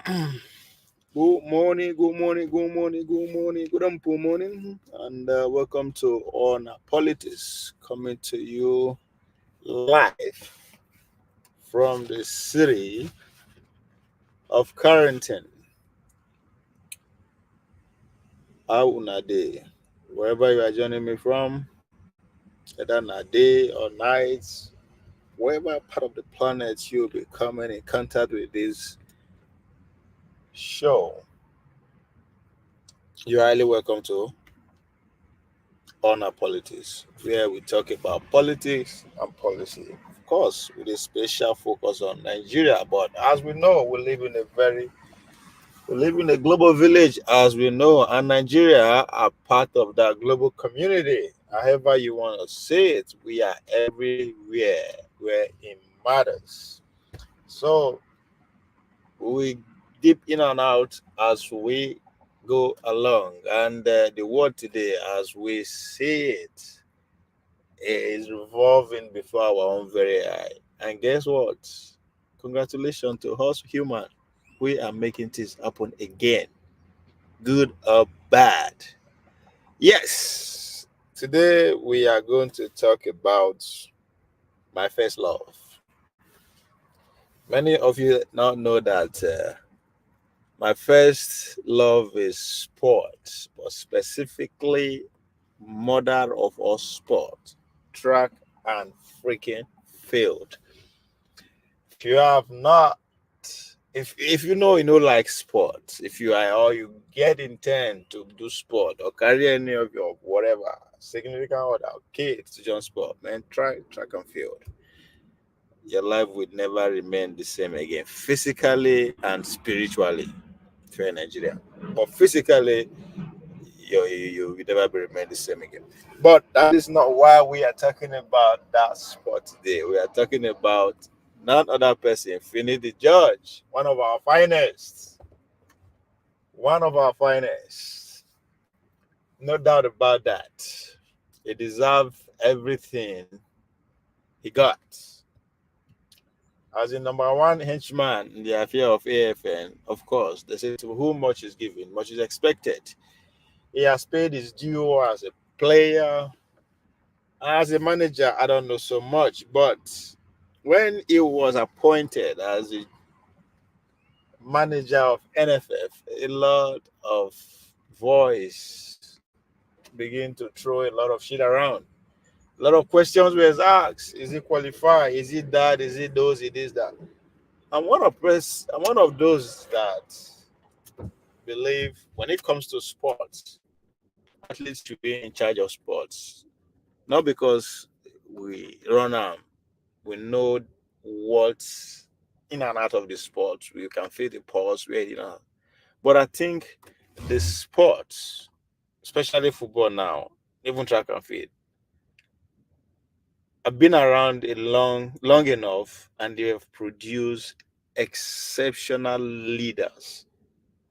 Good morning, good morning, good morning, good morning, good morning, and welcome to On Politics, coming to you live from the city of Carrington, how una day, wherever you are joining me from, whether na day or night, wherever part of the planet you'll be coming in contact with this show, you're highly welcome to On Politics, where we talk about politics and policy. Of course, with a special focus on Nigeria, but as we know, we live in a global village, as we know, and Nigeria are part of that global community. However, you want to say it, we are everywhere where it matters. So we dip in and out as we go along, and the word today, as we see it, is revolving before our own very eye. And guess what? Congratulations to us human. We are making things happen again, good or bad. Yes. Today we are going to talk about my first love. Many of you now know that my first love is sport, but specifically mother of all sport, track and freaking field. If you have not, if you know like sports, if you are or you get intent to do sport or carry any of your whatever significant other kids to join sport, man, try track and field. Your life would never remain the same again, physically and spiritually, if you're in Nigeria. But physically, you will never be remain the same again. But that is not why we are talking about that sport today. We are talking about none other person, Finidi Judge, one of our finest. One of our finest. No doubt about that. He deserved everything he got. As the number one henchman in the affair of AFN, of course, they say to whom much is given, much is expected. He has paid his due as a player. As a manager, I don't know so much, but when he was appointed as the manager of NFF, a lot of voice begin to throw a lot of shit around. A lot of questions were asked. Is he qualified? Is he that? Is he those? It is that. I'm one of those that believe when it comes to sports, athletes should be in charge of sports. Not because we run we know what's in and out of the sport. We can feel the pulse, But I think the sports, especially football now, even track and field, have been around long enough, and they have produced exceptional leaders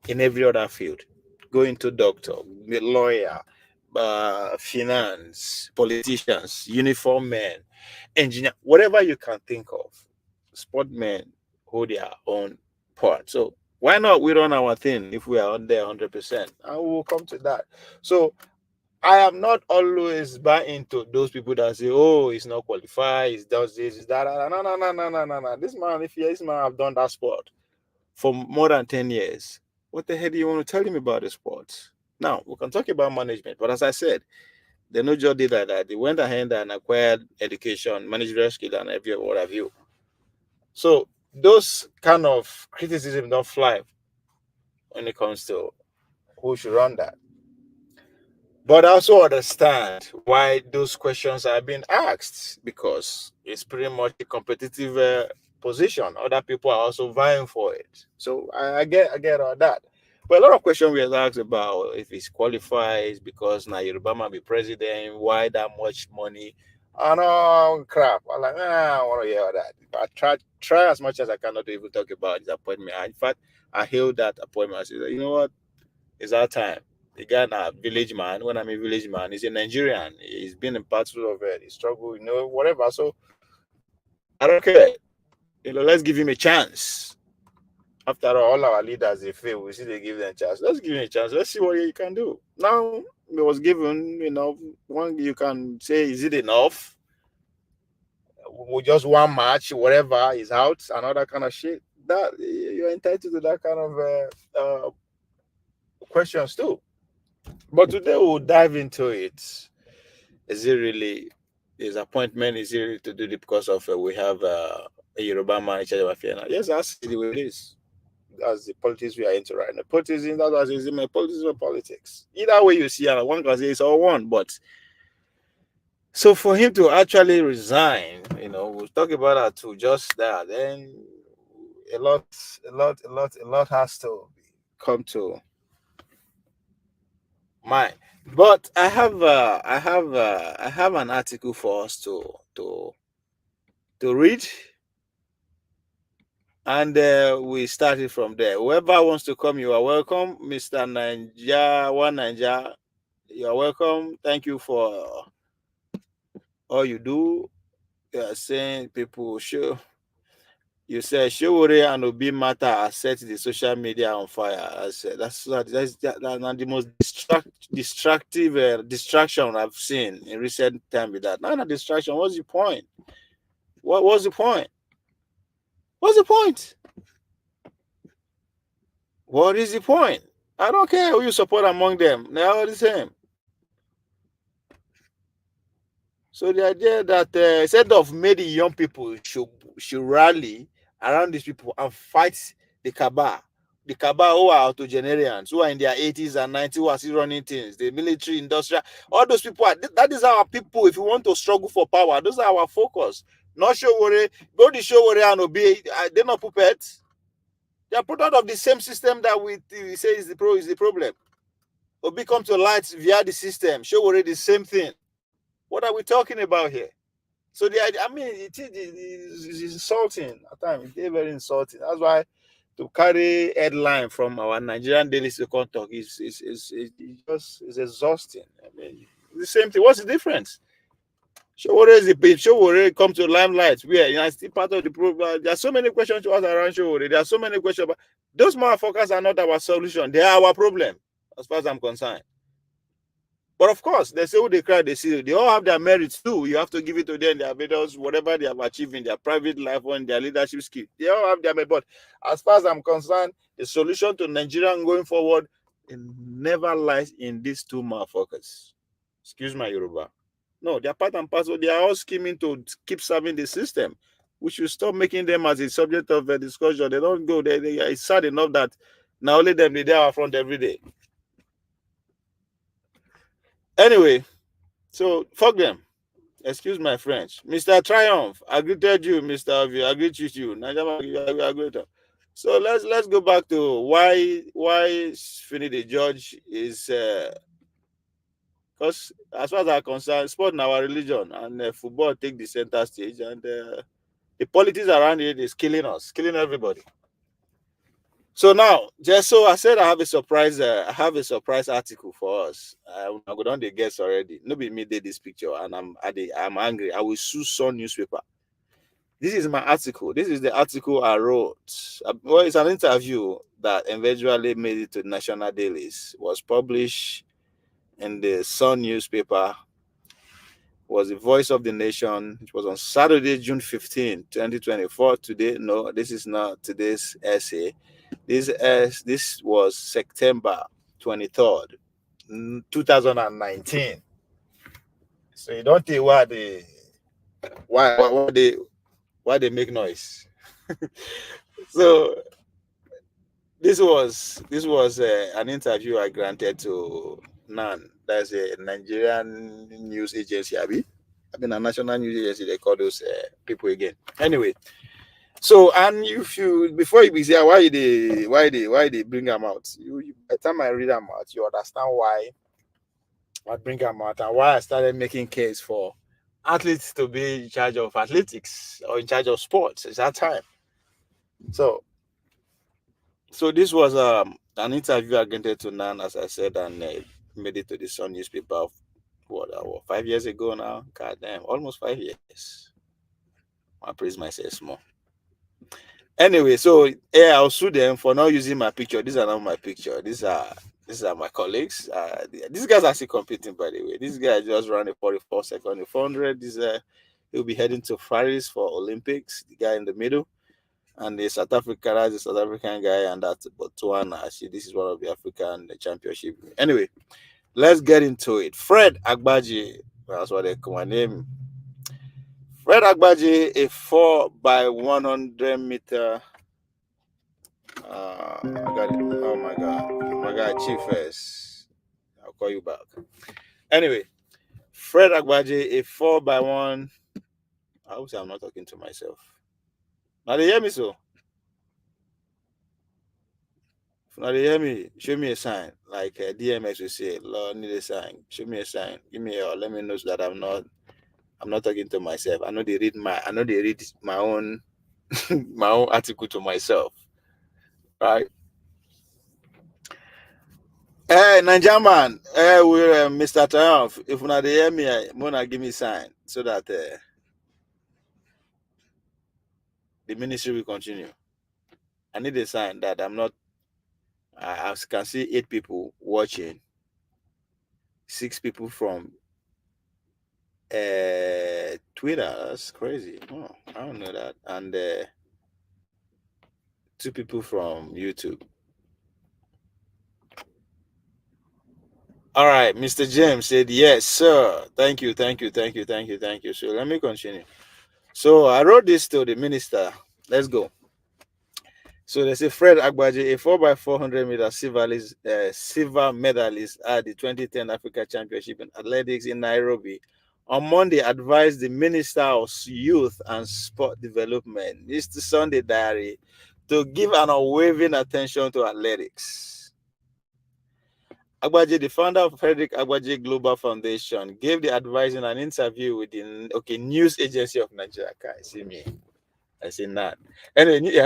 in every other field. Going to doctor, lawyer, finance, politicians, uniform men, engineer, whatever you can think of, sportmen hold their own part. So why not we run our thing if we are on there 100%? And we will come to that. So I am not always buy into those people that say, "Oh, he's not qualified. He does this, is that." No, no, no, no, no, no, no. This man have done that sport for more than 10 years. What the hell do you want to tell him about the sport? Now we can talk about management, but as I said, they no just did that. They went ahead and acquired education, managerial skill, and every what have you. So those kind of criticism don't fly when it comes to who should run that. But I also understand why those questions are being asked because it's pretty much a competitive position. Other people are also vying for it. So I get all that. But a lot of questions we asked about if he's qualified because now Yoruba might be president, why that much money, and all crap. I'm like, I don't want to hear all that. But I try as much as I can not to even talk about his appointment. In fact, I hailed that appointment. I said, you know what? It's our time. The guy now village man. When I'm a village man, he's a Nigerian. He's been in parts of it. He struggled, whatever. So I don't care. Let's give him a chance. After all our leaders they fail, we see they give them a chance. Let's give him a chance. Let's see what he can do. Now it was given, one you can say, is it enough? Just one match, whatever is out, another kind of shit. That you're entitled to that kind of questions too. But today we'll dive into it. Is it really his appointment? Is it really to do it because of we have a Yoruba man in charge of affairs? Yes, that's the way it is. That's the politics we are into right now. Politics, that's what is my politics or politics. Either way you see, one can say it's all one. But so for him to actually resign, we'll talk about that too. Just that, then a lot, a lot has to come to mind. But I have an article for us to read, and we started from there. Whoever wants to come, you are welcome, Mr. Ninja One Ninja. You are welcome. Thank you for all you do. You are saying people show. You said Showore and Obi Matter has set the social media on fire. I said that's not the most destructive distraction I've seen in recent time with that. Not a distraction. What's the point? What was the point? What's the point? What is the point? I don't care who you support among them. They're all the same. So the idea that instead of maybe young people should rally around these people and fight the cabal who are octogenarians, who are in their 80s and 90s, who are still running things, the military, industrial, all those people that is our people. If we want to struggle for power, those are our focus. Not Showore, go to Showore and Obi. They're not puppets. They are product of the same system that we say is the problem. Obi come to light via the system. Showore the same thing. What are we talking about here? So the idea, I mean, it's insulting at times. It's very insulting. That's why to carry headline from our Nigerian daily second talk is exhausting. I mean, the same thing. What's the difference? Showore is the page. Showore come to limelight. Where it's still part of the program. There are so many questions to ask around Showore. There are so many questions, but those motherfuckers are not our solution. They are our problem, as far as I'm concerned. But of course, they say who they cry, they see. They all have their merits too. You have to give it to them, their medals, whatever they have achieved in their private life or in their leadership skill. They all have their merit. But as far as I'm concerned, the solution to Nigeria going forward, it never lies in these two motherfuckers. Excuse my Yoruba. No, they're part and parcel. They are all scheming to keep serving the system. We should stop making them as a subject of a discussion. They don't go. It's sad enough that now only them they are front every day. Anyway, so fuck them. Excuse my French. Mr. Triumph, I greeted you, Mr. Avi. I greet you. I greet you. So let's go back to why Finidi George is because as far as I'm concerned, sport in our religion and football take the center stage, and the politics around it is killing us, killing everybody. So now, just so I said, I have a surprise article for us. I'm going on the guess already. Nobody made this picture, and I'm angry. I will sue Sun newspaper. This is my article. This is the article I wrote. Well, it's an interview that eventually made it to national dailies. Was published in the Sun newspaper. Was the voice of the nation. It was on Saturday, June 15, 2024. Today, no, this is not today's essay. This was September 23rd, 2019. So you don't think why they make noise. So this was an interview I granted to NAN. That's a Nigerian news agency. I mean a national news agency. They call those people again. Anyway, so and if you before you be say why they bring them out, by the time I read them out, you understand why I bring them out and why I started making case for athletes to be in charge of athletics or in charge of sports at that time. So this was an interview I granted to Nan, as I said, and made it to the Sun newspaper of, 5 years ago now. God damn, almost 5 years. I praise myself small. Anyway, so yeah, I'll sue them for not using my picture. These are not my picture. These are my colleagues. These guys are still competing, by the way. This guy just ran a 44 second, a 400. He'll be heading to Paris for Olympics. The guy in the middle, and the South African, that's the South African guy, and that's Botswana. Actually, this is one of the African championship. Anyway, let's get into it. Fred Agbaji, that's what they call my name. Fred Agbaji, a 4 by 100 meter. I got it. Oh my god. My guy, Chief first. I'll call you back. Anyway, Fred Agbaji, a 4 by 1. I hope I'm not talking to myself. Now they hear me so. Now they hear me. Show me a sign. Like DMX will say, Lord, need a sign. Show me a sign. Give me a let me know so that I'm not talking to myself. I know they read my own my own article to myself. Right. Hey, Niger man. Hey, we're Mr. Triumph. If una dey hear me, Mona give me sign so that the ministry will continue. I need a sign that I'm not. I can see 8 people watching, 6 people from Twitter. That's crazy. Oh, I don't know that. And 2 people from YouTube. All right, Mr. James said yes, sir. Thank you, thank you, thank you, thank you, thank you. So let me continue. So I wrote this to the minister. Let's go. So they say Fred Agbaji, a 4 by 400 meter silver medalist at the 2010 Africa Championship in Athletics in Nairobi, on Monday advised the Minister of Youth and Sport Development, Mr. Sunday Diary, to give an unwavering attention to athletics. Agbaji, the founder of Frederick Agbaji Global Foundation, gave the advice in an interview with the news agency of Nigeria. See me. I say NAN. Anyway,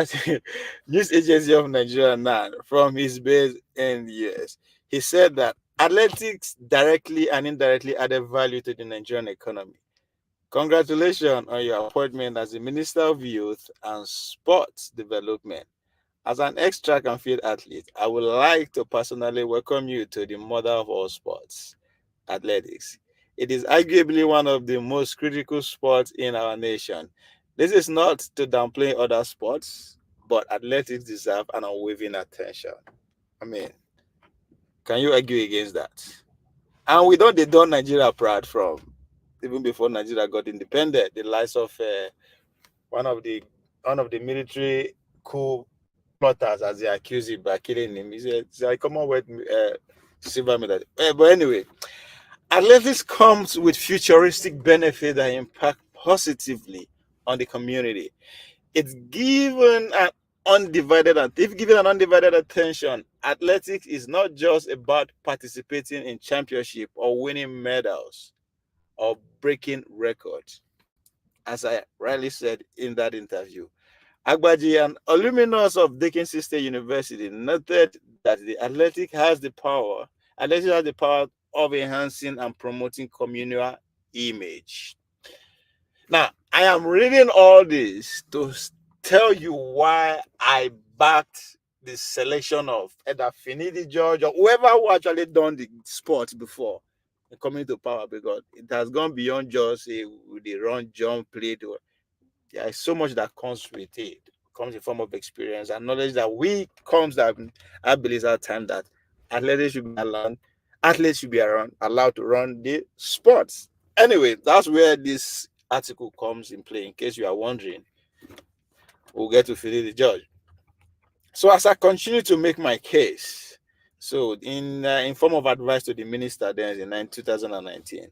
News Agency of Nigeria, NAN, from his base in the US. He said that athletics directly and indirectly added value to the Nigerian economy. Congratulations on your appointment as the Minister of Youth and Sports Development. As an ex-track and field athlete, I would like to personally welcome you to the mother of all sports, athletics. It is arguably one of the most critical sports in our nation. This is not to downplay other sports, but athletics deserve an unwavering attention. I mean, can you argue against that? And they done Nigeria proud from even before Nigeria got independent. The likes of one of the military coup plotters, as they accuse him by killing him. He's a Commonwealth silver medal. But anyway, athletics comes with futuristic benefit that impact positively on the community. It's given an if given an undivided attention, athletics is not just about participating in championship or winning medals or breaking records. As I rightly said in that interview, Agbaji, an alumnus of Dickinson State University, noted that the athletics has the power of enhancing and promoting communal image. Now, I am reading all this to tell you why I backed the selection of either Finidi George or whoever who actually done the sport before coming to power, because it has gone beyond just the run, jump, play. There is so much that comes with it. Comes in form of experience and knowledge that I believe at time that athletes should be allowed to run the sports. Anyway, that's where this article comes in play. In case you are wondering, we'll get to Philly the judge. So as I continue to make my case, so in form of advice to the minister then in 2019,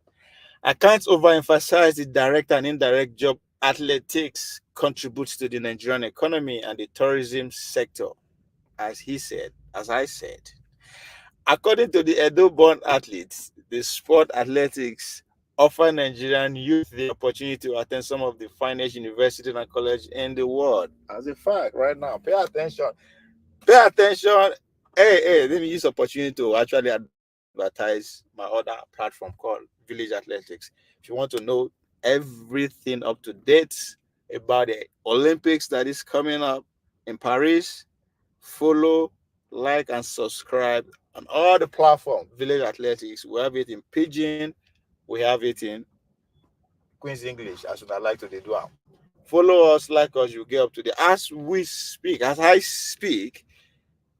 I can't overemphasize the direct and indirect job athletics contributes to the Nigerian economy and the tourism sector, as I said. According to the Edo-born athletes, the sport athletics offer Nigerian youth the opportunity to attend some of the finest universities and colleges in the world. As a fact, right now, pay attention. Pay attention. Hey, let me use opportunity to actually advertise my other platform called Village Athletics. If you want to know everything up to date about the Olympics that is coming up, in Paris. Follow, like, and subscribe on all the platforms. Village Athletics. We have it in Pidgin. We have it in Queen's English, as I like to do. Follow us, like us, you get up to the as we speak, as I speak.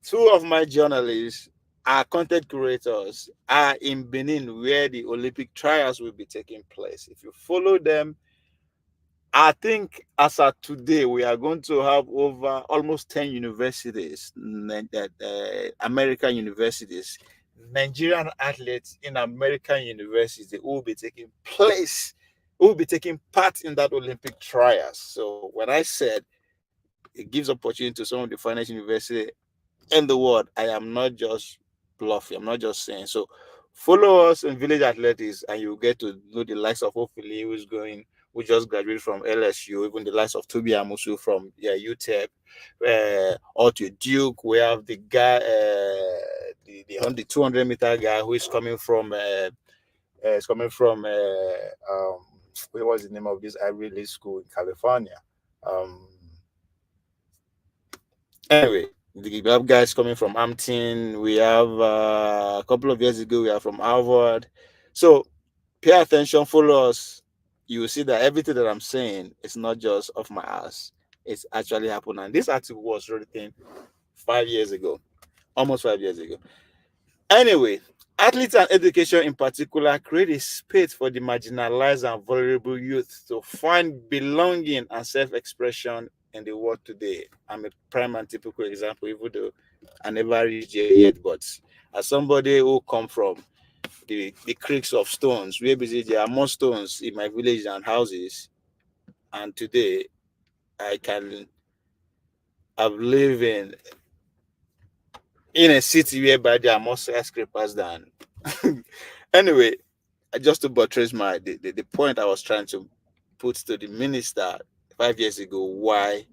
Two of my journalists are content creators are in Benin where the Olympic trials will be taking place. If you follow them, I think as of today, we are going to have over almost 10 universities, American universities, Nigerian athletes in American universities who will be taking place, who will be taking part in that Olympic trials. So when I said it gives opportunity to some of the finest university in the world, I am not just bluffing. I'm not just saying. So follow us in Village Athletics and you'll get to know the likes of hopefully who's going, who just graduated from LSU, even the likes of Toby Amusu from UTEP, or to Duke. We have the guy, the 200-meter guy who is coming from, what was the name of this Ivy League school in California? Um, Anyway, we have guys coming from Hampton. We have a couple of years ago, we are from Harvard. So pay attention, follow us. You will see that everything that I'm saying is not just off my ass. It's actually happened. And this article was written 5 years ago, almost 5 years ago. Anyway, athletes and education in particular create a space for the marginalized and vulnerable youth to find belonging and self-expression in the world today. I'm a prime and typical example, even though I never reached there yet. But as somebody who come from the creeks of stones, where basically there are more stones in my village than houses, and today I can have lived in a city whereby there are more skyscrapers than anyway, just to buttress the point I was trying to put to the minister 5 years ago, why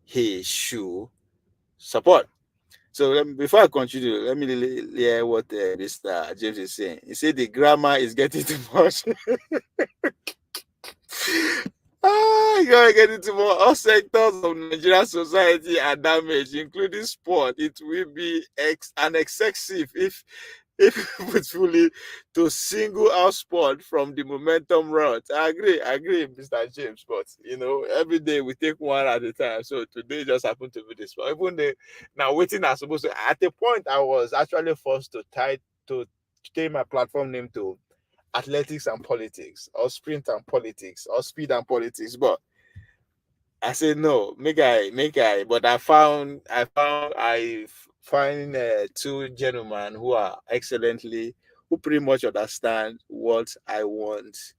he should support. So before I continue, let me hear what Mr. James is saying. He said the grammar is getting too much. You're getting too much. All sectors of Nigerian society are damaged, including sport. It will be an excessive if putfully to single out sport from the momentum route. I agree, Mr. James. But every day we take one at a time. So today just happened to be this one. Even now waiting are supposed to. At the point, I was actually forced to change my platform name to athletics and politics, or sprint and politics, or speed and politics. But I said no, make I. But I find two gentlemen who are who pretty much understand what I want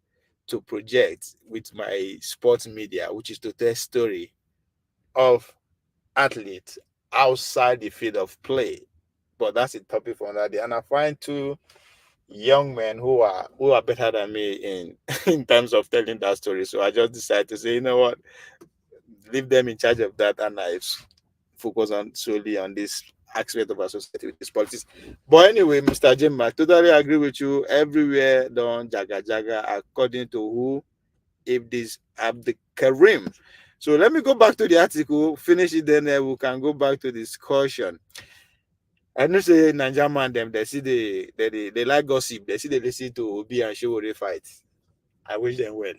to project with my sports media, which is to tell story of athletes outside the field of play. But that's a topic for another day. And I find two young men who are better than me in in terms of telling that story. So I just decided to say, you know what, leave them in charge of that, and I focus on solely on this aspect of our society, which is politics. But anyway, Mr. Jim, I totally agree with you. Everywhere done jaga jaga according to who, if this Abdul Karim. So let me go back to the article, finish it, then we can go back to discussion. I know say Nigerian man them they see they like gossip. They see they listen to Obi and Shewore fight. I wish them well.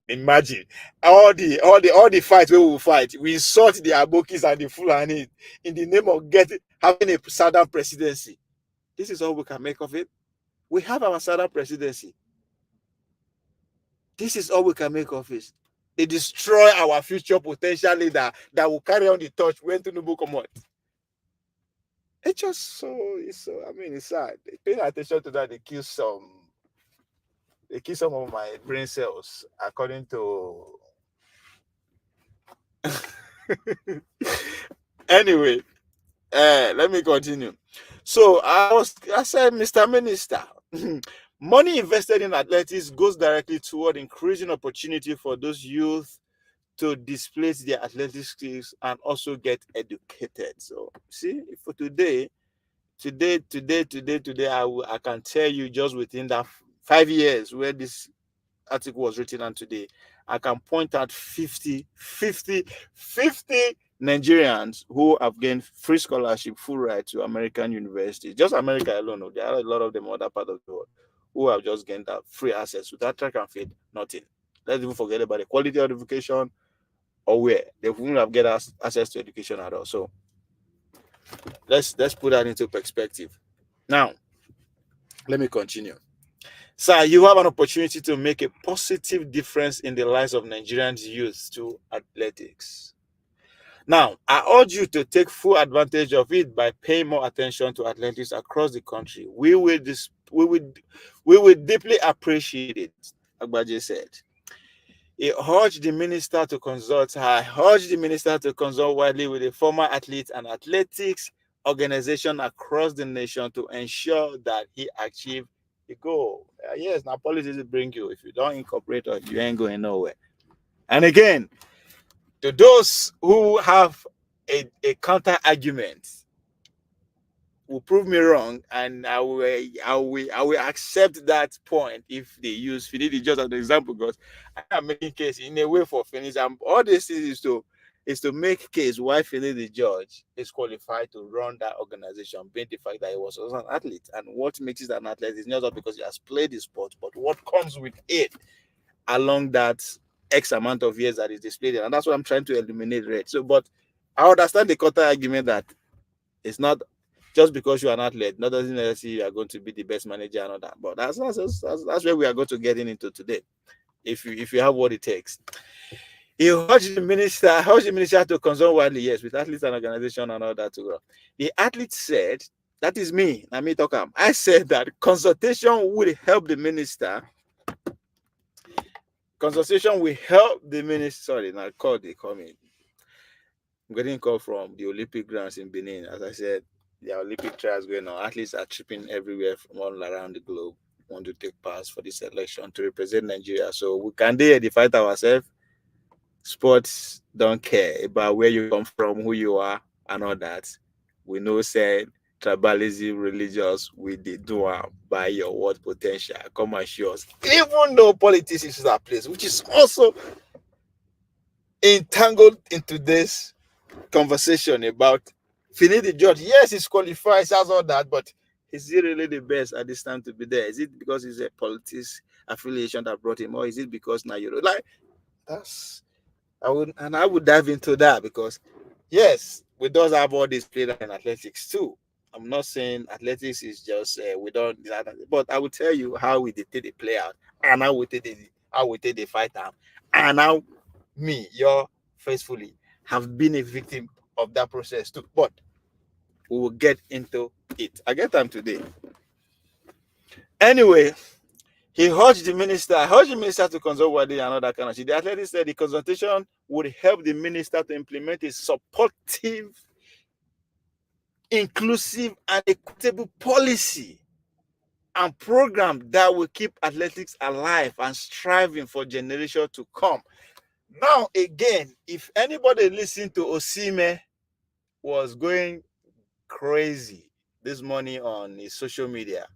Imagine all the fights we will fight. We insult the Abokis and the Fulani in the name of having a southern presidency. This is all we can make of it. We have our southern presidency. This is all we can make of it. They destroy our future potential leader that will carry on the torch when Tinubu come out. It's just it's sad. Paying attention to that, they kill some of my brain cells, according to anyway, let me continue. So I said, Mr. Minister, money invested in athletics goes directly toward increasing opportunity for those youth to display their athletic skills and also get educated. So see, for today, I can tell you just within that 5 years where this article was written, and today I can point out 50 Nigerians who have gained free scholarship, full right to American universities. Just America alone, there are a lot of them other part of the world who have just gained that free access without track and field, nothing. Let's even forget about the quality of education or where they wouldn't have get access to education at all. So let's put that into perspective. Now, let me continue. Sir, you have an opportunity to make a positive difference in the lives of Nigerians youth to athletics. Now, I urge you to take full advantage of it by paying more attention to athletics across the country. We will deeply appreciate it, Agbaje said. He urged the minister to consult. I urged the minister to consult widely with the former athletes and athletics organization across the nation to ensure that he achieved the goal. Yes, now politics will bring you. If you don't incorporate it, you ain't going nowhere. And again, to those who have a counter argument, will prove me wrong, and I will accept that point if they use Finidi just as an example, because I am making case in a way for Finidi. And all this is to make case why Finidi George is qualified to run that organization, being the fact that he was also an athlete. And what makes it an athlete is not just because he has played the sport, but what comes with it along that X amount of years that is displayed. And that's what I'm trying to eliminate, right? So, but I understand the counter argument that it's not just because you're an athlete, not doesn't necessarily you are going to be the best manager and all that. But that's where we are going to get into today. If you have what it takes. He urged the minister to consult widely, yes, with athletes and organization and all that to grow. The athlete said, that is me. Let me talk. I said that consultation will help the minister. Consultation will help the minister. Sorry, now call me. I'm getting a call from the Olympic grounds in Benin. As I said, the Olympic trials going on. Athletes are tripping everywhere from all around the globe, want to take part for this election to represent Nigeria. So we can dare fight ourselves. Sports don't care about where you come from, who you are, and all that. We know said tribalism, religious, we did do by your word potential. Come and show us. Even though politics is our place, which is also entangled into this conversation about Finidi George. Yes, he's qualified, he has all that, but is he really the best at this time to be there? Is it because he's a politics affiliation that brought him, or is it because now you're like that's I would dive into that because yes, we does have all this played in athletics too. I'm not saying athletics is just we don't, but I will tell you how we did the play out and how we did the fight out, and how me, your faithfully, have been a victim of that process too. But we will get into it. I get time today. Anyway, I urged the minister to consult with and all that kind of shit. The athlete said the consultation would help the minister to implement a supportive, inclusive, and equitable policy and program that will keep athletics alive and striving for generations to come. Now, again, if anybody listened to Osime was going crazy this morning on his social media.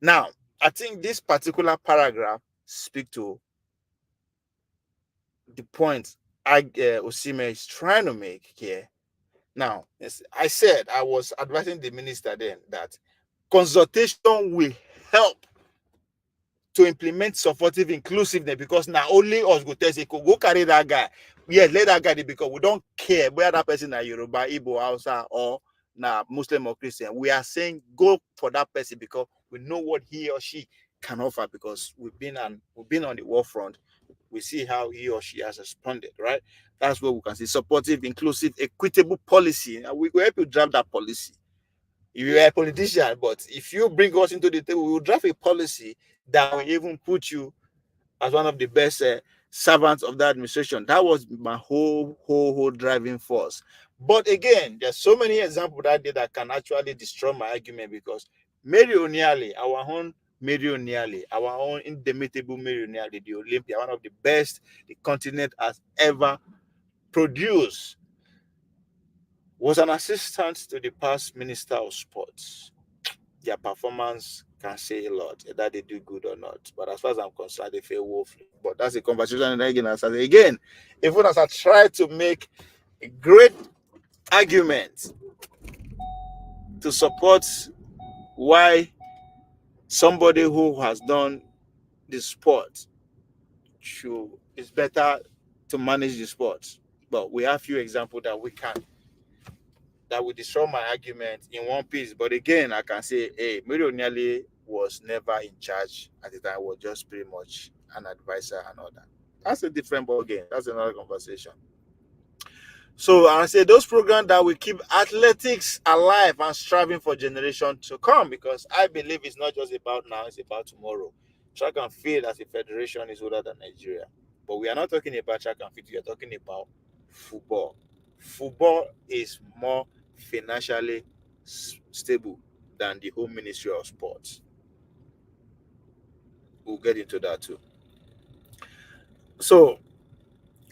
Now, I think this particular paragraph speaks to the point Osime is trying to make here. Now, I said I was advising the minister then that consultation will help to implement supportive inclusiveness, because now only us go tell say go carry that guy. Yes, let that guy, because we don't care whether that person is Yoruba, Igbo, Hausa, or Muslim or Christian. We are saying go for that person because we know what he or she can offer, because we've been on the war front. We see how he or she has responded, right? That's what we can see. Supportive, inclusive, equitable policy. And we will help you draft that policy. You are a politician, but if you bring us into the table, we will draft a policy that will even put you as one of the best servants of the administration. That was my whole driving force. But again, there's so many examples that can actually destroy my argument, because Mary O'Neally, our own Mary O'Neally, our own indomitable Mary O'Neally, the Olympia, one of the best the continent has ever produced, was an assistant to the past Minister of Sports. Their performance can say a lot that they do good or not. But as far as I'm concerned, they fail woefully. But that's a conversation. And again, even as I try to make a great argument to support why somebody who has done the sport should is better to manage the sport. But we have few examples that will destroy my argument in one piece. But again, I can say, hey, Mary O'Neilly was never in charge at the time, was just pretty much an advisor and all that. That's a different ball game. That's another conversation. So I say those programs that will keep athletics alive and striving for generations to come, because I believe it's not just about now, it's about tomorrow. Track and field as a federation is older than Nigeria. But we are not talking about track and field, we are talking about football. Football is more financially stable than the Home Ministry of Sports. We'll get into that too. So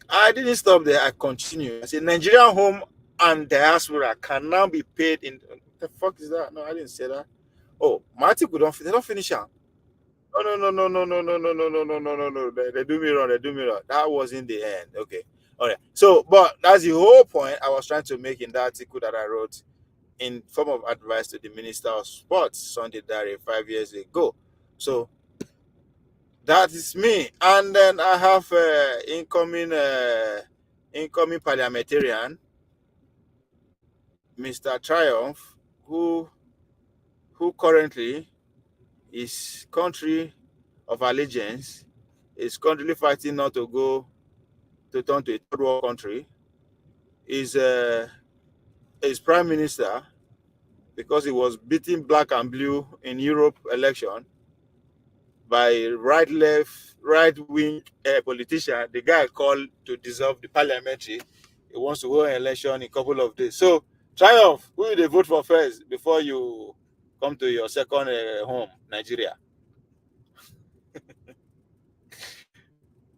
I didn't stop there. I continue. I said Nigerian home and diaspora can now be paid in. The fuck is that? No, I didn't say that. Oh, my article they don't finish am. No, no, no, no, no, no, no, no, no, no, no, no, no. They do me wrong. They do me wrong. That was in the end. Okay. All right. So, but that's the whole point I was trying to make in that article that I wrote in form of advice to the Minister of Sports, Sunday Dare, 5 years ago. So that is me. And then I have incoming parliamentarian, Mr. Triumph, who currently is country of allegiance is currently fighting not to go to turn to a third world country. Is prime minister because he was beating black and blue in Europe election by right wing politician. The guy called to dissolve the parliamentary. He wants to hold an election in a couple of days. So Triumph, who will they vote for first before you come to your second home, Nigeria?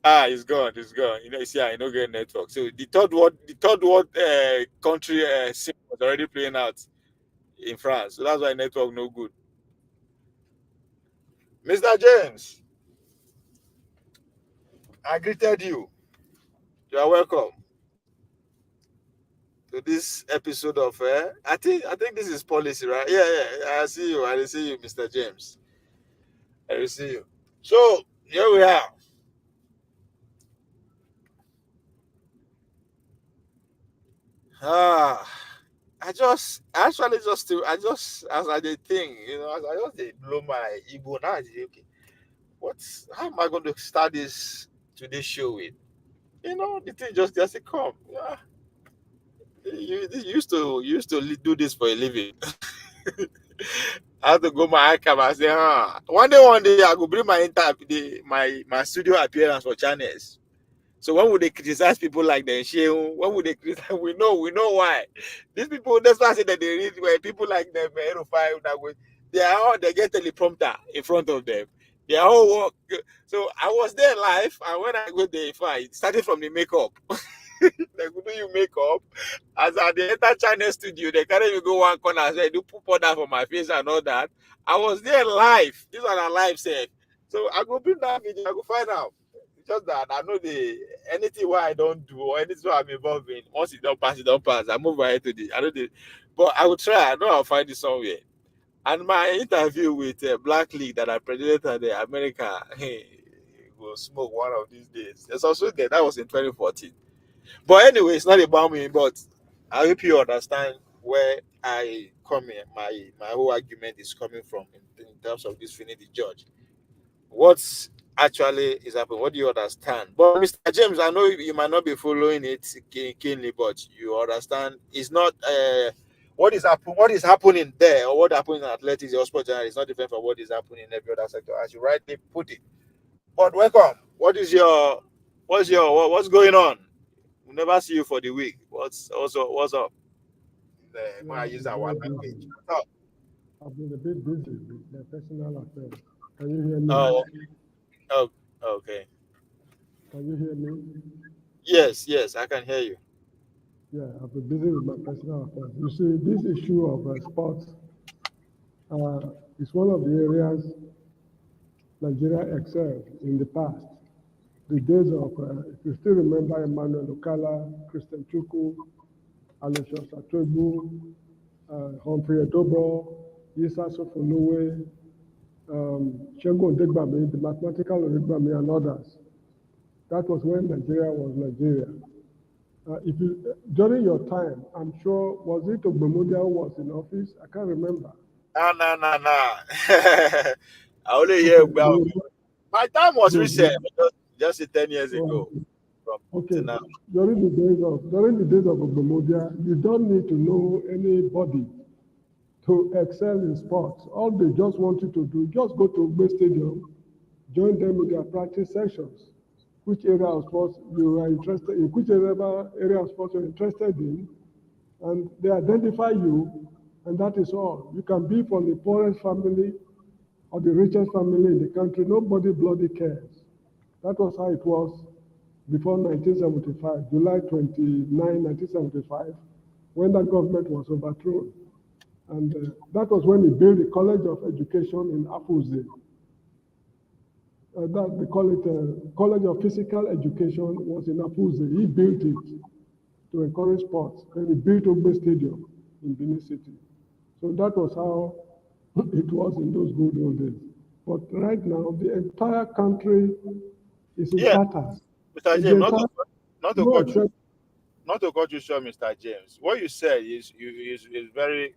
Ah, it's gone. It's gone. You know, you see, I no get network. So the third world country sim was already playing out in France. So that's why network no good. Mr. James, I greeted you. You are welcome to this episode of. I think this is policy, right? Yeah, yeah. I see you. I see you, Mr. James. I see you. So here we are. Ah. I just as I did think, as I just dey blow my ego now. I dey, okay, how am I going to start this today's show with? The thing just come. Yeah, you used to do this for a living. I have to go my archive and say, one day I go bring my studio appearance for channels. So when would they criticize people like them? When would they criticize? We know why. These people, that's why I say that they read where people like them, they get teleprompter in front of them. They are all work. So I was there live, and when I go there, it started from the makeup. They could do you makeup. As I they enter channel studio, they carry me go one corner and say, do put powder for my face and all that. I was there live. This one a live set. So I go bring that video, I go find out. It's just that I know anything what I don't do or anything what I'm involved in, once it don't pass, it don't pass. I move ahead to I know but I will try. I know I'll find it somewhere. And my interview with Black League that I presented at the America, hey, will smoke one of these days. There's also there. That was in 2014. But anyway, it's not about me. But I hope you understand where I come in. My whole argument is coming from in terms of this Finidi judge. What's actually is happening? What do you understand? But Mr. James, I know you might not be following it keenly, but you understand it's not what is happening there or what happened in athletics or sports is not different from what is happening in every other sector, as you rightly put it. But welcome. What's going on? We never see you for the week. What's up? When I Yeah, use I'm our very language. busy. Oh, I've been a bit busy with my personal affairs. Can you hear me? oh, oh, okay. Can you hear me? Yes, I can hear you. Yeah, I've been busy with my personal affairs. You see, this issue of sports It's one of the areas Nigeria excelled in the past. The days of, if you still remember Emmanuel Okala, Christian Chukwu, Aloysius Atwebu, Humphrey Edobo, Yisa Sofunuwe, Shengo Odegbami, the mathematical Odegbami, and others. That was when Nigeria was Nigeria. If you, during your time, I'm sure, was it Ogbemudia who was in office? I can't remember. Nah. I only hear Okay, about my time was good, recent, good. just 10 years Oh, ago from okay, to now. during the days of Ogbemudia, you don't need to know anybody to excel in sports. All they just want you to do, just go to Ogbe Stadium, join them in their practice sessions. Which area of sports you are interested in, which area of sports you're interested in, and they identify you, and that is all. You can be from the poorest family or the richest family in the country. Nobody bloody cares. That was how it was before 1975, July 29, 1975, when that government was overthrown. And that was when he built the College of Education in Afuze. That they call it College of Physical Education was in Afuze. He built it to encourage sports. Then he built Ogbe Stadium in Benin City. So that was how it was in those good old days. But right now, the entire country is in Yeah, tatters. Mr. The James, entire, not to no cut you except, not to cut you short, Mr. James. What you said is very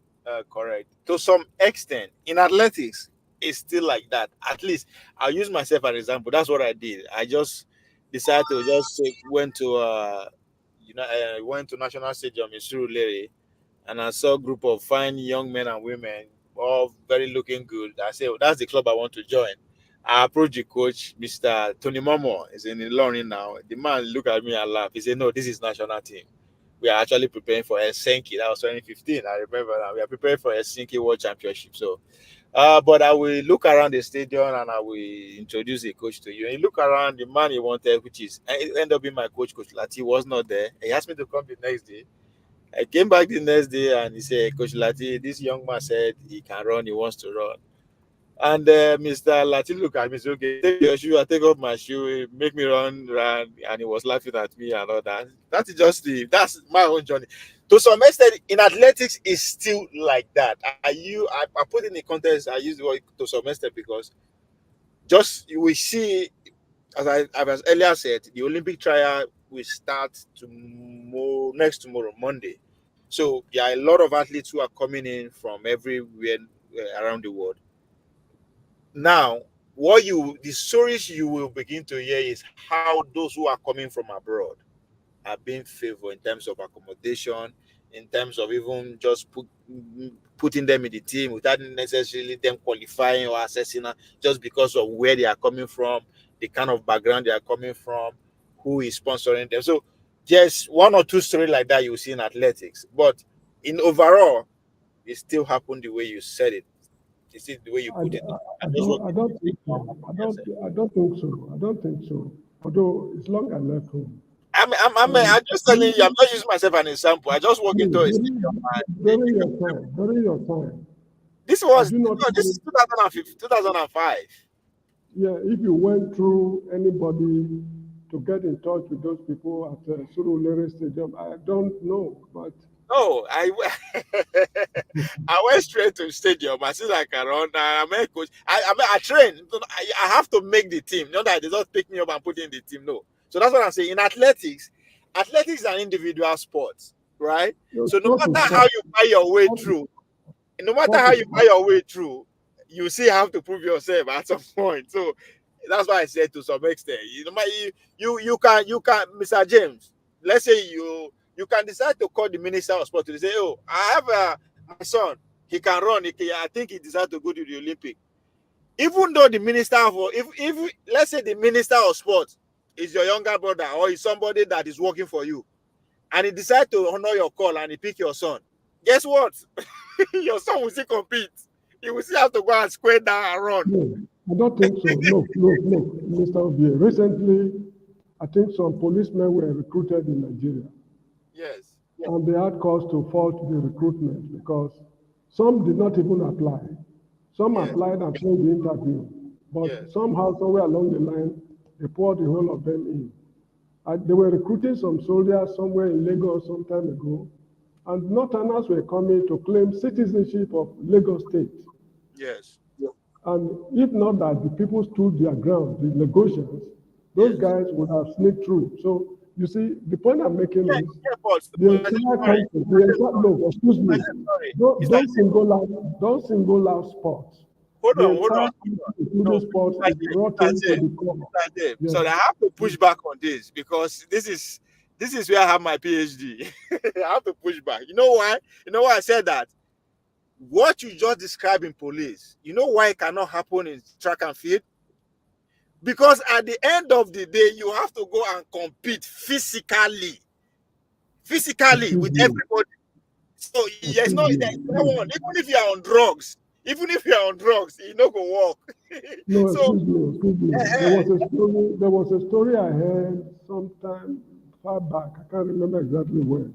correct. To some extent, in athletics, it's still like that. At least I'll use myself as an example. That's what I did. I just decided to just went to went to National Stadium in Surulere, and I saw a group of fine young men and women, all very looking good. I said, oh, that's the club I want to join. I approached the coach, Mr. Tony Momo, is in Ilorin now. The man looked at me and laughed. He said, no, this is national team. We are actually preparing for Helsinki. That was 2015. I remember that. We are preparing for Helsinki World Championship. So, but I will look around the stadium and I will introduce the coach to you. And you look around, the man he wanted, which is, and it ended up being my coach, Coach Lati, was not there. He asked me to come the next day. I came back the next day and he said, Coach Lati, this young man said he can run, he wants to run. And Mr. Lati looked at me and said, okay, take your shoe, I take off my shoe, make me run. And he was laughing at me and all that. That's my own journey. To some extent, in athletics, it's still like that. I put in the context, I use the word to some extent because just we see, as earlier said, the Olympic trial will start tomorrow, Monday. So there are a lot of athletes who are coming in from everywhere around the world. Now, the stories you will begin to hear is how those who are coming from abroad are being favored in terms of accommodation, in terms of even just putting them in the team without necessarily them qualifying or assessing just because of where they are coming from, the kind of background they are coming from, who is sponsoring them. So just one or two stories like that you will see in athletics. But in overall, it still happened the way you said it. It's the way you I, put it. I And those don't, were I don't think so. I don't think so. I don't think so. Although it's long I left home. I'm just telling you, I'm not using myself as an example. I just walk into a stadium During, and during your time, this have was you not no, this is even, 2015, 2005. yeah, if you went through anybody to get in touch with those people at Surulere Stadium, I don't know, but No, I went straight to the stadium. I see like around. I'm a coach. I train. I have to make the team. Not that they just pick me up and put in the team. No. So that's what I'm saying. In athletics, athletics is an individual sport, right? no, So no sport is matter how sport. you buy your way Sport is, through, no matter sport how is you buy sport. your way through, you still have to prove yourself at some point. So that's why I said to some extent, you can, Mr. James. Let's say you can decide to call the minister of sport to say, oh, I have my son, he can run. I think he decided to go to the Olympic. Even though the minister of if let's say the minister of sport is your younger brother or is somebody that is working for you, and he decide to honor your call and he pick your son, guess what? Your son will still compete. He will still have to go and square down and run. No, I don't think so. Look, Mr. Obie. Recently, I think some policemen were recruited in Nigeria, Yes. and they had cause to fault the recruitment because some did not even apply. Some Yes. applied and failed the interview, but Yes. somehow, somewhere along the line, they poured the whole of them in. They were recruiting some soldiers somewhere in Lagos some time ago, and Northerners were coming to claim citizenship of Lagos State. Yes. And if not that the people stood their ground, the negotiations, those Yes. guys would have sneaked through. So you see, the point I'm making Yeah, is yeah, but the I said entire sorry. country, the entire, no, excuse I me, said sorry. don't Mr. single out sports. Hold The on, hold entire on, hold country, on. including No, sports, Mr. is J, Mr. rotten to J, the core. Mr. J. Yes. So I have to push back on this because this is where I have my PhD. I have to push back. You know why? You know why I said that? What you just described in police, you know why it cannot happen in track and field? Because at the end of the day, you have to go and compete physically Excuse with me. everybody. So there's Excuse no me. there's no one. Even if you're on drugs, it no go work. No, So excuse me. eh, There was a story I heard sometime far back. I can't remember exactly when.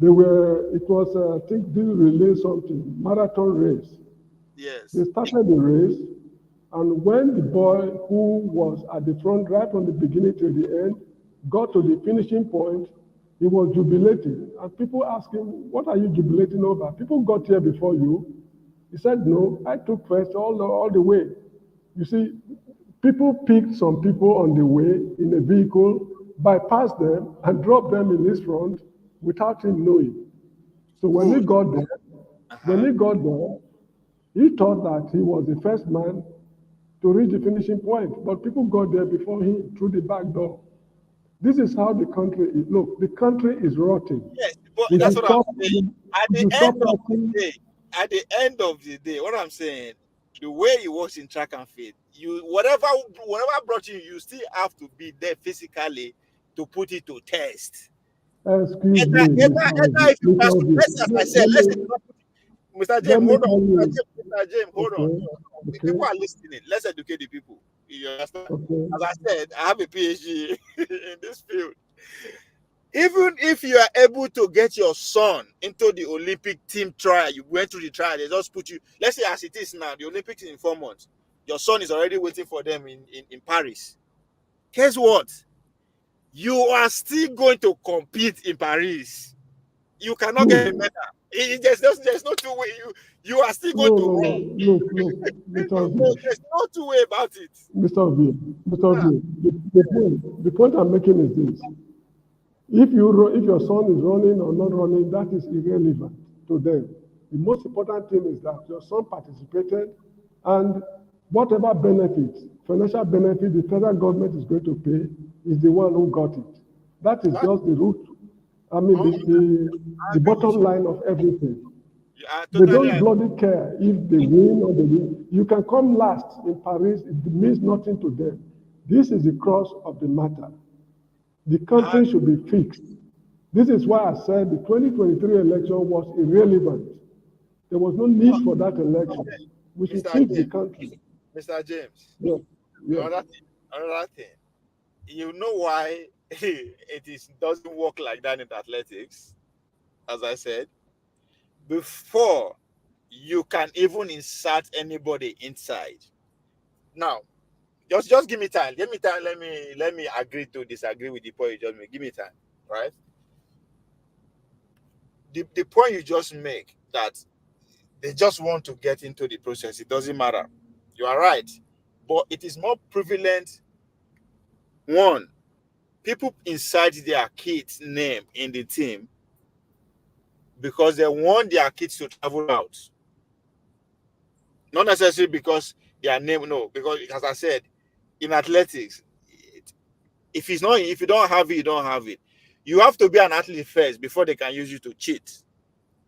It was, I think, this relay something, marathon race. They yes. started the race, and when the boy who was at the front right from the beginning to the end got to the finishing point, he was jubilating. And people asked him, "What are you jubilating over? People got here before you." He said, "No, I took first all the way." You see, people picked some people on the way in a vehicle, bypassed them, and dropped them in his front without him knowing. So Good. when Uh-huh. he got there, he thought that he was the first man to reach the finishing point, but people got there before him through the back door. This is how the country is. Look, the country is rotting. Yes, but We that's should what I'm stop. saying. At We the should end stop of the acting. day, what I'm saying, the way it works in track and field, you whatever brought you, you still have to be there physically to put it to test. Excuse Either, me, either, either if you Mr. pass, Obi. as I said, Let let's say me Mr. James, let me hold on. tell you. Mr. James, hold on. Okay, The okay, people are listening. Let's educate the people. You understand? okay. As I said, I have a PhD in this field. Even if you are able to get your son into the Olympic team trial, you went through the trial, they just put you, let's say as it is now, the Olympics in 4 months, your son is already waiting for them in Paris. Guess what? You are still going to compete in Paris. You cannot get a Look, medal. There's no two way. You are still going no, to no, no. run. Look, Mr. Obi. There's no two way about it. Mr. Obi, Mr. Ah, Obi, the point I'm making is this. If your son is running or not running, that is irrelevant to them. The most important thing is that your son participated, and whatever benefits, financial benefit the federal government is going to pay is the one who got it. That is that, just the root. I mean, oh, I the agree with bottom you. line of everything. I They totally don't agree. bloody care if they win or they win. You can come last in Paris, it means nothing to them. This is the cross of the matter. The I, country should be fixed. This is why I said the 2023 election was irrelevant. There was no need for that election. We should Mr. fix the James, country. Mr. James, Yes, yes. another thing. You know why doesn't work like that in athletics? As I said before, you can even insert anybody inside. Now, just give me time. Give me time. Let me agree to disagree with the point you just made. Give me time, right? The point you just make that they just want to get into the process. It doesn't matter. You are right, but it is more prevalent. One, people inside their kids' name in the team because they want their kids to travel out. Not necessarily because their name, no, because as I said, in athletics, if you don't have it, you don't have it. You have to be an athlete first before they can use you to cheat,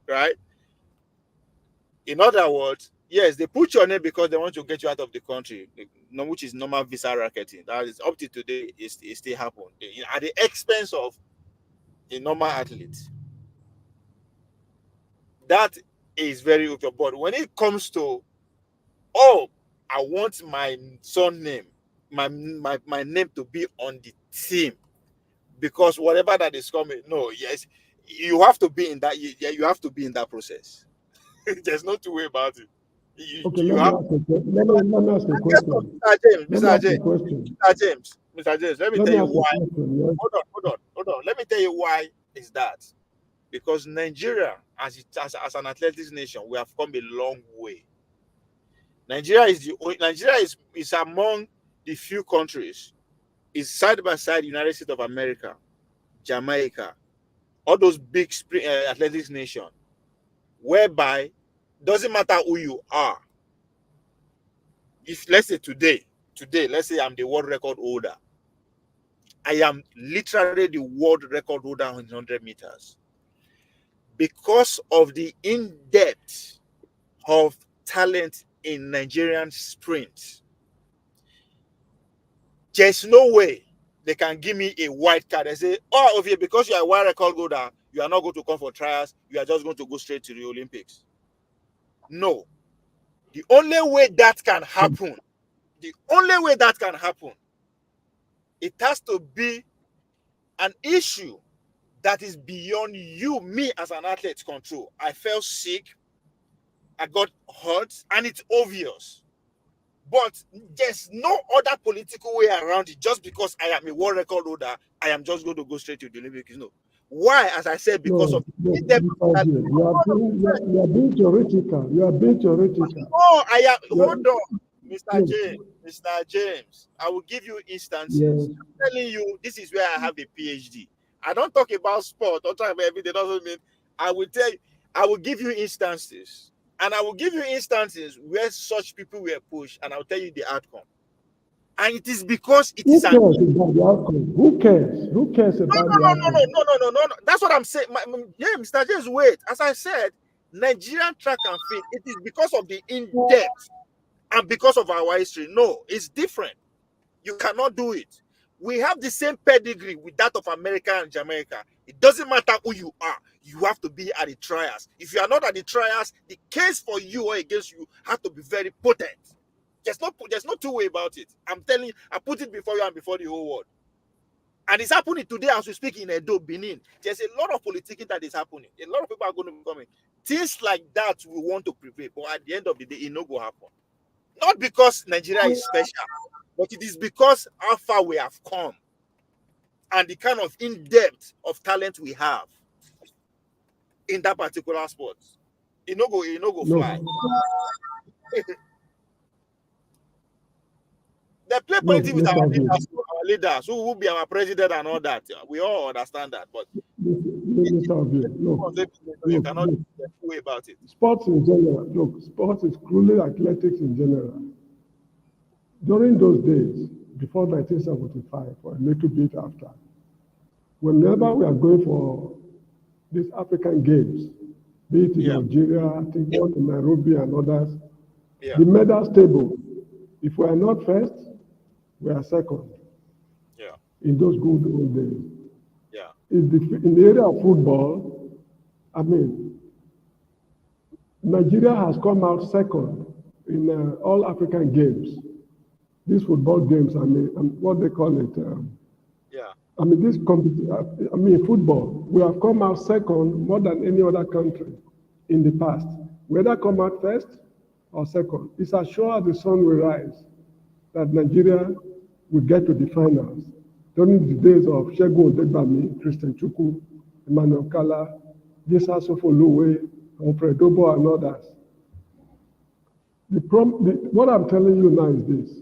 right? In other words, yes, they put your name because they want to get you out of the country, which is normal visa racketing. That is up to today, it still happen at the expense of a normal athlete. That is very okay. But when it comes to, oh, I want my son name, my name to be on the team because whatever that is coming, no, yes, you have to be in that. Yeah, you have to be in that process. There's no two way about it. Okay, You let me have ask a question. Let me ask a yes, no, question. Mr. James, Let me Mr. ask a James, question. Mr. James, Mr. James. Let me Let tell me you ask a why. question. Yes. Hold on. Let me tell you why is that. Because Nigeria, as an athletics nation, we have come a long way. Nigeria is among the few countries, is side by side United States of America, Jamaica, all those big athletics nation, whereby doesn't matter who you are. If let's say today, let's say I'm the world record holder, I am literally the world record holder on 100 meters because of the in-depth of talent in Nigerian sprint. There's no way they can give me a white card and say, oh, okay, because you are a world record holder, you are not going to come for trials, you are just going to go straight to the Olympics. No. The only way that can happen, the only way that can happen, it has to be an issue that is beyond you, me as an athlete control. I felt sick, I got hurt, and it's obvious. But there's no other political way around it. Just because I am a world record holder, I am just going to go straight to the Olympics. No. Why? As I said, because No, of no, in-depth. Mr. J, you are being theoretical. You are being theoretical. Oh, I am. You are, Hold on, Mr. look, James. Mr. James, I will give you instances. yes. I'm telling you, this is where I have a PhD. I don't talk about sport. Don't talk about everything. Doesn't mean I will tell you. I will give you instances, and I will give you instances where such people were pushed, and I'll tell you the outcome. And it is because it is Who an cares about the outcome? Who cares? Who cares no, about no, the no, no, outcome? no, no, no, no, no, no. That's what I'm saying. Yeah, Mr. James, wait. As I said, Nigerian track and field, it is because of the in-depth and because of our history. No, it's different. You cannot do it. We have the same pedigree with that of America and Jamaica. It doesn't matter who you are. You have to be at the trials. If you are not at the trials, the case for you or against you has to be very potent. There's no two way about it. I'm telling you, I put it before you and before the whole world. And it's happening today as we speak in Edo, Benin. There's a lot of politicking that is happening. A lot of people are going to be coming. Things like that we want to prevail, but at the end of the day, it no go happen. Not because Nigeria is special, but it is because how far we have come and the kind of in-depth of talent we have in that particular sport. It no go fly. Look, They play look, politics with Mr. V. our leaders who will be our president and all that. We all understand that, but Mr. V. you Look, cannot look. do way about it. Sports in general, look, sports is cruelly athletics in general. During those days, before 1975, or a little bit after, whenever we are going for these African games, be it in Yeah, Nigeria, I think one in Nairobi and others, yeah, the medals table, if we are not first, we are second yeah, in those good old days. yeah, In the area of football, I mean, Nigeria has come out second in all African games. These football games, I mean, what they call it. yeah. I mean, football. We have come out second more than any other country in the past. Whether come out first or second, it's as sure as the sun will rise that Nigeria will get to the finals. During the days of Segun Odegbami, Christian Chukwu, Emmanuel Kala, Jesa Sofoluwe, Alfred Obo, and others. What I'm telling you now is this.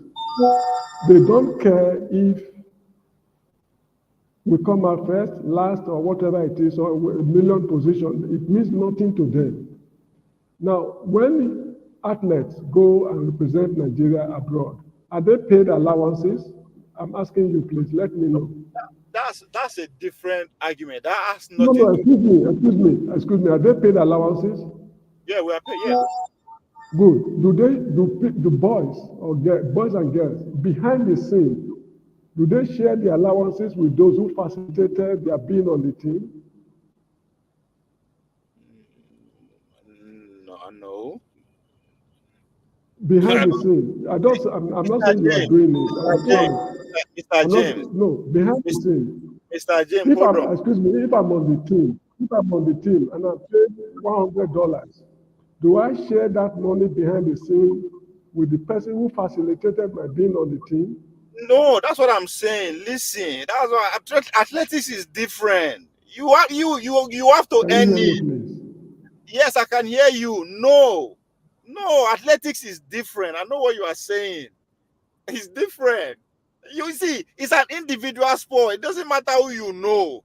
They don't care if we come out first, last, or whatever it is, or a million position. It means nothing to them. Now, when athletes go and represent Nigeria abroad, are they paid allowances? I'm asking you, please, let me know. That's a different argument. That has No, nothing no, to. excuse me. Are they paid allowances? Yeah, we are paid. Yeah, Good. Do boys or boys and girls behind the scene, do they share the allowances with those who facilitated their being on the team? no, no. Behind the scene, I'm not Mr. saying you are James, doing it. Mr. I'm James, sorry. Mr. I'm not, James, no, behind the Mr. scene. Mr. James, hold on. Excuse me, if I'm on the team and I'm paid $100, Do I share that money behind the scene with the person who facilitated my being on the team? No, that's what I'm saying. Listen, that's why athletics is different. You have to Can you earn hear me, it. please? Yes, I can hear you. No, athletics is different. I know what you are saying. It's different. You see, it's an individual sport. It doesn't matter who you know.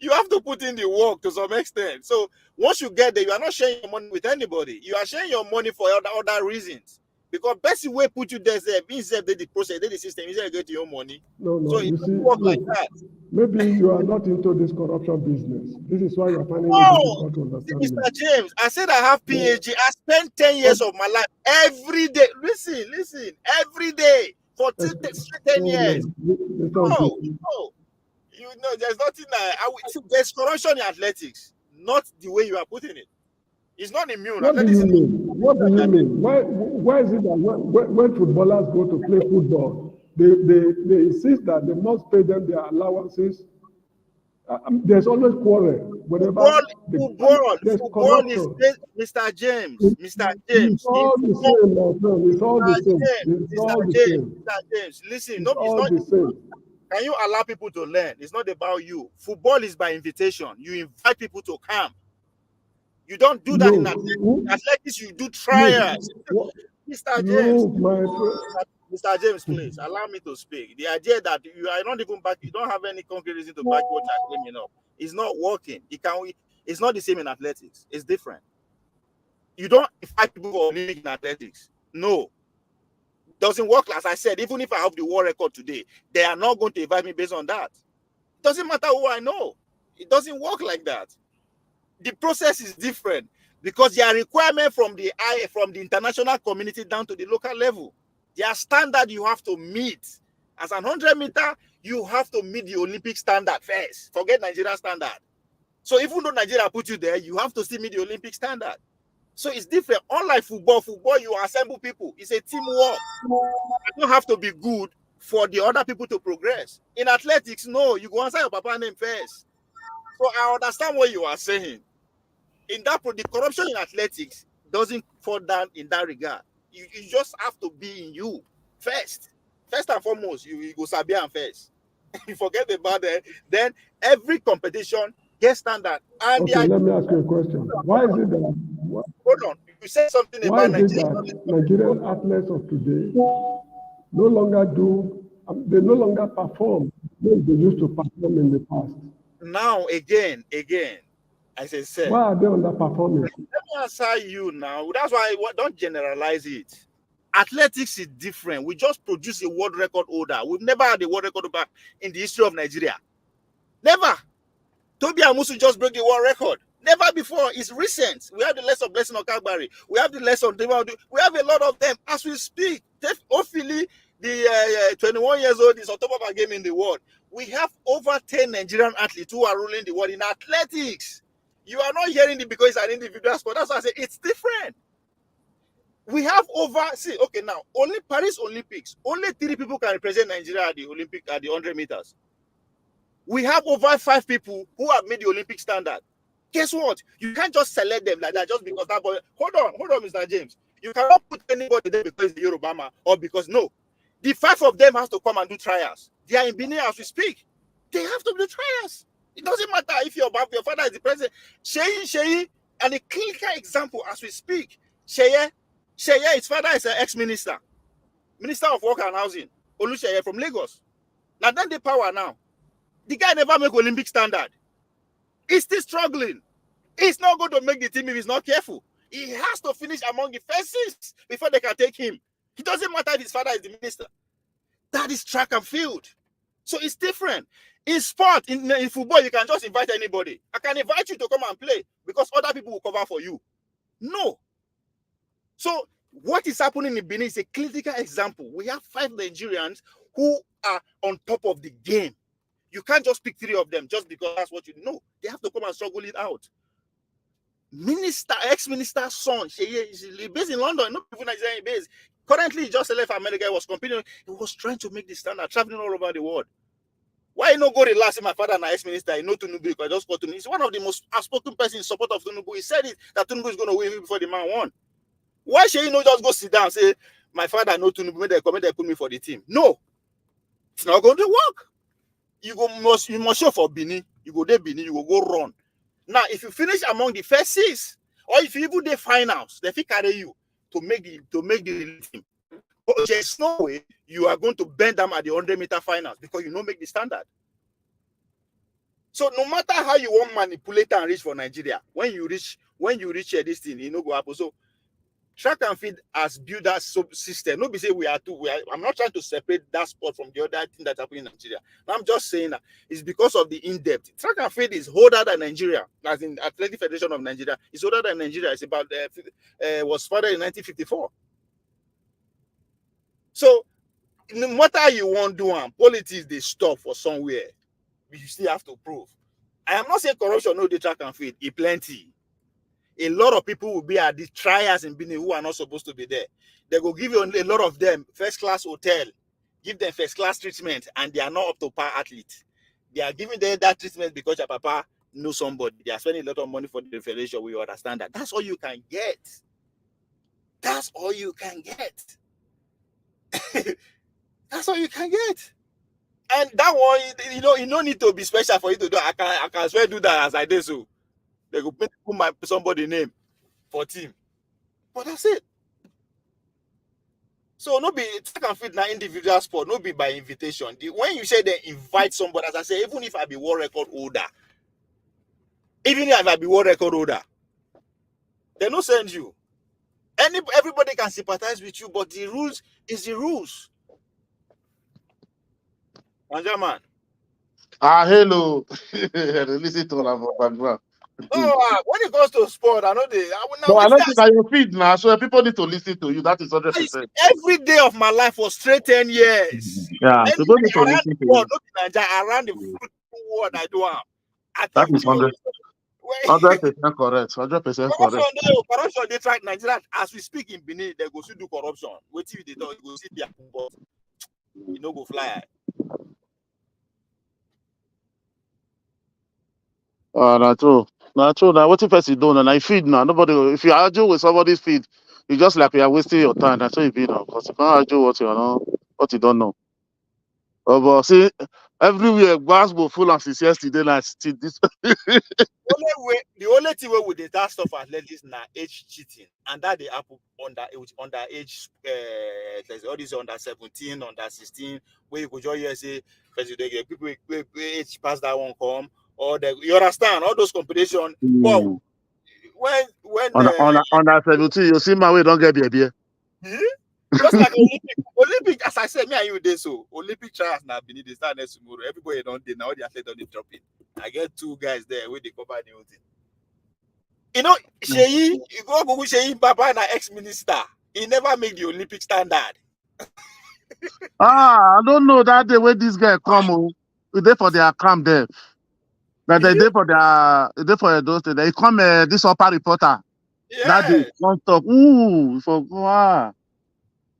You have to put in the work to some extent. So once you get there, you are not sharing your money with anybody. You are sharing your money for other reasons. Because best way put you there, means that the process, the system, is to get your money. No, So no. it You doesn't see, work like look, that. maybe you are not into this corruption business. This is why you're finding it No, difficult to understand me. Mr. James, I said I have No, PhD. I spent 10 but years of my life every day. Listen, every day for straight 10 no, years. no, listen to No, me. no. There's nothing. There's corruption in athletics, not the way you are putting it. It's not immune. What do Athletics you is mean? What do you mean? Why is it that when footballers go to play football, they insist that they must pay them their allowances? There's always quarrel football. whenever there's Football is corruption. based, Mr. James. Mr. It's James. In all the football, same, my friend. It's all the same. It's Mr. all the James, same. Mr. James. Listen, It's no, it's all not. the same. Can you allow people to learn? It's not about you. Football is by invitation. You invite people to come. You don't do that in Look, athletics. Athletics, you do look, trials. what, Mr. James, look, my friend. Mr. James, please allow me to speak. The idea that you are not even back, you don't have any concrete reason to back what you're claiming up. It's not working. It's not the same in athletics. It's different. You don't invite people for Olympic in athletics. No, doesn't work. As I said, even if I have the world record today, they are not going to invite me based on that. It doesn't matter who I know. It doesn't work like that. The process is different because there are requirements from the international community down to the local level. There are standards you have to meet. As an 100-meter, you have to meet the Olympic standard first. Forget Nigerian standard. So even though Nigeria put you there, you have to still meet the Olympic standard. So it's different. Unlike football, you assemble people. It's a teamwork. You don't have to be good for the other people to progress. In athletics, no, you go answer your papa name first. So I understand what you are saying. In that, the corruption in athletics doesn't fall down in that regard. You just have to be in you first. First and foremost, you go Sabian first. You forget about that. Then every competition gets standard. And Okay, let me ask you a question. Why is it that hold on, you said something why about is it Nigeria. that Nigerian athletes of today no longer they no longer perform like they used to perform in the past? Now again, as I said, Why are they underperforming? let me answer you now. That's why don't generalize it. Athletics is different. We just produce a world record holder. We've never had a world record holder in the history of Nigeria. Never. Toby Amusu just broke the world record. Never before. It's recent. We have the less of Blessing Okagbari. We have the less of David. We have a lot of them as we speak. Hopefully, the 21 years old is on top of our game in the world. We have over 10 Nigerian athletes who are ruling the world in athletics. You are not hearing it because it's an individual sport. That's why I say it's different. We have only Paris Olympics, only 3 people can represent Nigeria at the Olympic at the 100 meters. We have over 5 people who have made the Olympic standard. Guess what? You can't just select them like that just because that boy. Hold on, Mr. James. You cannot put anybody there because the Yorubama or because no. The 5 of them has to come and do trials. They are in Benin as we speak. They have to do trials. It doesn't matter if your father is the president. Sheyi, and a clinical example as we speak. Sheyi, his father is an ex-minister, Minister of Work and Housing, Olusheye from Lagos. Now then the power now. The guy never make Olympic standard. He's still struggling. He's not going to make the team if he's not careful. He has to finish among the first 6 before they can take him. It doesn't matter if his father is the minister. That is track and field. So it's different. In sport, in football, you can just invite anybody. I can invite you to come and play because other people will cover for you. No. So what is happening in Benin is a clinical example. We have 5 Nigerians who are on top of the game. You can't just pick 3 of them just because that's what you know. They have to come and struggle it out. Ex-minister's son, is based in London, not even Nigerian based. Currently, he just left America. He was competing. He was trying to make the standard, traveling all over the world. Why you no go relax? My father and ex-minister, you know Tinubu, because I just called Tinubu. He's one of the most outspoken person in support of Tinubu. He said it that Tinubu is going to win before the man won. Why should you not just go sit down and say, my father know Tinubu, when they come, they put me for the team? No, it's not going to work. You must show for Benin. You go there, Benin, you go run. Now, if you finish among the first 6, or if you even the finals, they will carry you to make the team. But there's no way you are going to bend them at the 100-meter finals because you don't make the standard. So no matter how you want manipulate and reach for Nigeria, when you reach this thing, you know go happen. So track and field has built that system. Nobody say I'm not trying to separate that sport from the other thing that's happening in Nigeria. I'm just saying that it's because of the in-depth. Track and field is older than Nigeria, as in Athletic Federation of Nigeria. It's older than Nigeria. It's about was founded in 1954. So no matter how you want to do, politics they stop for somewhere. You still have to prove. I am not saying corruption no the track and field. It plenty. A lot of people will be at the trials in Benin who are not supposed to be there. They will give you a lot of them first-class hotel, give them first-class treatment, and they are not up to par athletes. They are giving them that treatment because your papa knows somebody. They are spending a lot of money for the federation. We understand that. That's all you can get. That's all you can get. That's all you can get. And that one, you don't need to be special for you to do. I can swear do that as I did so. They go put somebody name for team. But that's it. So no be track and field na individual sport, no be by invitation. When you say they invite somebody, as I say, even if I be world record holder, they no send you. Everybody can sympathize with you, but the rules is the rules. Manjaman. Hello. Listen to our background. Oh, when it comes to sport, I know No, I don't think I your feed now, so people need to listen to you. That is 100%. Every day of my life for straight 10 years. Yeah, people need to listen to you. Around the world, I do. That is 100% correct. 100% correct. Corruption, they track Nigeria. As we speak in Benin, they go still do corruption. Wait till they do, you go see their but you know go fly. That's true. That's true. Now, what if person don't? And I feed now. Nobody. If you argue with somebody's feed, it's just like you are wasting your time. That's what you be now. Because you can't argue what you know, what you don't know. But see, everywhere bars were full and since yesterday night. Still this. The only thing where we did that stuff at ladies now age cheating, and that they happen under age. There's all these under 17, under 16, where you could just say, people age past that one come, or you understand all those competition. But when under 17, you see my way don't get beer. Just like Olympic, as I said, me and you did so. Olympic trials now Benin they start next tomorrow. Everybody don't did now. All the athletes don't drop it. I get 2 guys there where they cover the whole thing. You know, Sheyi, you go Google Sheyi Papa and ex-minister. He never made the Olympic standard. I don't know that day when this guy come. We there for their camp there. That they there for those days. They come this upper reporter. Yeah. That day come talk. Wow.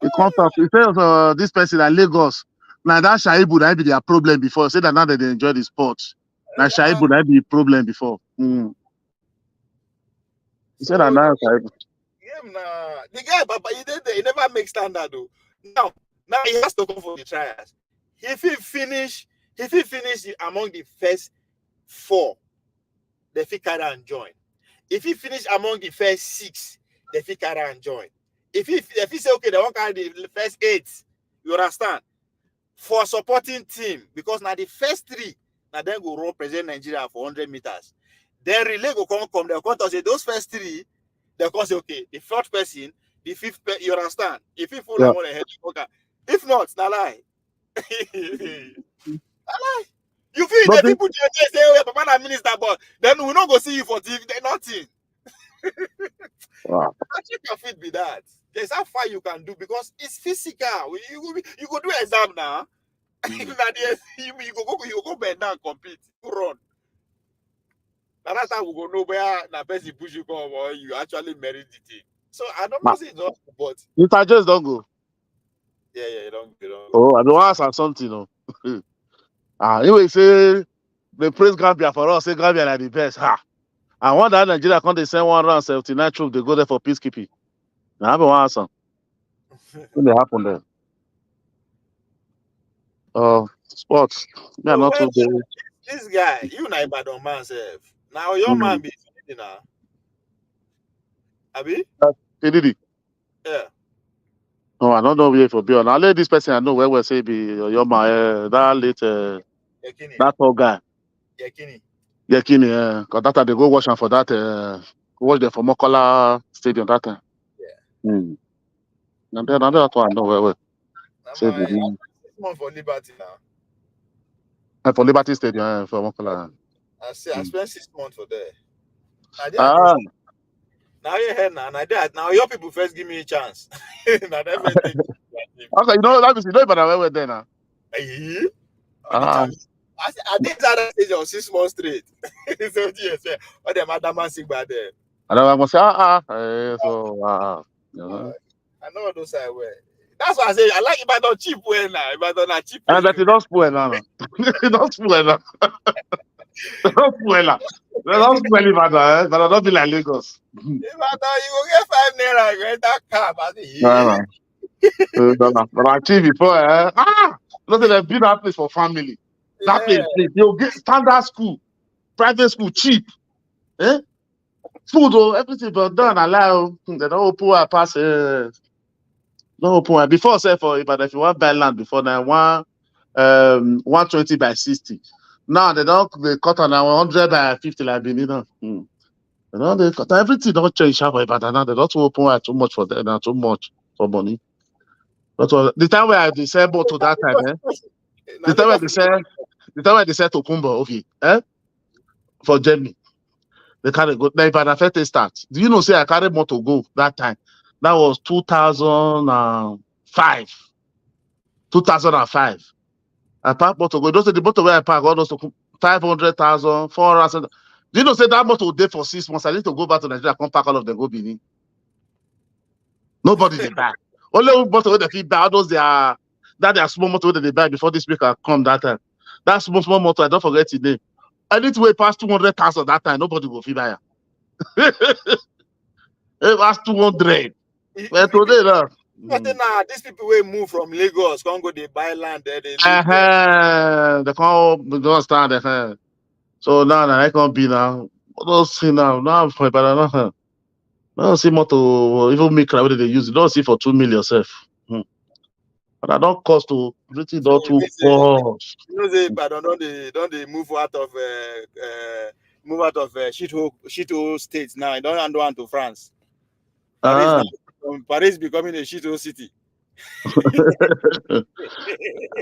He come talk. He says this person at Lagos. Now that Shaibu that be their problem before. Say that now that they enjoy the sport. Now Shaibu that be a problem before. He said that now Shaibu. The guy, Papa, he never make standard though. Now he has to come for the trials. If he finish among the first 4, the fit carry and join. If he finish among the first 6, the fit carry and join. If he say okay, they won't carry the first 8, you understand? For supporting team, because now the first 3, now then go represent Nigeria for 100 meters. Then relay go come, they'll come to say those first 3, they'll come say okay, the 4th person, the 5th person, you understand? If he full on head, okay. If not, it's not lie. You feel that people say, oh, yeah, Papa na minister, but then we not go see you for TV, nothing. Wow. Actually, can fit be that. There's how far you can do because it's physical. You go do exam now. You go bend down, compete, you run. Now that's how we go know where the person push you come or you actually merit the thing. So I don't know say it's not, but Mr. James don't go. Yeah, you don't go. Oh, I don't ask something, no. Anyway, say they praise Gambia for us. Say Gambia are the best. Ha. I want that Nigeria come they send 179 troops. They go there for peacekeeping. Now have one answer. When they happen there. Sports. Me are So not well, too big. this guy, you na Ibadan man self. Now your man Mm. be Finidi now. Abi? Finidi. Yeah. No, I don't know where for be. Now let this person I know where we say be your man. That late Yekini. that tall guy. Yekini. Yekini. Cause that time they go watch him for that. Watch them for Mokola Stadium that time. Yeah. Mm. And then another one I know where Now say my be one for Liberty now. for Liberty Stadium for Mokola. I Mm. spent 6 months for there. I did Ah. now you head now, and I did now your people first give me a chance. Now that first take Okay, you know that means you know about where there now. me. On the Ah. time. I did that stage of 6 months straight. So yes, yeah. All them other man sick by there. And I must say so you know. I know what those I wear. That's why I say I like Ibadan cheap way now. Ibadan a cheap And place. that it don't spoil now. It don't spoil now. It don't spoil now. They don't spoil it, but I don't be like Lagos. Ibadan, you go get 5 naira, you enter cab. I say, yeah. No. But I achieved before. Look at they build that place for family. That place, Yeah. they'll get standard school, private school, cheap. Eh? Food, everything, but done allow. They don't open a pass. No open one. Before say for but if you want buy land before now 120 by 60. Now they cut on 100 by 50 like Benin now. You know, they cut everything don't change sharp but now they don't open wide too much for them now, too much for money. That's what the time where they sell motor that time, Now The time where Lagos they people, sell the time where they sell Tokumbo, okay, for Germany. They carry go now if I first start. Do you know say I carry motor go that time? That was 2005. 2005. I park motor go. Those are the motor where I park all those 500,000, 400,000. Do you know say that motor will day for 6 months? I need to go back to Nigeria, come pack all of them, go Benin. Nobody they buy. Only motor where they fit buy all those they are small motor where they buy before this speaker come that time. That small motor, I don't forget the name. I need to wait past 200,000 that time. Nobody will fit buy it. It was 200. But today, now. now these people will move from Lagos, can't go they buy land there, they live there. They can't understand. So now I can't be now. What else see now? Now I'm for better now. Now see motor even make whether they use it. Don't see for 2 million self. But I don't cost to everything So don't it too means cost. you know say but don't they move out of shithole states now. Don't hand on to France. Paris Ah. now Paris becoming a shithole city.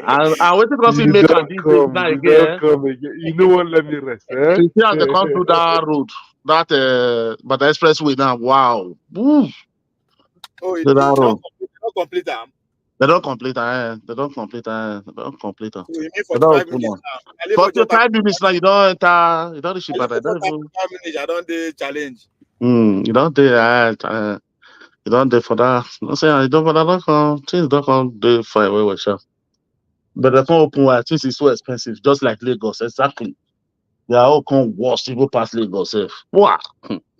And what you see You make don't these days come, now you don't again. come again. You know what? Let me rest, eh? You see as they come through that road, but the expressway now, wow. Woo, Oh, that it road. don't complete them. They don't complete They don't complete They don't complete So you need They don't 45 open minutes am. now. I live for Jota. 45 minutes now, you don't enter, you don't reach I live Ibadan. for You don't Jota even 5 minutes. I don't do challenge. you don't do you don't do for that. No say you don't for that don't come. Things don't come do for away with sha. But they can't open wide. Things is so expensive, just like Lagos. Exactly. They are all come worse, even past Lagos. Wow.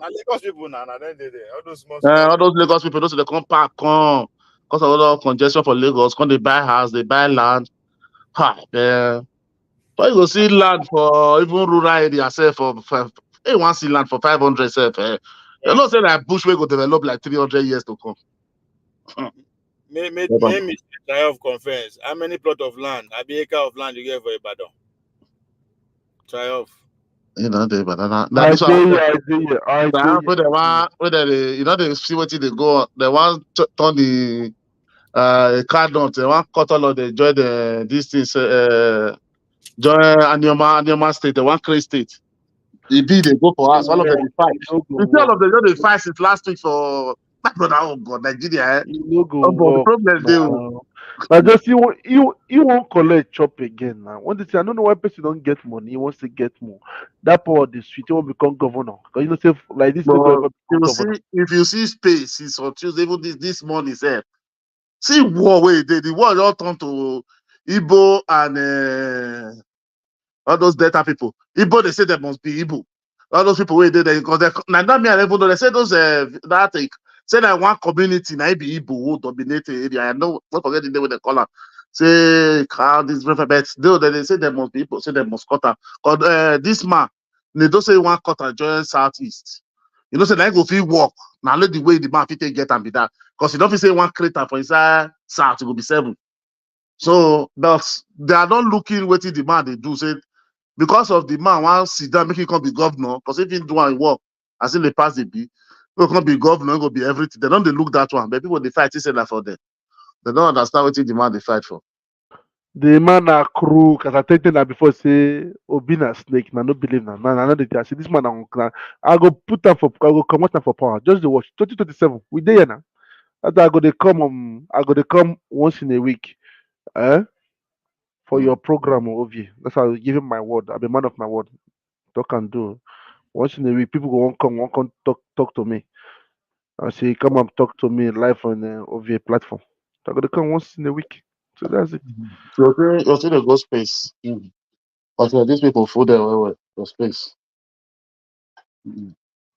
Now Lagos people now then they all those small All people. those Lagos people, those they come park, come. Because of all the congestion for Lagos, come they buy house, they buy land. Ha, man. Why you go see land for even rural area sef for hey, one see land for 500 sef. They Yeah. not say that bush will go develop like 300 years to come. Me triumph conference. How many plot of land? How many acre of land you get for Ibadan? Triumph. You know, I this one. dare you, I dare you, I dare Now, you. where they want, where they, you know, they see what they go. They want to turn the card note. They want cut all of the join these things. Join Anyama state. They want create state. The bill they go for us. All of them they fight. You no go You see, all work. of them they fight since last week for my brother. Oh God, Nigeria. You no go Oh God, the work problem they. now. But just you won't collect chop again now. When they say I don't know why person don't get money, he wants to get more. That power of the street, he won't become governor. Because you know, say like this, no go But ever become you governor. see, if you see space, it's on Tuesday, even this morning, sir. See war where the war all turn to Igbo and all those data people. Igbo, they say they must be Igbo. All those people where they because now that me and even though they say those that say that one community now be Igbo who dominate the area. I know not forget the name with the color. Say how this alphabets they say they must be Igbo, say they must cut out. Because this man, they don't say one cut and join southeast. You know, say they go feel walk. Now let the way the man fit get and be that. Because you don't say one crater for inside south, it will be 7. So that's they are not looking what the man they do. Say because of the man want sit down, make him come be governor. Because if he do one work, as in they pass the B, he come be governor, he go be everything. They don't they look that one. But people they fight, he say that for them. They don't understand what the man they fight for. The man na crook, as I tell you that before, say Obi na snake, na no believe na. Man, I know the say this man na. I go put am for, I go come out for power. Just the watch 2027. We there now. After I go they come I go they come once in a week. Eh? For your program, Ovi. That's how I give him my word. I'm a man of my word. Talk and do. Once in a week, people go won't come talk to me. I say come and talk to me live on OVA platform. So I go to come once in a week. So that's it. You're still a go space. But these people fool there well, the space.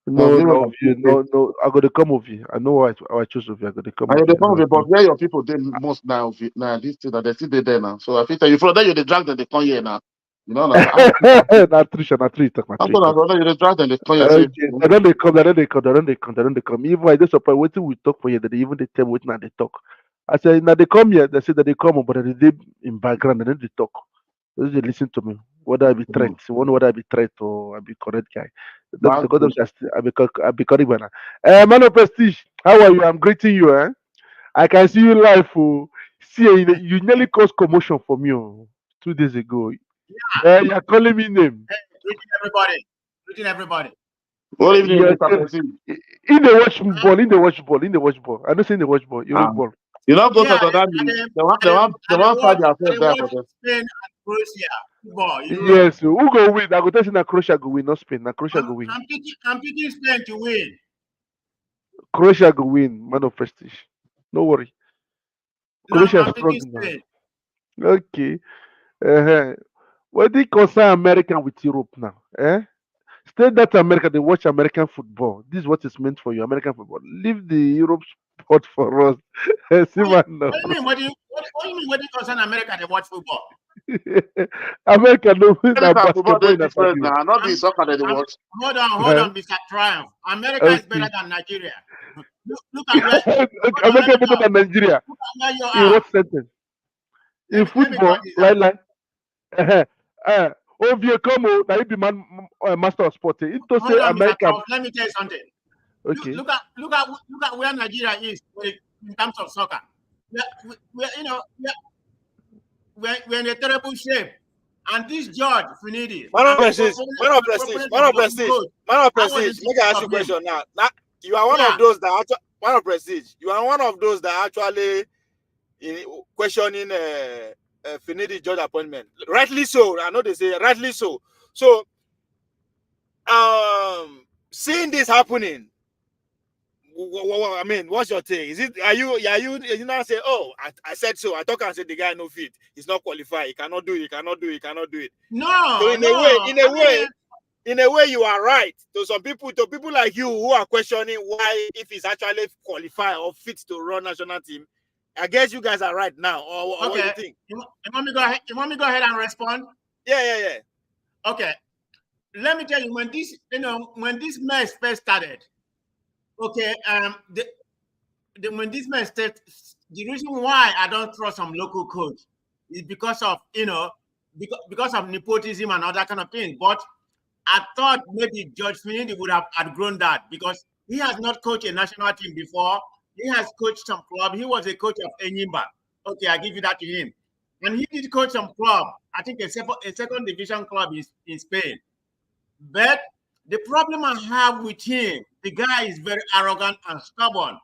No, Give us no, a OVA, no. I go to come OVA. I know why I choose OVA. I go to come and OVA. they come but where your people they most now this thing that they still there now. So I feel tell you from there you the drag them they come here now. You know understand? Not Trisha, not three talk, not I'm three gonna talk. brother you the drag them they come here say Okay, then they come, then they come, then they come, then they come. Even I just surprised waiting we talk for you, that they even they tell me waiting and they talk. I said now they come here, they say that they come, but they did in background and then they talk. Those they listen to me. Whether I be threat, one whether I be threat or I be correct guy. Them that's because them good. I be correct banana. Man of prestige, how are you? I'm greeting you, eh? I can see you live. Oh. See, you nearly caused commotion for me 2 days ago. You're calling me name. Hey, greeting everybody. Greeting everybody. What evening Yes, Mr. President? in the watch ball, in the watch ball, in the watch ball. I don't say in the watch ball. You watch ball. You don't go Yeah, to the meet. They and they want find watch yourself there for them. Spain and Croatia football, Europe. Yes, who go win? I go tell you na Croatia go win, not Spain. Na Croatia go win. I'm picking Spain to win. Croatia go win, man of prestige. No worry. No, Croatia is I'm strong picking now. Spain. Okay. What do you concern American with Europe now? Eh? Stay that America, they watch American football. This is what is meant for you, American football. Leave the Europe sport for us. See, man, no. What do you mean? What do you mean? What do you concern America? They watch football. America no win na American football basketball they in a different sabi. now. Not I'm, be soccer that they I'm, watch. hold on, Mr. Triumph. America is better Okay. than Nigeria. Look at where. Hold on, let America me better talk. than Nigeria. Look at where you In are. what sentence? In Let me talk football, this out. like. Ovie Como, that he be master of sport. It to say Hold on, Mr. America. Triumph. Let me tell you something. Okay. Look at where Nigeria is in terms of soccer. We're in a terrible shape. And this George Finidi, Man of prestige, man of prestige, man of prestige, man of I wasn't prestige. Make I ask you a thinking of him. question now. Now you are one Yeah. of those that man of prestige. You are one of those that actually questioning Finidi judge appointment. Rightly so. I know they say rightly so. So seeing this happening, I mean, what's your take? Is it you now say, oh, I said so. I talk and say the guy no fit. He's not qualified. He cannot do it. He cannot do it. He cannot do it. No, So in a way, you are right. To people like you who are questioning why if he's actually qualified or fit to run national team, I guess you guys are right now. Or okay. What do you think? You want me to go ahead and respond? Yeah. Okay. Let me tell you, when this mess first started, okay, when this mess started, the reason why I don't trust some local coach is because of because of nepotism and all that kind of thing. But I thought maybe George Finidi would have outgrown that because he has not coached a national team before. He has coached some club. He was a coach of Enyimba. Okay, I give you that to him. And he did coach some club. I think a second division club in Spain. But the problem I have with him, the guy is very arrogant and stubborn.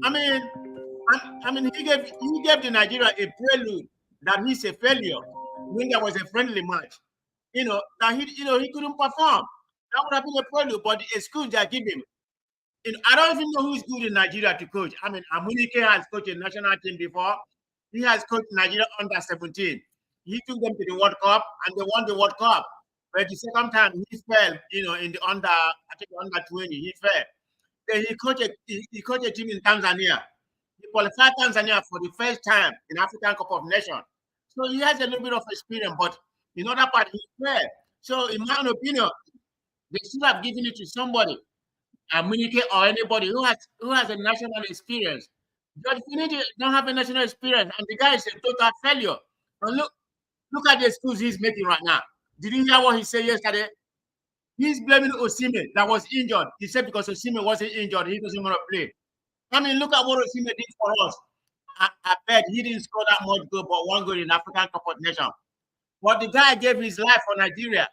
I mean, he gave the Nigeria a prelude that he's a failure when there was a friendly match. That he couldn't perform. That would have been a prelude, but the excuse they give him. I don't even know who's good in Nigeria to coach. I mean, Amunike has coached a national team before. He has coached Nigeria under 17. he took them to the World Cup and they won the World Cup. But the second time he fell, you know, in the under 20, he fell. Then he coached a team in Tanzania. He qualified Tanzania for the first time in African Cup of Nations. So he has a little bit of experience, but in other part he fell. So in my opinion, they should have given it to somebody, a Munike or anybody who has a national experience. Judge Finidi don't have a national experience, and the guy is a total failure. And look at the excuse he's making right now. Did you hear what he said yesterday? He's blaming Osimhen that was injured. He said because Osimhen wasn't injured, he doesn't want to play. I mean, look at what Osimhen did for us. I bet he didn't score that much goal, but one goal in African Cup of Nations. But the guy gave his life for Nigeria.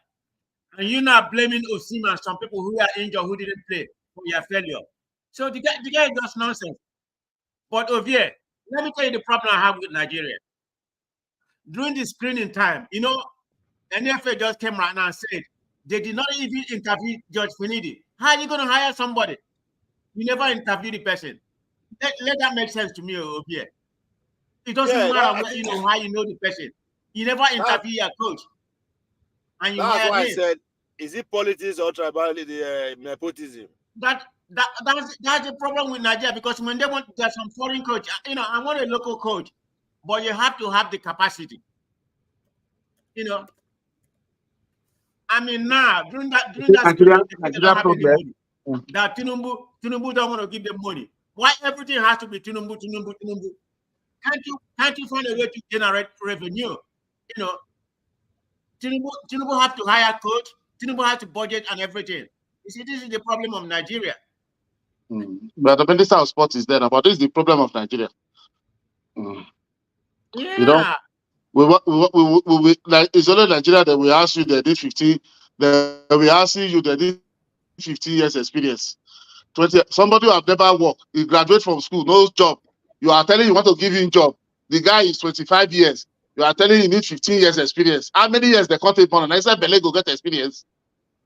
And you're not blaming Osimhen and some people who are injured who didn't play for your failure. So the guy is just nonsense. But Ovie, let me tell you the problem I have with Nigeria. During the screening time, you know, NFA just came right now and said they did not even interview Judge Finidi. How are you going to hire somebody? You never interview the person. Let that make sense to me, Ovie. It doesn't matter where, you know, how you know the person. You never interview your coach. And you That's hire why him. I said, is it politics or tribalism, nepotism? That's the problem with Nigeria, because when they want, there's some foreign coach. You know, I want a local coach, but you have to have the capacity. You know, I mean, now during that Nigeria problem. That Tinubu don't want to give them money. Why everything has to be Tinubu? Can't you find a way to generate revenue? You know, Tinubu have to hire a coach. Tinubu has to budget and everything. You see, this is the problem of Nigeria. But the Minister of Sport is there now, but this is the problem of Nigeria. Yeah. You know, we like, it's only Nigeria that we ask you that did 15, that we asking you that did 15 years experience. 20, somebody who have never worked, he graduate from school, no job. You are telling you want to give him job. The guy is 25 years. You are telling you need 15 years experience. How many years they can't take on? And I said, Bele go get experience.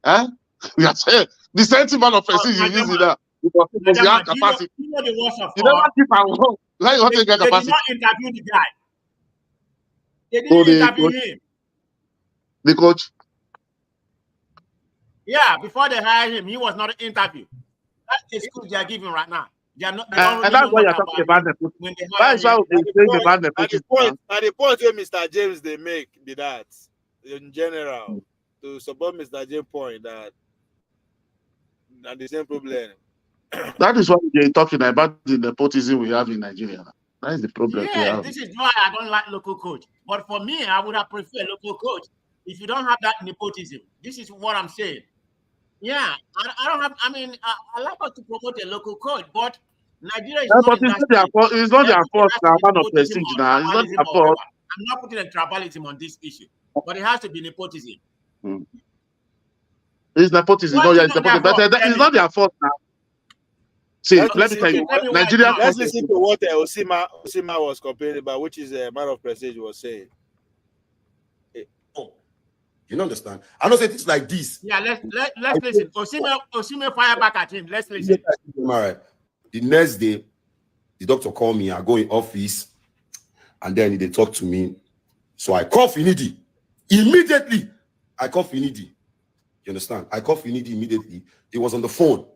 Huh? We are saying the sentiment of person you use it now. Because you have capacity. You know the worst of You never keep our work. How you want to get They did capacity? not interview the guy. They didn't interview him. The coach? Yeah, before they hired him, he was not interviewed. That's the excuse they are giving right now. They are not. And that's why you're talking about nepotism. That is why we're saying about nepotism. At the point where Mr. James they make be that in general to support Mr. James' point that the same problem. That is why we're talking about the nepotism we have in Nigeria. That is the problem. Yeah, this is why I don't like local coach. But for me, I would have preferred local coach. If you don't have that nepotism, this is what I'm saying. Yeah, I don't have. I mean, I like us to promote a local coach, but Nigeria is not. It's not their fault. Now, man of prestige now. It's not their fault. I'm not putting a tribalism on this issue, but it has to be nepotism. It's nepotism. No, yeah, it's nepotism. But it's not their fault now. See, let me tell you, Nigeria. Let's listen to what Osima was complaining about, which is a man of prestige was saying. You don't understand? I don't say things like this. Yeah, let's listen. Osima fire back at him. Let's listen. All right. The next day, the doctor called me. I go in office, and then they talk to me. So I call Finidi. Immediately, I call Finidi. You understand? I called Finidi immediately. He was on the phone.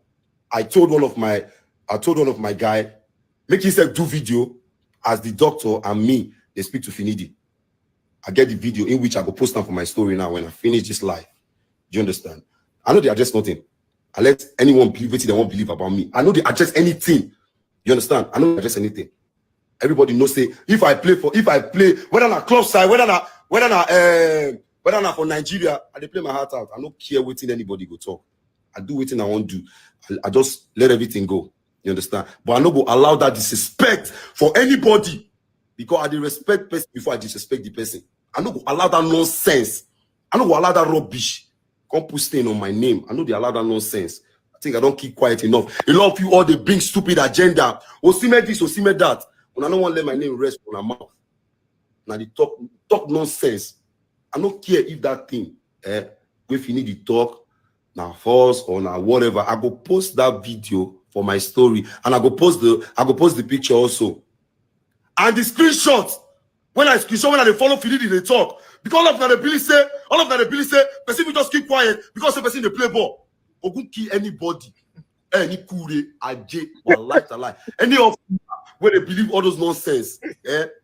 I told one of my guy, make himself do video as the doctor and me, they speak to Finidi. I get the video in which I go post them for my story now when I finish this live. Do you understand? I know they address nothing. I let anyone believe what they won't believe about me. I know they address anything. You understand? I know they address anything. Everybody knows say if I play whether na club side, whether na for Nigeria, I play my heart out. I don't care what anybody go talk. I do what I want to do. I just let everything go. You understand? But I no go allow that disrespect for anybody because I dey respect person before I disrespect the person. I no go allow that nonsense. I no go allow that rubbish. Come put stain on my name. I know they allow that nonsense. I think I don't keep quiet enough. A lot of you all they bring stupid agenda. Osime this, Osime that. When I don't want to let my name rest on my mouth. Now they talk nonsense. I don't care if that thing, if you need to talk, now false or now whatever. I go post that video for my story, and I go post the picture also, and the screenshot When I screenshot, when I follow Finidi, they talk. Because all of that ability say, person will just keep quiet because the person they play ball. Ogun kill anybody. Any kure, aje, wallahi talai. Any of where they believe all those nonsense.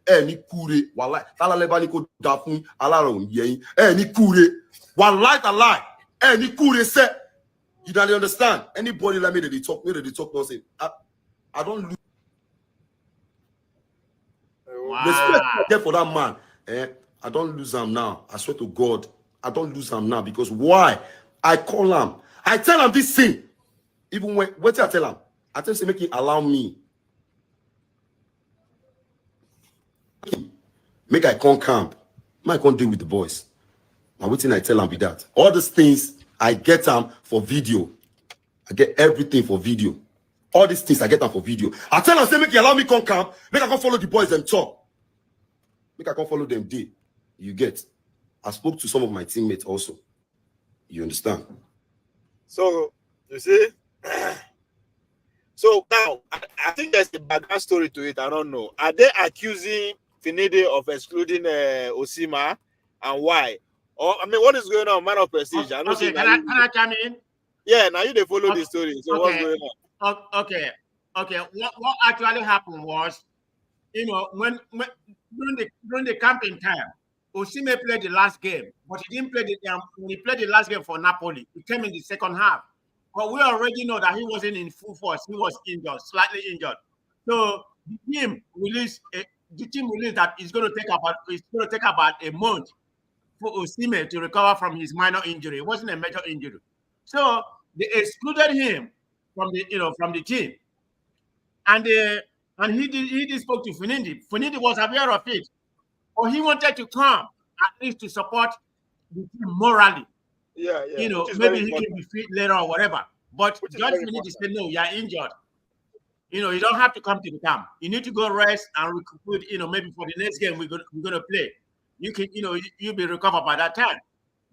Any kure, wallahi. Tala lebani ko dafun, alaron yein. Any kure, wallahi talai. Any kure say. You don't understand? Anybody like me that they talk nonsense. I don't lose. Respect I get for that man. I don't lose him now. I swear to God, I don't lose him now because why? I call him. I tell him this thing. Even when what I tell him, I tell him make him allow me. Make I come camp. I can't deal with the boys. Now what thing I tell him be that. All these things I get them for video. I get everything for video. All these things I get them for video. I tell him say make you allow me come camp. Make I come follow the boys and talk. Make I come follow them day. You get. I spoke to some of my teammates also. You understand? So you see. So now I think there's a background story to it. I don't know. Are they accusing Finidi of excluding Osima, and why? Or I mean, what is going on, man of prestige? I know. Okay, can I come in? Yeah, now you they follow the story. So what's going on? Okay. What actually happened was, when during the camping time, Osimhen played the last game, but he didn't play when he played the last game for Napoli. He came in the second half, but we already know that he wasn't in full force. He was injured, slightly injured. So the team released that it's going to take about a month for Osimhen to recover from his minor injury. It wasn't a major injury, so they excluded him from the team, and he spoke to Finidi. Finidi was aware of it, but he wanted to come at least to support the team morally. Yeah. Maybe he can be fit later or whatever. But Judge Finidi said, no, you are injured. You don't have to come to the camp. You need to go rest and recoup. Maybe for the next game we're gonna play. You can, you'll be recovered by that time.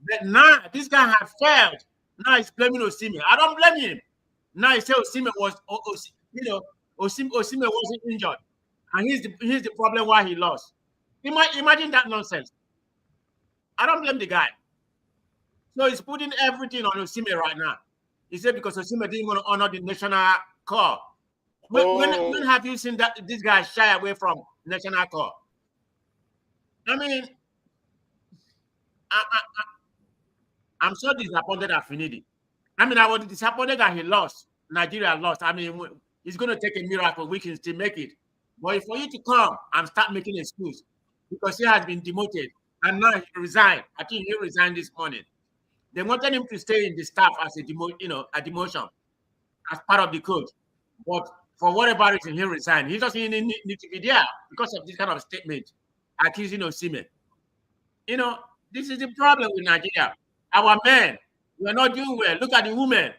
But now this guy has failed. Now he's blaming Osimhen. I don't blame him. Now he said Osimhen Osimhen wasn't injured, and he's the problem why he lost. Imagine that nonsense. I don't blame the guy. So he's putting everything on Osimhen right now. He said because Osimhen didn't want to honor the national call. When have you seen that this guy shy away from national call? I mean, I'm so disappointed at Finidi. I mean, I was disappointed that he lost. Nigeria lost. I mean, it's going to take a miracle. We can still make it. But for you to come and start making excuse because he has been demoted and now he resigned. I think he resigned this morning. They wanted him to stay in the staff as a demotion as part of the coach. But for whatever reason, he resigned. He doesn't need to be there because of this kind of statement accusing Osimhen. This is the problem with Nigeria. Our men, we are not doing well. Look at the women.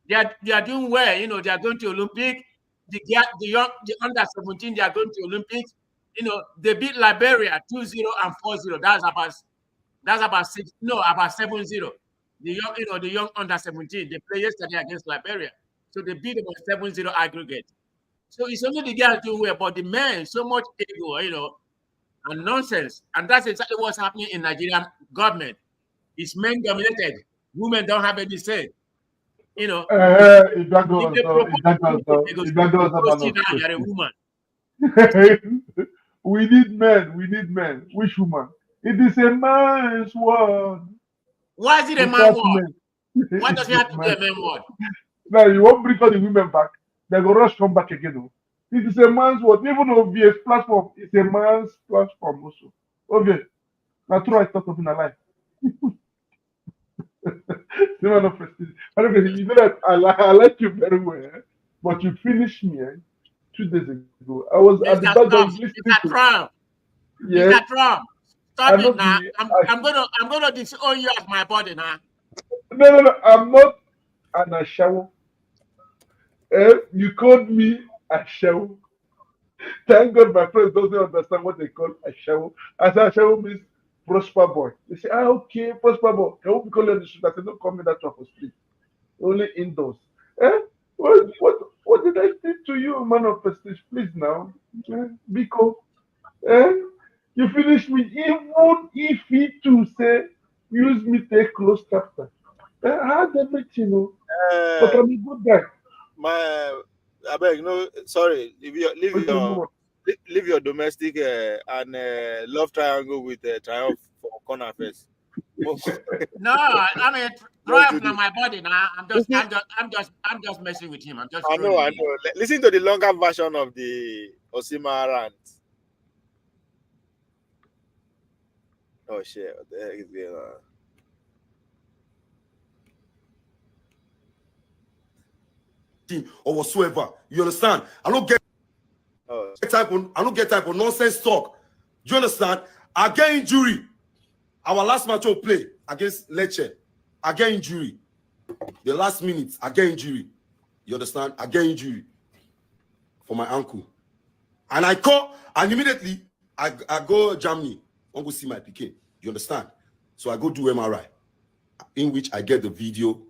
They are doing well. They are going to Olympic. The under 17, they are going to Olympics. They beat Liberia 2-0 and 4-0. That's about 7-0. The young under 17. They played yesterday against Liberia. So they beat them on 7-0 aggregate. So it's only the guys doing well, but the men, so much ego, and nonsense. And that's exactly what's happening in Nigerian government. It's men dominated. Women don't have any say. You're a woman. We need men. Which woman? It is a man's world. Why is it a man's world? Why does it have to be a man's world? Now you won't bring all the women back. They go rush come back again. It is a man's world. Even OVS platform, it's a man's platform also. Okay. Now true I thought of in a life. You know that I like you very well, but you finished me 2 days ago. I was at the back door listening to Trump. Yeah. Trump. Stop it now. I'm gonna disown you as my body now. No. I'm not an Ashawo. You called me Ashawo. Thank God my friends doesn't understand what they call Ashawo. As Ashawo means prosper boy. They say, okay, prosper boy. Can we call you on the street? I said, don't call me that one for street. Only indoors. What did I say to you, man of prestige? Please now. Biko. You finish me, even if he too say use me take close captain. I had everything, but Uh, I'm a good guy. my, I beg, no, sorry, Okay, move on. leave your domestic and love triangle with triumph for corner first. Mo- No, I mean Just do Triumph the. now my body now. Listen, I'm just messing with him. I'm just I know, trolling I him. know. Listen to the longer version of the Osima rant. Oh shit! What the heck is going on? Or whatsoever. You understand? I don't get Oh, I don't get type of nonsense talk. You understand? I get injury. Our last match we play against Lecce, I get injury. The last minute, I get injury. You understand? I get injury for my ankle. And I call, and immediately I go Germany. I go see my PK. You understand? So I go do MRI, in which I get the video,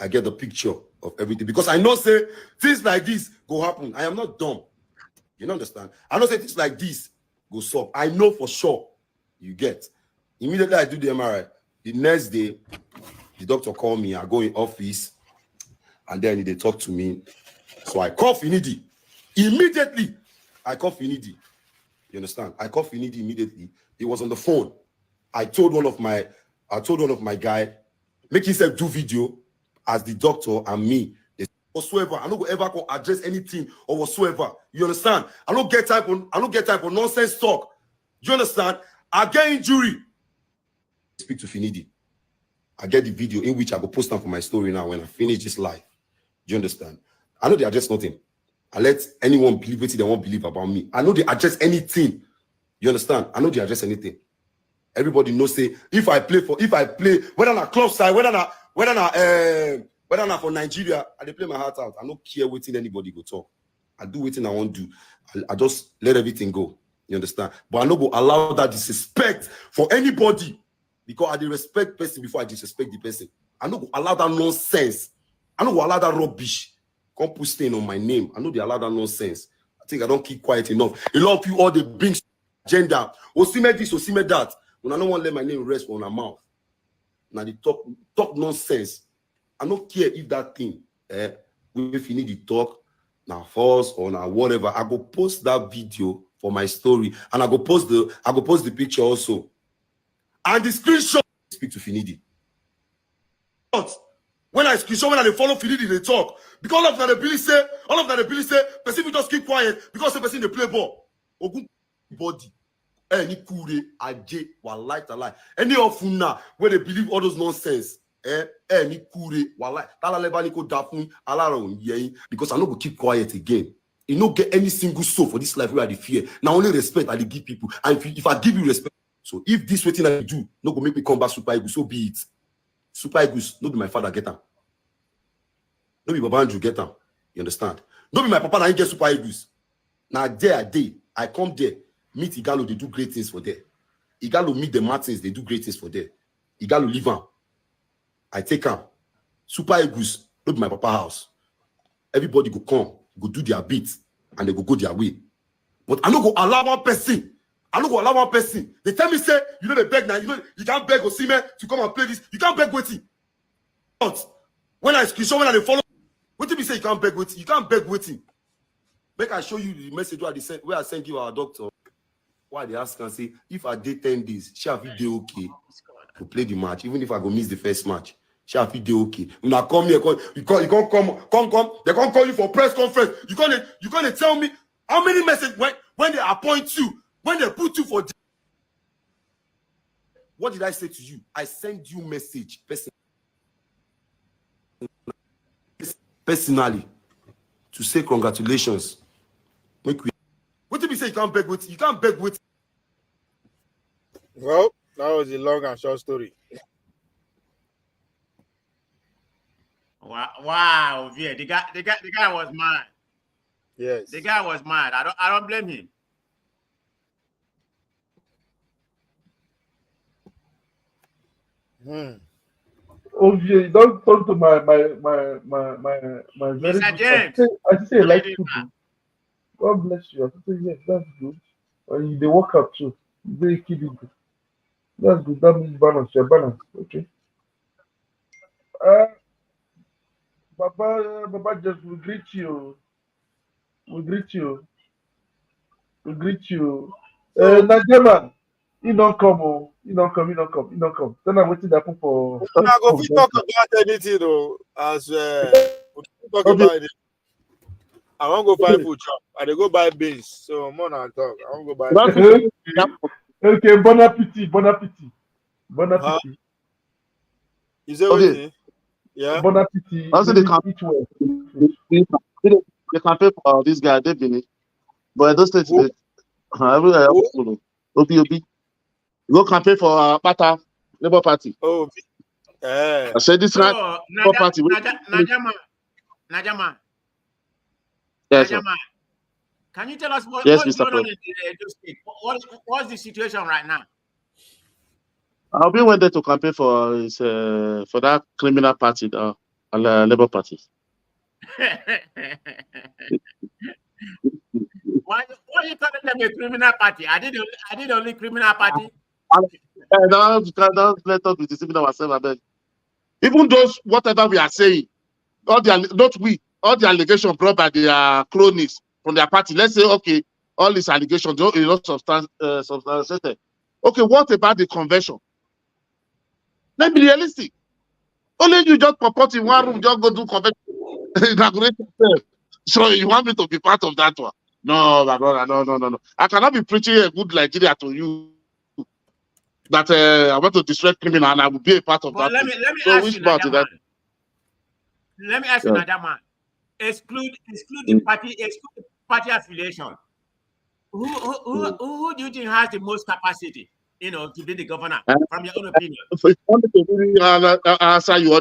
I get the picture of everything. Because I know say things like this go happen. I am not dumb. You understand? I know say things like this go solve. I know for sure. You get. Immediately I do the MRI. The next day, the doctor called me. I go in office, and then they talk to me. So I call Finidi. Immediately, I call Finidi. You understand? I called Finidi immediately. He was on the phone. I told one of my guy, make himself do video as the doctor and me. Whatsoever. I don't ever go address anything or whatsoever. You understand? I don't get type of nonsense talk. You understand? I get injury. Speak to Finidi. I get the video in which I go post them for my story now when I finish this live. Do you understand? I know they address nothing. I let anyone believe what they won't believe about me. I know they address anything. You understand? I know they address anything. Everybody knows say if I play whether on a club side, whether not for Nigeria, I they play my heart out. I don't care waiting anybody go talk. I do waiting I want to do. I just let everything go. You understand? But I no go allow that disrespect for anybody because I dey respect person before I disrespect the person. I no go allow that nonsense. I no go allow that rubbish. Come put stain on my name. I know they allow that nonsense. I think I don't keep quiet enough. A lot of you all they bring agenda. Osime this, Osime that. When I don't want to let my name rest on my mouth. Now they talk nonsense. I don't care if that thing, if you need to talk, now false or now whatever. I go post that video for my story, and I go post the picture also, and the screenshot. Speak to Finidi. When I screenshot, when I follow Finidi, they talk because all of that ability say, person will just keep quiet because the person they play ball. Ogun body. Any kure aje walai talai. Any of now where they believe all those nonsense. Any kure walai tala lebani ko dafun alaron yei because I no go keep quiet again. You no get any single soul for this life where I dey fear. Now only respect I dey give people, and if I give you respect, so if this waiting I do no go make me come back Super Eagles, so be it. Super Eagles no be my father get am. No be Baba Andrew get am. You understand? No be my papa na get Super Eagles. Now there I come there. Meet Igalo, they do great things for there. Igalo meet the Martins, they do great things for there. Igalo leave am. I take am. Super Eagles, no be my papa house. Everybody go come, go do their bit, and they go their way. But I no go allow one person. They tell me, say, you know they beg now, you can't beg Osime to come and play this. You can't beg waiting. But when I screenshot, when I follow, what did you say you can't beg waiting? You can't beg waiting. Make I show you the message where I sent you our doctor. Why they ask and say, if I did 10 days, shall I be okay to play the match, even if I go miss the first match? Shall I be okay? When I come here, you can't come. They can't call you for press conference. You can't tell me how many messages when they appoint you, when they put you for. What did I say to you? I send you message personally to say congratulations. What did we say? You can't beg with. You can't beg with. well, that was a long and short story. Wow, yeah, the guy was mad. Yes. The guy was mad. I don't blame him. Obviously, don't talk to my very Mr. good. James. I say like football. God bless you. I say yes, that's good. And they work out too. Very kidding. That's good. That means balance. You're balanced. Okay. Uh, Baba, just we greet you. We greet you. We greet you. So Najema, he don't come. Oh, he don't come. He don't come. He don't come. Then I'm waiting happen for I go fit talk convention. about anything though. As we fit talk Okay. about it. I want to go find food shop. I dey go buy beans. So more than talk. I want to go buy That's beans. Okay, bon appetit. Bon appetit. Bon Huh? appetit. Is that Okay. waiting? Yeah. Bon appetit. Also, Maybe they can eat well. they can pay for this guy, they believe. But those states, Who? everywhere, Who? OPOB. Go campaign for Pata Labour Party. Oh, eh. I said this So, right Labour Party. Najama, Yes, sir. can you tell us Yes, what's Mr. going on President. in the Edo State? What's the situation right now? I'll be went there to campaign for his for that criminal party, Labour Party. Why are you calling them a criminal party? I did only criminal party. Don't let us be deceiving ourselves. I beg. Even those whatever we are saying, all the allegations brought by their cronies from their party. Let's say, okay, all these allegations, don't substantiated. Okay, what about the convention? Let's be realistic. Only you just purport in one room, just go do convention, inaugurate yourself. So you want me to be part of that one? No, my brother, no. I cannot be preaching a good Nigeria to you that I want to destroy criminal and I will be a part of But that. let me So ask which you, part is that? Let me ask you, Najama. Exclude the party affiliation. Who do you think has the most capacity, to be the governor, from your own opinion? If you want me to really answer you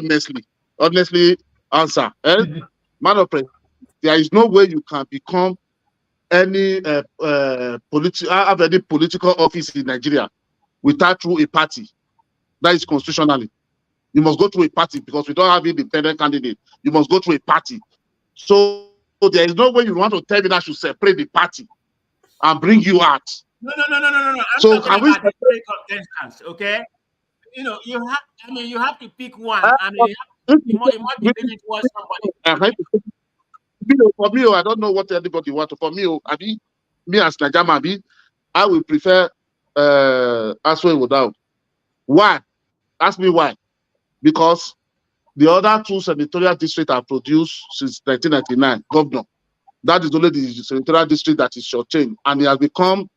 honestly answer. Man of prayer, there is no way you can become any have any political office in Nigeria without through a party. That is constitutionally. You must go through a party because we don't have independent candidate. You must go through a party. So there is no way you want to tell me that I should separate the party and bring you out. No. I'm So talking about the three contestants, okay? You have to pick one. You must be leaning towards somebody. For me, I don't know what anybody wants. For me, me as Najama, I will prefer Aswe without. Why? Ask me why. Because the other two senatorial districts are produced since 1999, governor. That is only the senatorial district that is shortchanged, and it has become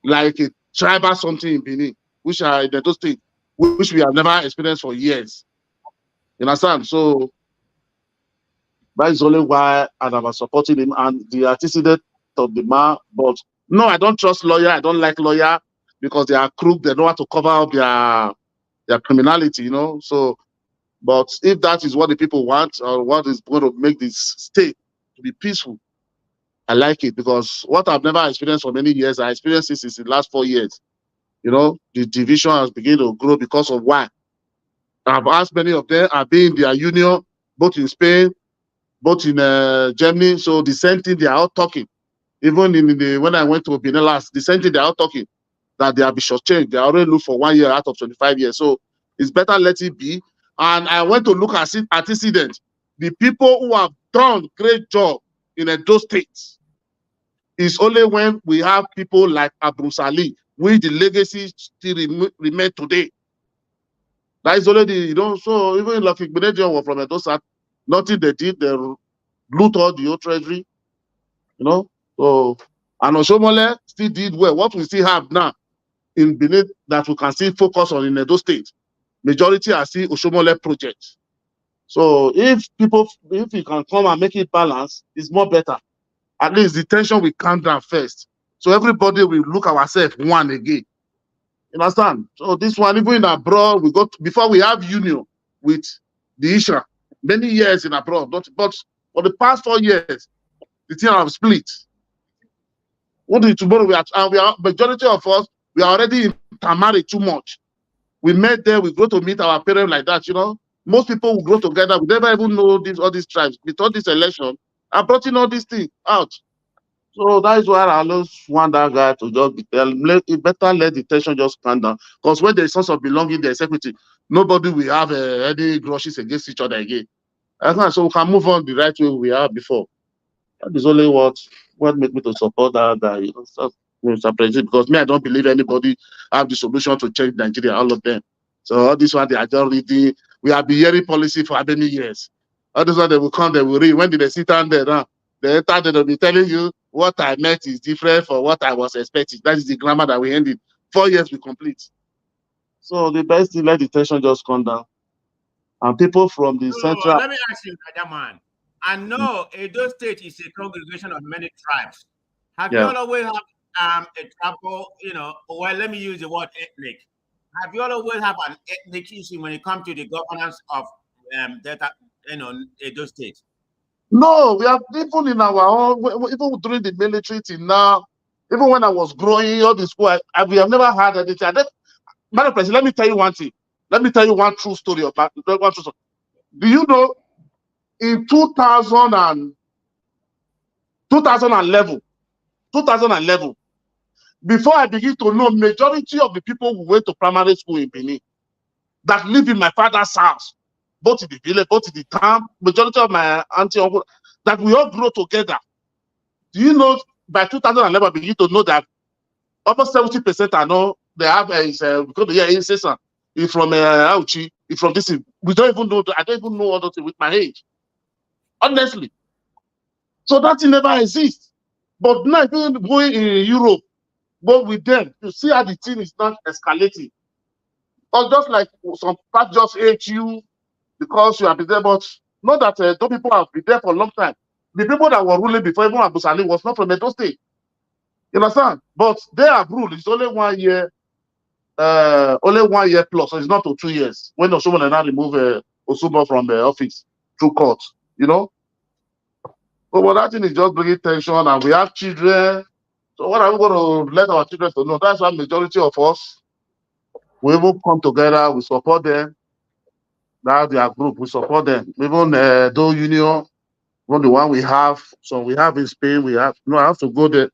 like a tribal something in Benin, which are in those states, which we have never experienced for years. You understand? So that is only why I was supporting him and the antecedent of the man. But no, I don't trust lawyer. I don't like lawyer because they are crook. They know how to cover up their criminality, So, but if that is what the people want or what is going to make this state to be peaceful, I like it because what I've never experienced for many years, I experienced this in the last 4 years. The division has begun to grow because of why. I've asked many of them are being in their union, both in Spain, both in Germany. So the same thing they are all talking. Even when I went to Benin last, the same thing they are all talking that they have been shortchanged. They already look for 1 year out of 25 years. So it's better let it be. And I went to look at antecedent. The people who have done great job in those states is only when we have people like Abu Salih, which the legacy still remain today. That is already, so even like Igbenedion were from those nothing they did, they loot all the old treasury, So, and Oshomole still did well. What we still have now in Benin that we can still focus on in Edo State, majority are still Oshomole projects. So if you can come and make it balance, it's more better. At least the tension will calm down first. So everybody will look ourselves one again. You understand? So this one, even in abroad, before we have union with the Isha, many years in abroad, but for the past 4 years, the thing have split. Tomorrow we are majority of us, we are already intermarried too much. We met there, we go to meet our parents like that, Most people will grow together. We never even know all these tribes. With all this election, I brought in all these things out. So that is why I always want that guy to just be tell better let the tension just calm down. Because when there's sense of belonging, there's equity, nobody will have any grudges against each other again. So we can move on the right way we are before. That is only what made me to support that guy. So, Mr. President, because me, I don't believe anybody have the solution to change Nigeria, all of them. So all this one, they are just reading. We have been hearing policy for how many years? All this one, they will come, they will read. When did they sit down there now? They enter, they will be telling you what I meant is different from what I was expecting. That is the grammar that we ended. 4 years we complete. So the best thing, let the tension just come down. And people from the So central. let me ask you, man. I know Edo State is a congregation of many tribes. Have you Yeah. all always have a tribal, well, let me use the word ethnic. Have you all always have an ethnic issue when it comes to the governance of Delta, Edo State? No, we have even in our own, even during the military till now, even when I was growing all the school, we have never had anything. Madam President, let me tell you one thing. Let me tell you one true story about one true story. Do you know in 2011, before I begin to know majority of the people who went to primary school in Benin that live in my father's house, both in the village, both in the town, majority of my auntie, uncle, that we all grow together. Do you know by 2011 I begin to know that almost 70% are know they have because yeah, incessant. If from Auchi, if from this, we don't even know. I don't even know other thing with my age, honestly. So that thing never exists. But now, even going in Europe, but with them, you see how the thing is not escalating. Or just like some part just hate you because you have been there, but not that those people have been there for a long time. The people that were ruling before even Abu Sali was not from Edo State. You understand? But they have ruled. It's only 1 year, only 1 year plus. So it's not to 2 years. When Osumon now remove Osumo from the office through court, you know. But that thing is just bringing tension, and we have children. So what are we going to let our children to know? That's why majority of us we even come together. We support them. That's their group. We support them. Even though union, even the one we have. So we have in Spain. We have I have to go there.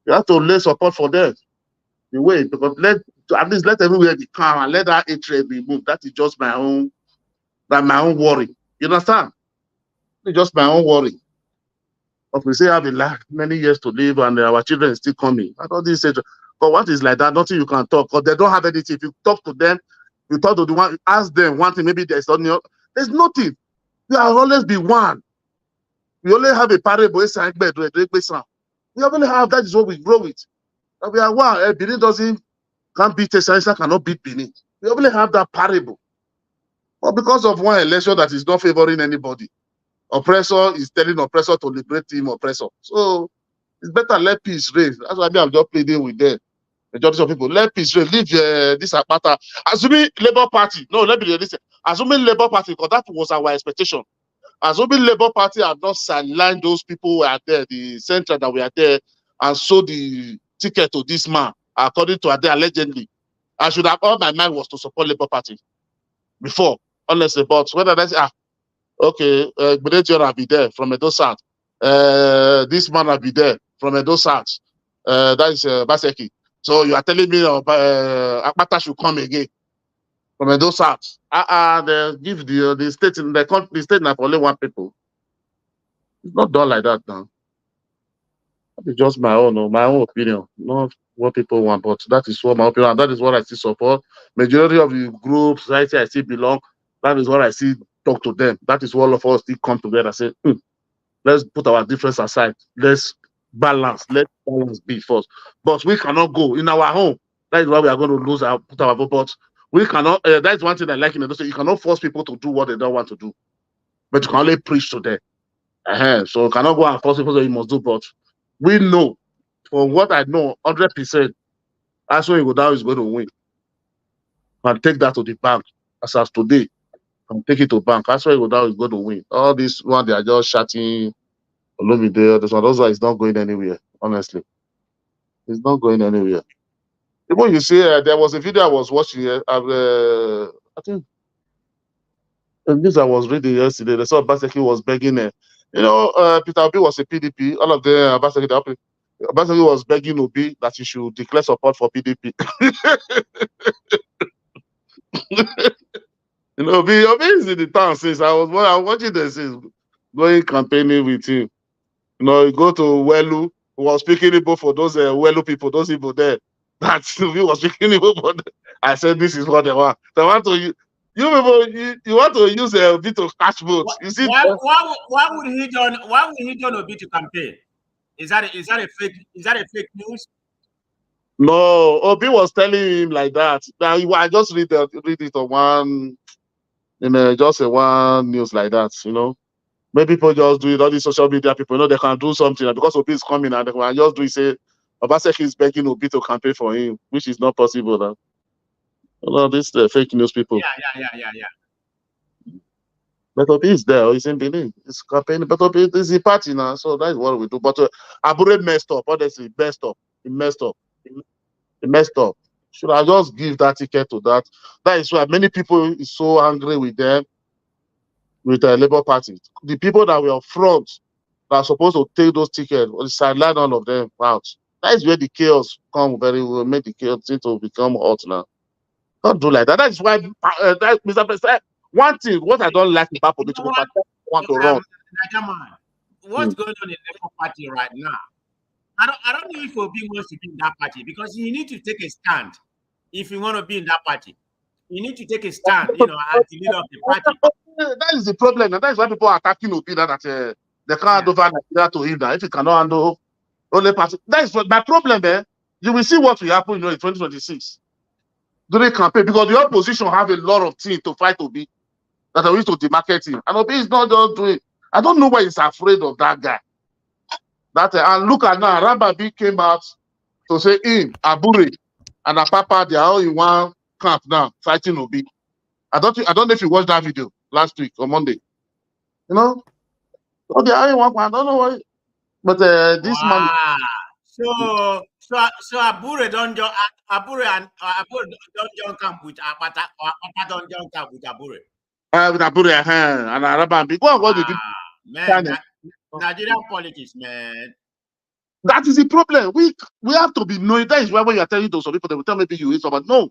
You have to lay support for them. The way because at least let everywhere be calm and let that hatred be moved. That is just my own worry. You understand? It's just my own worry. But we say have many years to live and our children is still coming. I don't think but what is like that? Nothing you can talk because they don't have anything. If you talk to them, you talk to the one, ask them one thing, maybe there's nothing. There's nothing. There will always be one. We only have a parable. We only have that is what we grow with. And we are one. Benin can't beat Essential, cannot beat Benin. We only have that parable. But because of one election that is not favoring anybody, oppressor is telling oppressor to liberate him, oppressor. So it's better let peace reign. That's why I'm just pleading with them. Majority of people, let peace reign. Leave this apata. Assuming Labour Party, no, let me listen. Assuming Labour Party, because that was our expectation. Assuming Labour Party have not sidelined those people who are there, the central that we are there, and sold the ticket to this man, according to Ade allegedly. I should have all my mind was to support Labour Party before, honestly. But whether that's okay, Gbedejian will be there from Edo South. This man will be there from Edo South. That is Baseki. So you are telling me Akpata should come again from Edo South. They give the state in the state now for only one people. It's not done like that now. It's just my own opinion, not what people want, but that is what my opinion, and that is what I still support. Majority of the group, society I still belong, that is what I still talk to them. That is what all of us still come together and say, let's put our difference aside. Let's balance. Let balance be first. But we cannot go in our home. That is why we are going to lose put our vote. But we cannot. That is one thing I like in the you cannot force people to do what they don't want to do, but you can only preach to them. So you cannot go and force people that you must do. But we know, from what I know, 100%, that's when Igodao is going to win. And take that to the bank as of today. And take it to bank. That's why Igodao is going to win. All this one, they are just shouting. Olumide, this one, those are, it's not going anywhere, honestly. It's not going anywhere. Even you see, there was a video I was watching, I think, this I was reading yesterday, they saw Baseki was begging, Peter Obi was a PDP, all of them, Baseki, Obasanjo was begging Obi that he should declare support for PDP. Obi is in the town since I was watching this since going campaigning with him. He go to Welu, who was speaking Igbo for those Welu people, those people there. That Obi was speaking Igbo for them. I said, this is what they want. They want to you people, you want to use Obi to catch votes. You see, why would he join Obi to campaign? Is that a fake news? No, Obi was telling him like that. Now I just read it on one, just a one news like that. Maybe people just do it. All these social media people, they can do something because Obi is coming and they can just do it. Say Obaseki is begging Obi to campaign for him, which is not possible. This fake news people. Yeah. But Obi is there. He's in Benin. He's campaigning. But Obi is a party now, so that's what we do. But Abure messed up. Honestly, messed up. He messed up. He messed up. Should I just give that ticket to that? That is why many people is so angry with them, with the Labour Party. The people that were up front that are supposed to take those tickets, or sideline all of them out. That is where the chaos come very well, make the chaos to become hot now. Don't do like that. That is why Mr. President, one thing, what I don't like about political party, want to run. What's going on in the Labour Party right now? I don't know if Obi wants to be in that party because you need to take a stand if you want to be in that party. You need to take a stand, as the leader of the party. That is the problem, and that is why people are attacking Obi that they can't hand over Nigeria to him. That if he cannot handle only party, that is my problem. You will see what will happen in 2026 during campaign because the opposition have a lot of things to fight Obi that are used to demarket him, and Obi is not just doing. I don't know why he's afraid of that guy. And look at now, Rababi came out to say him, Abure, and Apapa, they are all in one camp now fighting Obi. I don't know if you watched that video last week or Monday. So they are in one camp. I don't know why, but this man. So Abure don't join camp with Apata, or Apata don't join camp with Abure. With Abure and Rababi. Go and watch the man. Nigerian politics, man. That is the problem. We have to be knowing. That is why when you are telling those people, they will tell maybe you hate someone. No,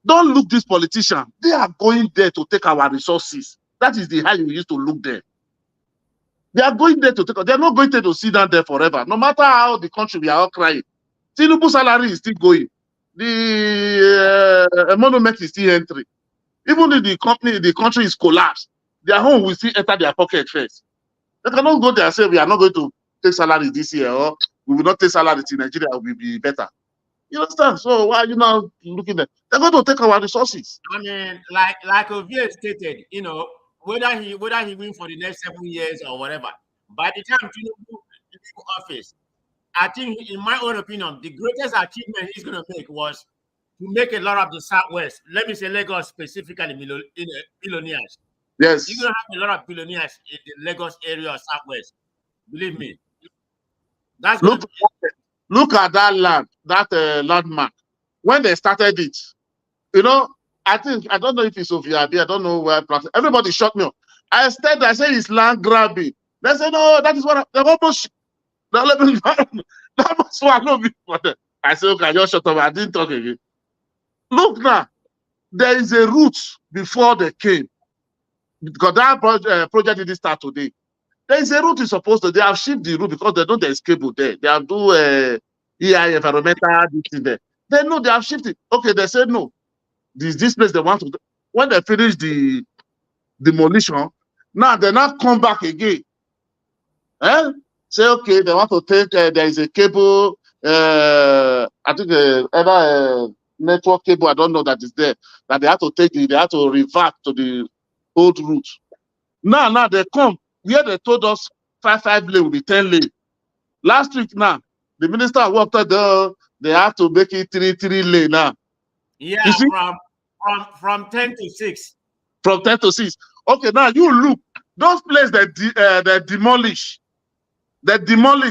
don't look this politician. They are going there to take our resources. That is the how you used to look there. They are going there to take. They are not going there to sit down there forever. No matter how the country we are all crying. Tinubu salary is still going. The monument is still entering. Even if the country is collapsed, their home will still enter their pocket first. They cannot go there and say we are not going to take salary this year, or we will not take salary in Nigeria, will be better. You understand? So why are you now looking at? They're going to take our resources. I mean, like Ovie stated, whether he win for the next 7 years or whatever, by the time Tinubu leave office, I think, in my own opinion, the greatest achievement he's going to make was to make a lot of the Southwest, let me say Lagos specifically, billionaires. Yes. You're going to have a lot of billionaires in the Lagos area or Southwest. Believe me. That's look at that land, that landmark. When they started it, I don't know if it's Oviabi, I don't know where. Everybody shot me up. I said it's land grabbing. They said, no, that is what they almost. That was swallow me for them. I said, okay, just shut up. I didn't talk again. Look now, there is a route before they came. Because that project didn't start today. There is a route is supposed to. They have shifted the route because they know there's cable there. They have do EI environmental thing there. They know they have shifted. Okay, they said no. This place they want to. When they finish the demolition, now they not come back again. Say okay, they want to take. There is a cable. I think other network cable. I don't know that is there. That they have to take. They have to revert to the old route. Now they come where they told us 5 lane will be 10 lane. Last week now, the minister walked out they have to make it 3 lane now. Yeah, from 10 to 6. From 10 to 6. Okay, now you look those places that demolish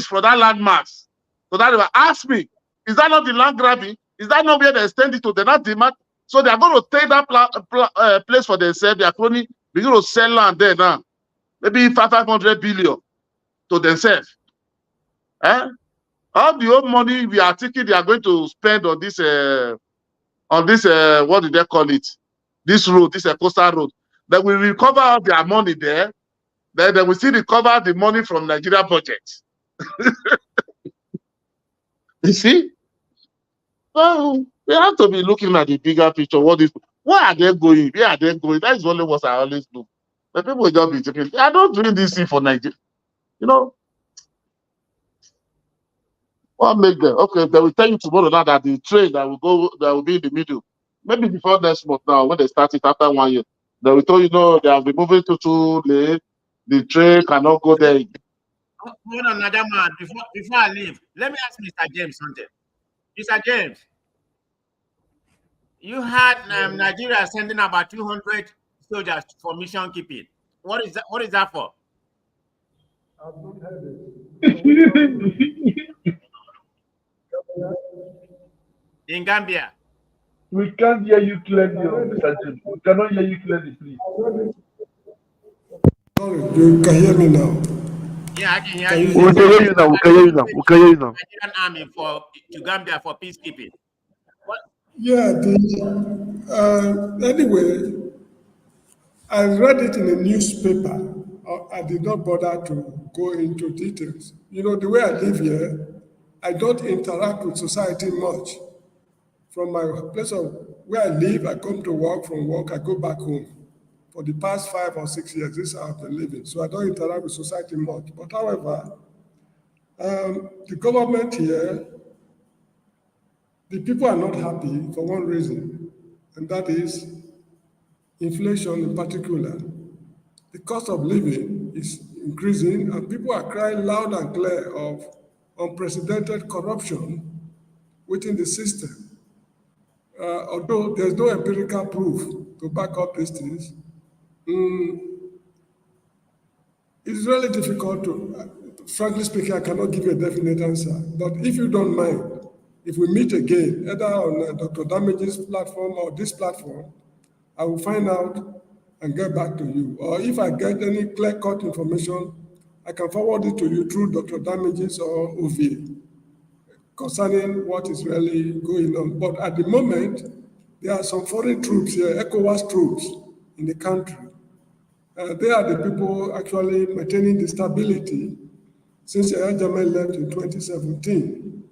for that landmass. So that they ask me, is that not the land grabbing? Is that not where they extend it to? They're not demand. So they are going to take that place for themselves. They are going to sell land there now. Maybe 500 billion to themselves. All the old money we are thinking they are going to spend on this what did they call it? This road, this coastal road. Then we recover all their money there. Then they will still recover the money from Nigeria budget. You see? Well, we have to be looking at the bigger picture. Where are they going? Where are they going? That is only what I always do. The people will just be thinking, they are not doing this thing for Nigeria. You know, what make them? Okay, they will tell you tomorrow now that the train that will be in the middle. Maybe before next month now, when they start it after 1 year, they will tell you, no, they have been moving too late. The train cannot go there. Hold on, another man. Before I leave, let me ask Mr. James something. Mr. James, you had Nigeria sending about 200 soldiers for mission keeping. What is that? What is that for? I've not heard it. In Gambia. We can't hear you clearly, Mr. James. We cannot hear you clearly, please. Sorry, you can hear me now. Yeah, I can hear Can you. you We can hear you now. We can hear you now. We can hear you now. Nigerian army to Gambia for peacekeeping. What? Yeah, anyway, I read it in a newspaper. I did not bother to go into details. You know, the way I live here, I don't interact with society much. From my place of where I live, I come to work, from work, I go back home. For the past 5 or 6 years, this is how I've been living. So I don't interact with society much. But however, the government here, the people are not happy for one reason, and that is inflation in particular. The cost of living is increasing, and people are crying loud and clear of unprecedented corruption within the system. Although there's no empirical proof to back up these things, it's really difficult frankly speaking, I cannot give you a definite answer. But if you don't mind, if we meet again, either on Dr. Damage's platform or this platform, I will find out and get back to you. Or if I get any clear-cut information, I can forward it to you through Dr. Damages or OVA concerning what is really going on. But at the moment, there are some foreign troops here, ECOWAS troops in the country. They are the people actually maintaining the stability since Yahya Jammeh left in 2017.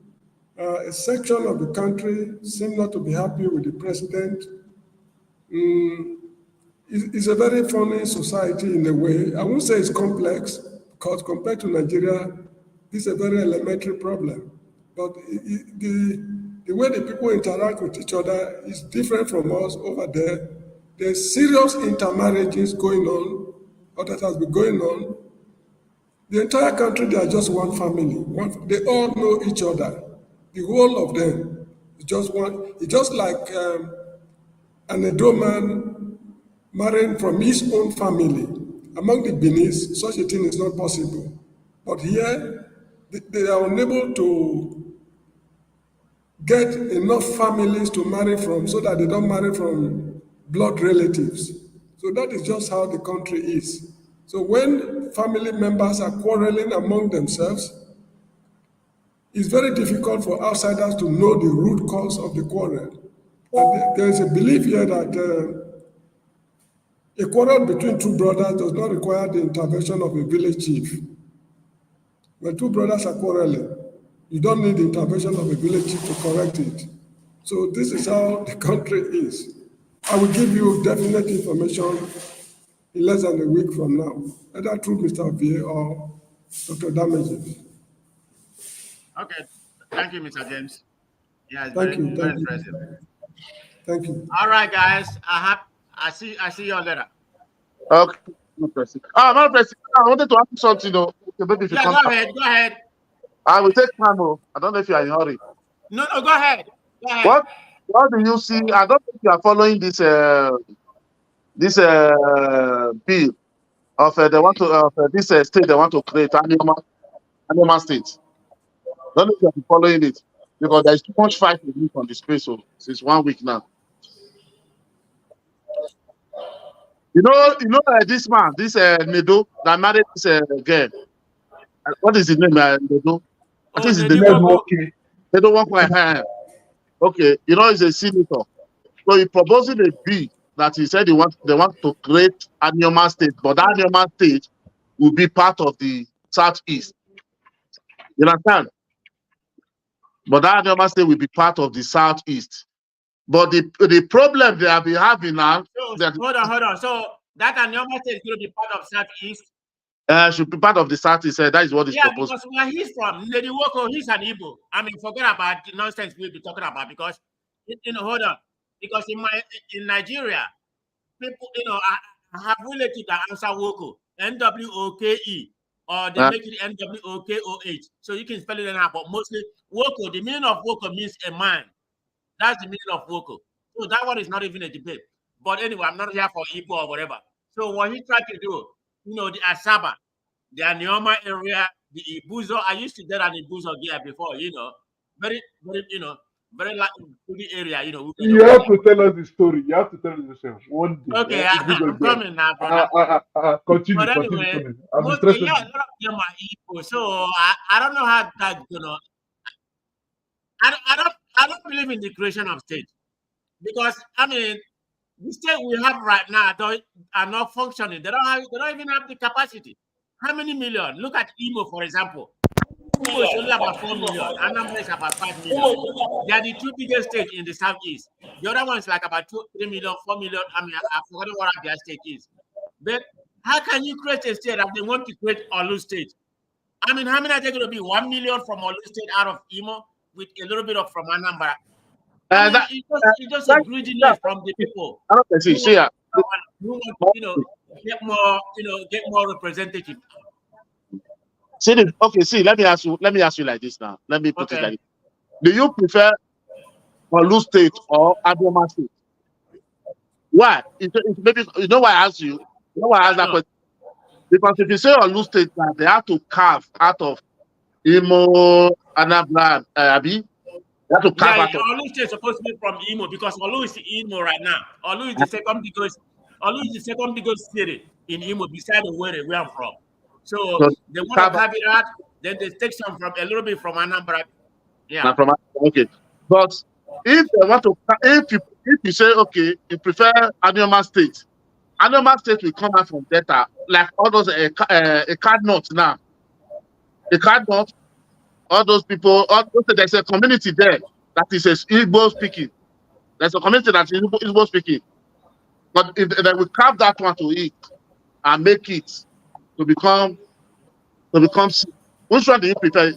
A section of the country seem not to be happy with the president. It's a very funny society in a way. I won't say it's complex, because compared to Nigeria, this is a very elementary problem. But the way the people interact with each other is different from us over there. There's serious intermarriages going on, or that has been going on. The entire country, they are just one family. They all know each other. The whole of them. It's just one. It's just like an Edo man marrying from his own family. Among the Benis, such a thing is not possible. But here, they are unable to get enough families to marry from so that they don't marry from blood relatives. So that is just how the country is. So when family members are quarreling among themselves, it's very difficult for outsiders to know the root cause of the quarrel. And there is a belief here that a quarrel between two brothers does not require the intervention of a village chief. When two brothers are quarreling, you don't need the intervention of a village chief to correct it. So this is how the country is. I will give you definite information in less than a week from now, either through Mr. V or Dr. Damages. Okay. Thank you, Mr. James. Yeah, it's Thank you. very Thank you. impressive. Thank you. All right, guys. I see you all later. Okay. No pressing. Man, pressing. I wanted to ask you something, though. Okay, maybe if you Yeah, come go back. ahead. Go ahead. I will take time. I don't know if you are in a hurry. No, go ahead. Go ahead. What do you see? I don't know if you are following this bill of they want to this state they want to create Anima state. I don't know if you are following it because there is too much fight on the space since 1 week now. You know this man, this Nedo that married this girl. What is his name, Nedo? I Oh, think it's Lady the Woko. Okay. they don't want my hand. Okay, you know, he's a senator. So he proposing a bill that he said they want to create Anioma State, but that Anioma State will be part of the Southeast. You understand? But that Anioma State will be part of the Southeast. But the problem they have been having now So, that hold on. So that Anioma State is going to be part of Southeast. should be part of the Southeast. That is what is Yeah, proposed. because where he's from, Lady Woko, he's an Igbo. I mean, forget about the nonsense we'll be talking about because, hold on. Because in Nigeria, people, I have relatives that answer Woko, N-W-O-K-E, or they Uh, make it N-W-O-K-O-H. So you can spell it out, but mostly Woko, the meaning of Woko means a man. That's the meaning of Woko. So that one is not even a debate. But anyway, I'm not here for Igbo or whatever. So what he tried to do, the Asaba, the Anioma area, the Ibuzo. I used to get an Ibuzo gear before, very, very, very like the area, You have to tell us the story. You have to tell us the story. One day. Okay, It goes I'm again. coming now, brother. Continue, But continue, anyway, continue. I'm most interested. a lot of them are Igbo, so I don't know how that I don't believe in the creation of state because I mean the state we have right now are not functioning. They don't even have the capacity. How many million? Look at Imo, for example. Imo is only about 4 million. Anambra is about 5 million. They are the two biggest states in the southeast. The other one is like about 3 million, 4 million. I mean, I've forgotten what their state is. But how can you create a state if they want to create Olu state? I mean, how many are they going to be? 1 million from Olu state out of Imo with a little bit of from Anambra. I mean, it's just a greediness from the people who want, get more representative. See, let me ask you like this now. Let me put it Okay. like this. Do you prefer Olu State or Anioma State? Why? Maybe you know why I asked you? You know why I asked that question? Because if you say Olu State, they have to carve out of Imo, Anambra, Abi. They have to carve out of. Olu state is supposed to be from Imo because Olu is Imo right now. Olu is the second biggest city in Imo beside Owerri, where I'm from. So they want to carve it out. Then they take some from a little bit from Anambra. Yeah. Okay, but if they want to, if you say okay, you prefer Anioma State. Anioma State will come out from Delta, like all those a card note now. A card note, all those people, there's a community there that is Igbo speaking. There's a community that is Igbo speaking. But if they will carve that one to it and make it to become which one do you prefer?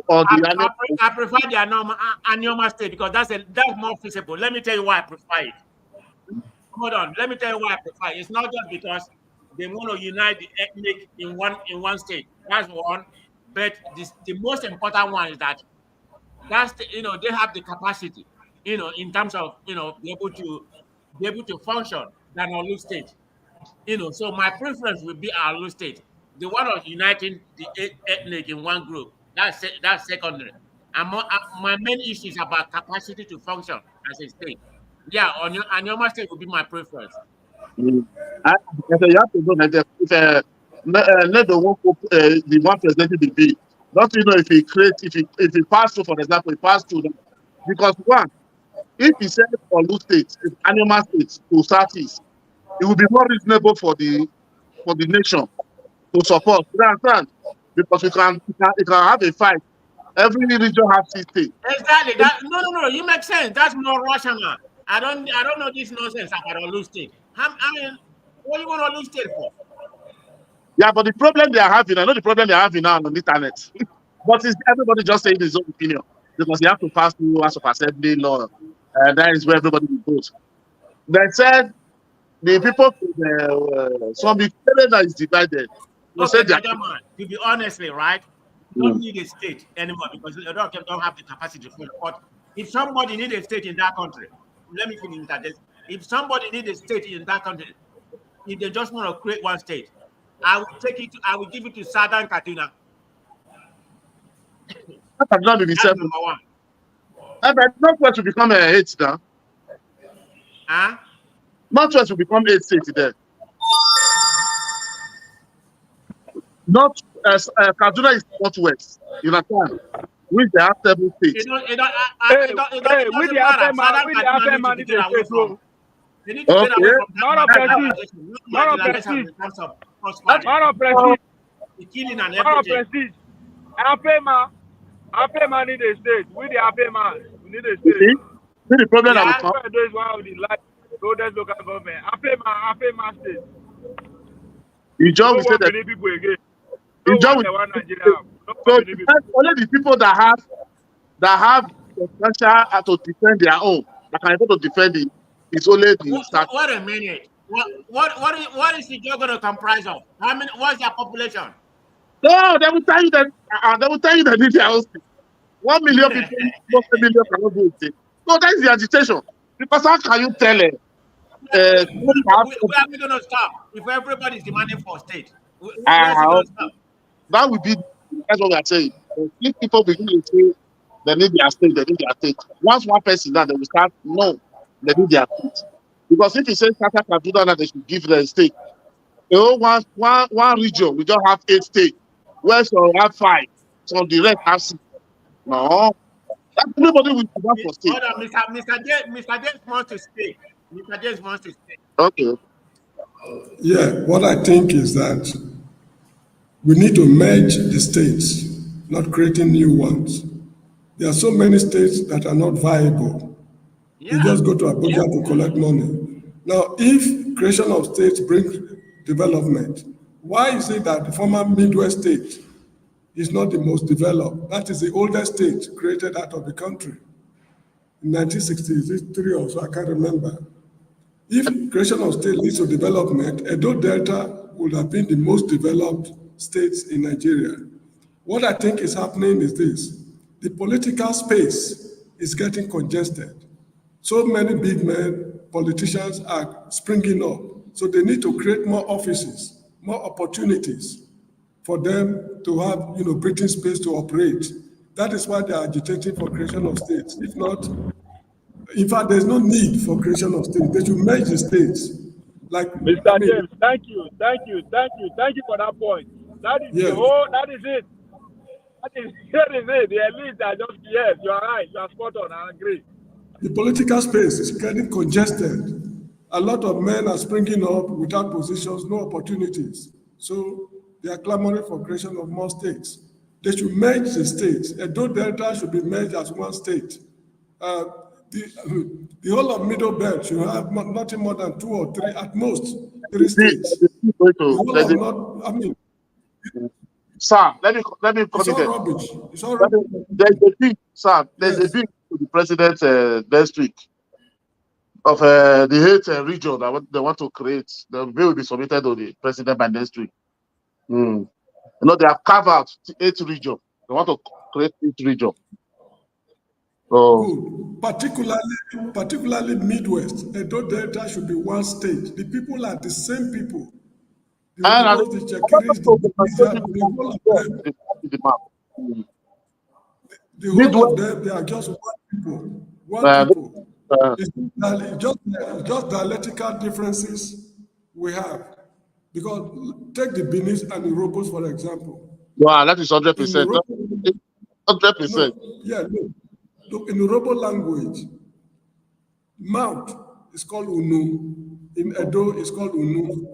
Or the I prefer the Anioma State because that's more feasible. Let me tell you why I prefer it. Hold on. Let me tell you why I prefer it. It's not just because they want to unite the ethnic in one state. That's one. But the most important one is that they have the capacity, in terms of be able to function than Olu State. So my preference would be Olu State. The one of uniting the ethnic in one group. That's secondary. And my main issue is about capacity to function as a state. Yeah, Anioma State would be my preference. You have to know that if the one presenting the bill, not if he pass through, for example, he pass through because one, if he said Olu State, if Anioma State to Southeast, it will be more reasonable for the nation to support. You understand? Because you can have a fight. Every region has its state. Exactly. No. You make sense. That's more rational. I don't know this nonsense about Olu State. I mean, what do you want Olu State for? Yeah, but the problem they are having, I know the problem they are having now on the internet. But it's everybody just saying his own opinion because you have to pass through House of Assembly law, and that is where everybody will vote. They said the people, some that is divided. Okay, man, to be honestly, right, you don't need a state anymore because a lot of them don't have the capacity for it. But if somebody needs a state in that country, let me finish that. If somebody needs a state in that country, if they just want to create one state, I will give it to Southern Kaduna. That has not been That's said. number one. Northwest to become a 8 now. Huh? Northwest will become 8 states there. Kaduna is Northwest. You understand? which they have 7 states. It doesn't Hey, with the matter. Afema, Southern with the Kaduna Afema need to need get a away state from. too. They need to get away Okay. from that Man of marginalization. prestige, Not man of marginalization prestige, in terms of prospering, man of prestige, the killing and man of everything. prestige. Afema need a state. With the Afema, we need a You state. see the problem that we Yeah. come. Afema is one of the oldest local government. Afema state. You We just don't we say want that. many people again. You No just one we the one Nigeria. We don't so want many people. only the people that have the potential to defend their own, that can able to defend it, is only the start. Wait a minute. What is the job going to comprise of? How many? What's their population? No, they will tell you that they will tell you that they are 1 million people, most million cannot do it. No, that is the agitation. Because how can you tell somebody Where are we going to stop if everybody is demanding for a state? Where's it going to stop? that will be that's what we are saying. If people begin to say they need their state, they need their state. Once one person now, they will start, no, they need their state. Because if you say South Africa do that, they should give them a state. You know, one region, we just have 8 states. West will have 5. So the rest have 6. No. Everybody will be back for state. Hold on, Mr. James wants to speak. Mr. James wants to speak. Okay. Yeah, what I think is that we need to merge the states, not creating new ones. There are so many states that are not viable. Yeah. You just go to Abuja to collect money. Now, if creation of states brings development, why is it that the former Midwest state is not the most developed? That is the oldest state created out of the country. In 1963 or so, I can't remember. If creation of state leads to development, Edo Delta would have been the most developed states in Nigeria. What I think is happening is this: the political space is getting congested. So many big men, politicians are springing up. So they need to create more offices, more opportunities for them to have, breathing space to operate. That is why they are agitating for creation of states. If not, in fact, there's no need for creation of states. They should merge the states. Mr. James, thank you for that point. That is Yeah. that is it. That is it. The elite are just, yes, you are right. You are spot on. I agree. The political space is getting congested. A lot of men are springing up without positions, no opportunities. So they are clamoring for creation of more states. They should merge the states. Edo Delta should be merged as one state. The whole of Middle Belt should have nothing more than 2 or 3, at most 3 states. The whole of North, Sir, let me come it's in all there. rubbish. It's all rubbish. There's a big, sir, there's Yes. a big to the president next week of the 8 region that they want to create. The bill will be submitted to the president by next week. You know, they have carved out 8 regions. They want to create 8 regions. So, Good. Particularly Midwest. Edo Delta should be one state. The people are the same people. The and Obibos, the Chekiris, the Bizas, the whole of them. the map. The whole of them, they are just one people. One people. It's just dialectical differences we have. Because take the Benis and the Urhobos, for example. Wow, that is 100%. In 100%. Look, in Urhobo language, mouth is called Unu. In Edo, it's called Unu.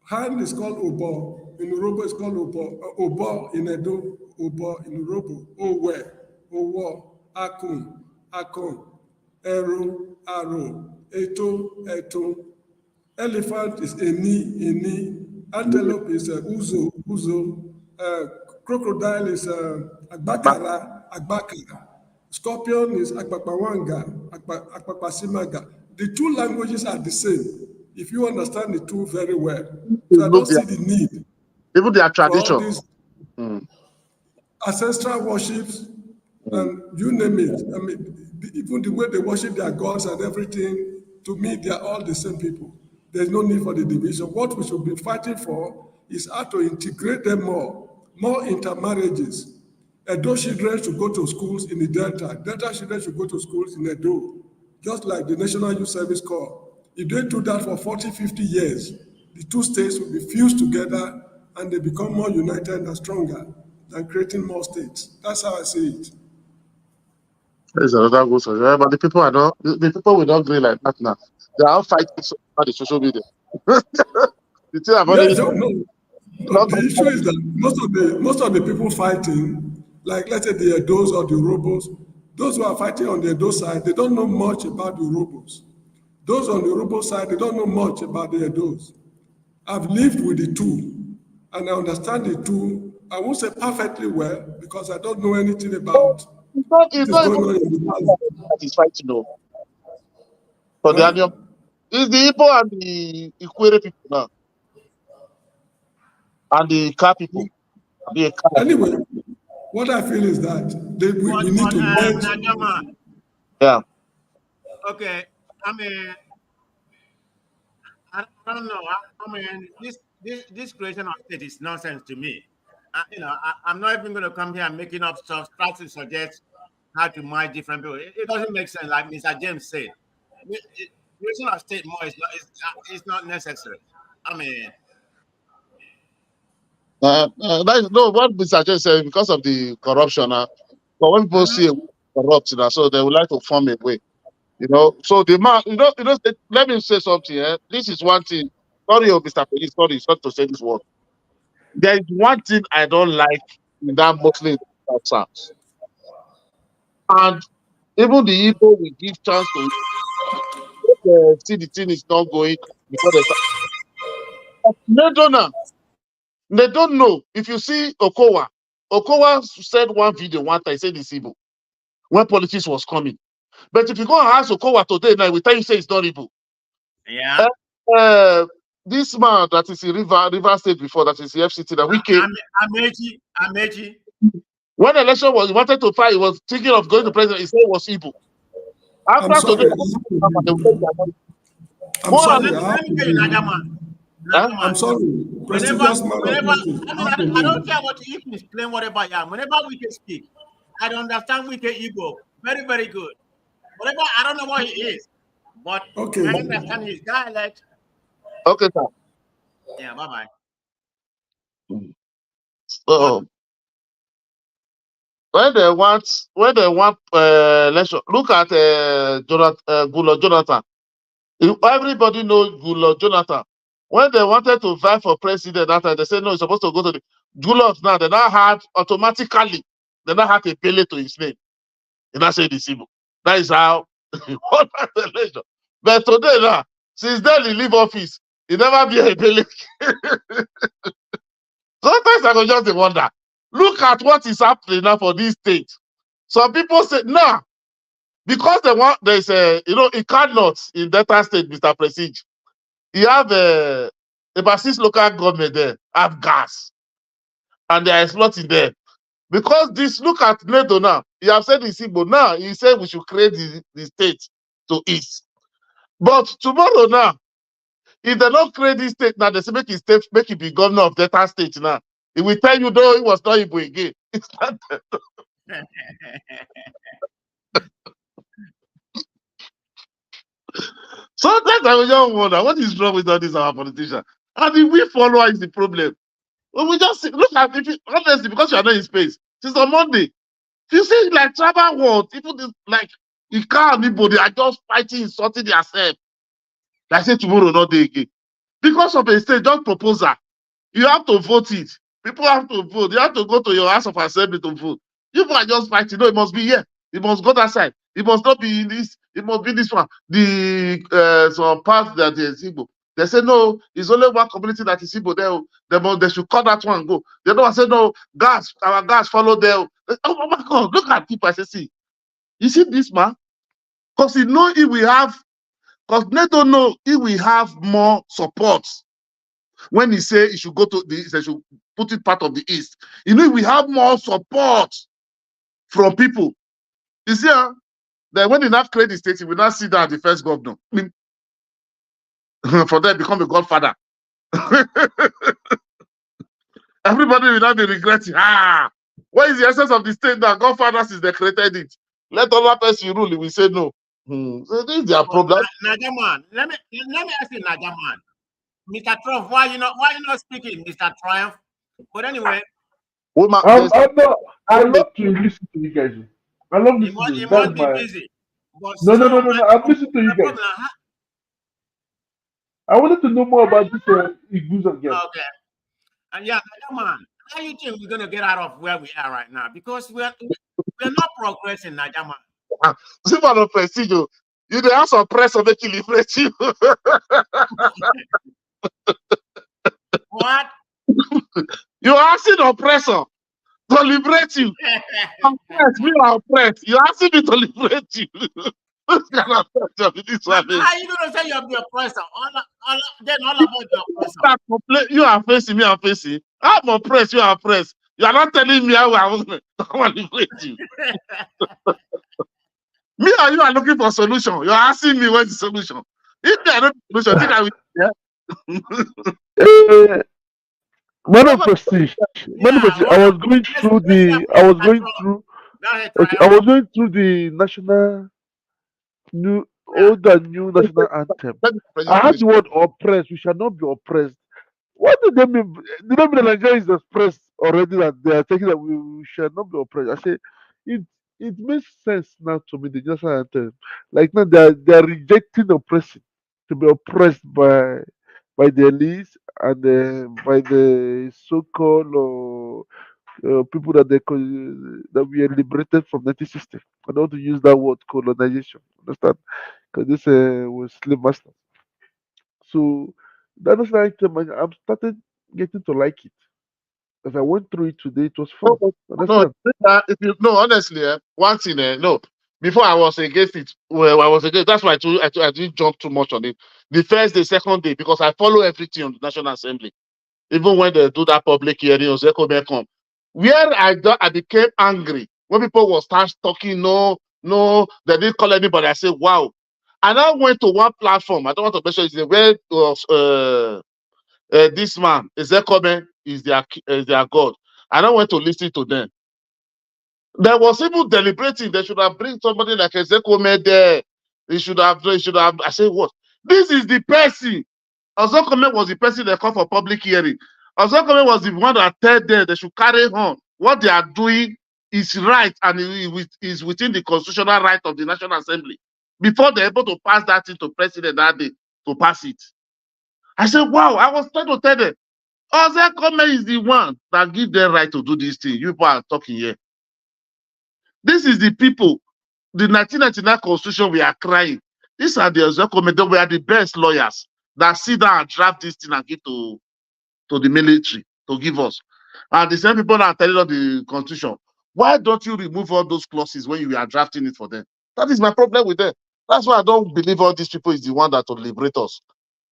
Hand is called Obo. In Urhobo, it's called Obo. Obo in Edo, Obo in Urhobo. Owe, Owo, Akun, Akon, Eru, Aro, Eto, Eto. Elephant is Eni. Antelope is Uzo. Crocodile is Agbakara, Agbakara. Scorpion is Akpakpawanga, Akpakpasimaga. The 2 languages are the same, if you understand the 2 very well. So I don't see the need. Even their tradition. For all these ancestral worships, and you name it. I mean, even the way they worship their gods and everything, to me, they are all the same people. There's no need for the division. What we should be fighting for is how to integrate them more intermarriages. Edo children should go to schools in the Delta. Delta children should go to schools in Edo, just like the National Youth Service Corps. If they do that for 40, 50 years, the 2 states will be fused together and they become more united and stronger. than creating more states. That's how I see it. There's another good suggestion. Yeah, but the people are not. The people will not agree like that now. They are all fighting so about the social media. The thing about Yeah, it, so no. But not the issue is that most of the people fighting, like let's say the Edos or the Robos, those who are fighting on the Edo side, they don't know much about the Robos. Those on the Robo side, they don't know much about the Edos. I've lived with the two, and I understand the two. I won't say perfectly well because I don't know anything about what it's is not even going on in the valley. that is fighting though. For the Huh? annual, it's the Igbo and the Ikwere people now, and the Car people. The Car. Anyway, what I feel is that we need But to merge. Najama, Yeah. okay, I mean, I don't know. I mean, this creation of state is nonsense to me. I'm not even going to come here and making up stuff, try to suggest how to merge different people. It doesn't make sense, like Mr. James said. Creation of state more is not necessary. I mean, That is, no, what Mr. J said because of the corruption. But when people see a way corrupt, so they would like to form a way. So the man, let me say something. This is one thing. Sorry, Mr. Police, sorry to say this word. There is one thing I don't like in that Muslim South. And even the Igbo will give chance to see the thing is not going before they start. They don't know. If you see Okowa said one video one time, he said it's Igbo when politics was coming. But if you go and ask Okowa today, now we tell you say it's not Igbo. yeah. This man that is in River State before, that is the FCT, that we came. Amechi. When the election was, he wanted to fight, he was thinking of going to president, he said it was Igbo. I'm After sorry. today, I'm sorry. Let I have me to tell you, leave. Najama. I'm sorry. Prestigious man of message. I have to I don't leave. care what you can explain whatever I am. Whenever we can speak, I don't understand Wike Igbo. Very, very good. Whatever, I don't know what he is, but Okay. I understand his dialect. okay, sir. Yeah, bye-bye. So when they want election, look at Goodluck Jonathan. Everybody knows Goodluck Jonathan. When they wanted to vie for president that time, they said no, he's supposed to go to the Goodluck. Now they now had automatically they now had a Pele to his name. They now say the Igbo. That is how he won that election. But today now, since then he leave office, he never be a Pele. Sometimes I go just wonder. Look at what is happening now for this state. Some people say nah, because they want there's in cannot in Delta State, Mr. Prestige. You have about 6 local government there have gas, and they are exploiting there. Because this, look at NATO now. You have said it's Igbo. Now he said we should create the state to east. But tomorrow now, if they don't create this state now, they say make it be governor of Delta State now. He will tell you though it was not Igbo again. It's not Sometimes I will just wonder what is wrong with all these our politicians. And if we follow is the problem. When we just look at honestly, because you are not in space, since on Monday, you see like tribal wars, people like you can't anybody are just fighting, insulting themselves. Like say tomorrow not day again. Because of a state just proposal, you have to vote it. People have to vote. You have to go to your house of assembly to vote. People are just fighting. No, it must be here. It must go that side. It must not be in this. It must be this one. The some parts that is Igbo. They say no. It's only one community that is Igbo. They should cut that one and go. The other one say no. Our gas follow there. Oh my God! Look at people. I say, see, you see this man? Because he know if we have, because they don't know if we have more support. When he say he should go to the east, they should put it part of the east. We have more support from people. You see, then when they not create the state, we not see that the first governor. I mean, for them become a godfather. Everybody will not be regretting. What is the essence of the state now? Godfathers is they created it. Let other person rule. We say no. So this is their problem. Najaman, let me ask you, Najaman. Mr. Trump, why you not speaking, Mr. Triumph? But anyway, Woman, I'm, there's I'm not, I love to listen to you guys. I love listening. He That's must be my. busy. But No, no, so no, no, no. I'm listening to you my guys. problem. I wanted to know more about this Igbus again. Okay. And yeah, man, how you think we're gonna get out of where we are right now? Because we're not progressing, Najaman. see what of prestige. You the have some press of making liberate you. What? You are asking oppressor to liberate you. Oppressed, me are oppressed. You asking me to liberate you. This kind of pressure with this one. How are you gonna say you're the oppressor? Then all about the oppressor. You are facing, me are facing. I'm oppressed, you are oppressed. You are not telling me how I want to liberate you. Me and you are looking for a solution. You are asking me what's the solution. If there are no solution, think I will. Yeah. Man of prestige. Man of prestige. I was going through the. I was going through. Okay, I was going through the national new old and new national anthem. I had the word oppressed. We shall not be oppressed. What do they mean? Do they mean that Nigeria is oppressed already? That they are taking that we shall not be oppressed. I say it. It makes sense now to me. The national anthem, like now they are rejecting oppressing, to be oppressed by the elites and by the so-called people that that we are liberated from 1960. I don't want to use that word colonization. Understand? Because this was slave master. So that is like I'm started getting to like it. As I went through it today, it was fun. No, Understand? if you no, honestly, one thing, no. Before I was against it, well, I was against. That's why I didn't jump too much on it. The first day, second day, because I follow everything on the National Assembly. Even when they do that public hearing, Ozeko may come. Where I became angry when people will start talking. No, they didn't call anybody. I said, wow. And I went to one platform. I don't want to mention it. Where this man, Ezekome, is their God. And I went to listen to them. There was even deliberating. They should have bring somebody like Ezekome there. They should have. I said, what? This is the person. Ezekome was the person they called for public hearing. Ezekome was the one that told them they should carry on. What they are doing is right and it is within the constitutional right of the National Assembly. Before they're able to pass that into president that day to pass it. I said, wow, I was trying to tell them. Ezekome is the one that give them right to do this thing. You people are talking here. This is the people, the 1999 constitution we are crying. These are the Ezekome. They were the best lawyers that sit down and draft this thing and give to the military to give us. And the same people that are telling us the constitution. Why don't you remove all those clauses when you are drafting it for them? That is my problem with them. That's why I don't believe all these people is the one that will liberate us.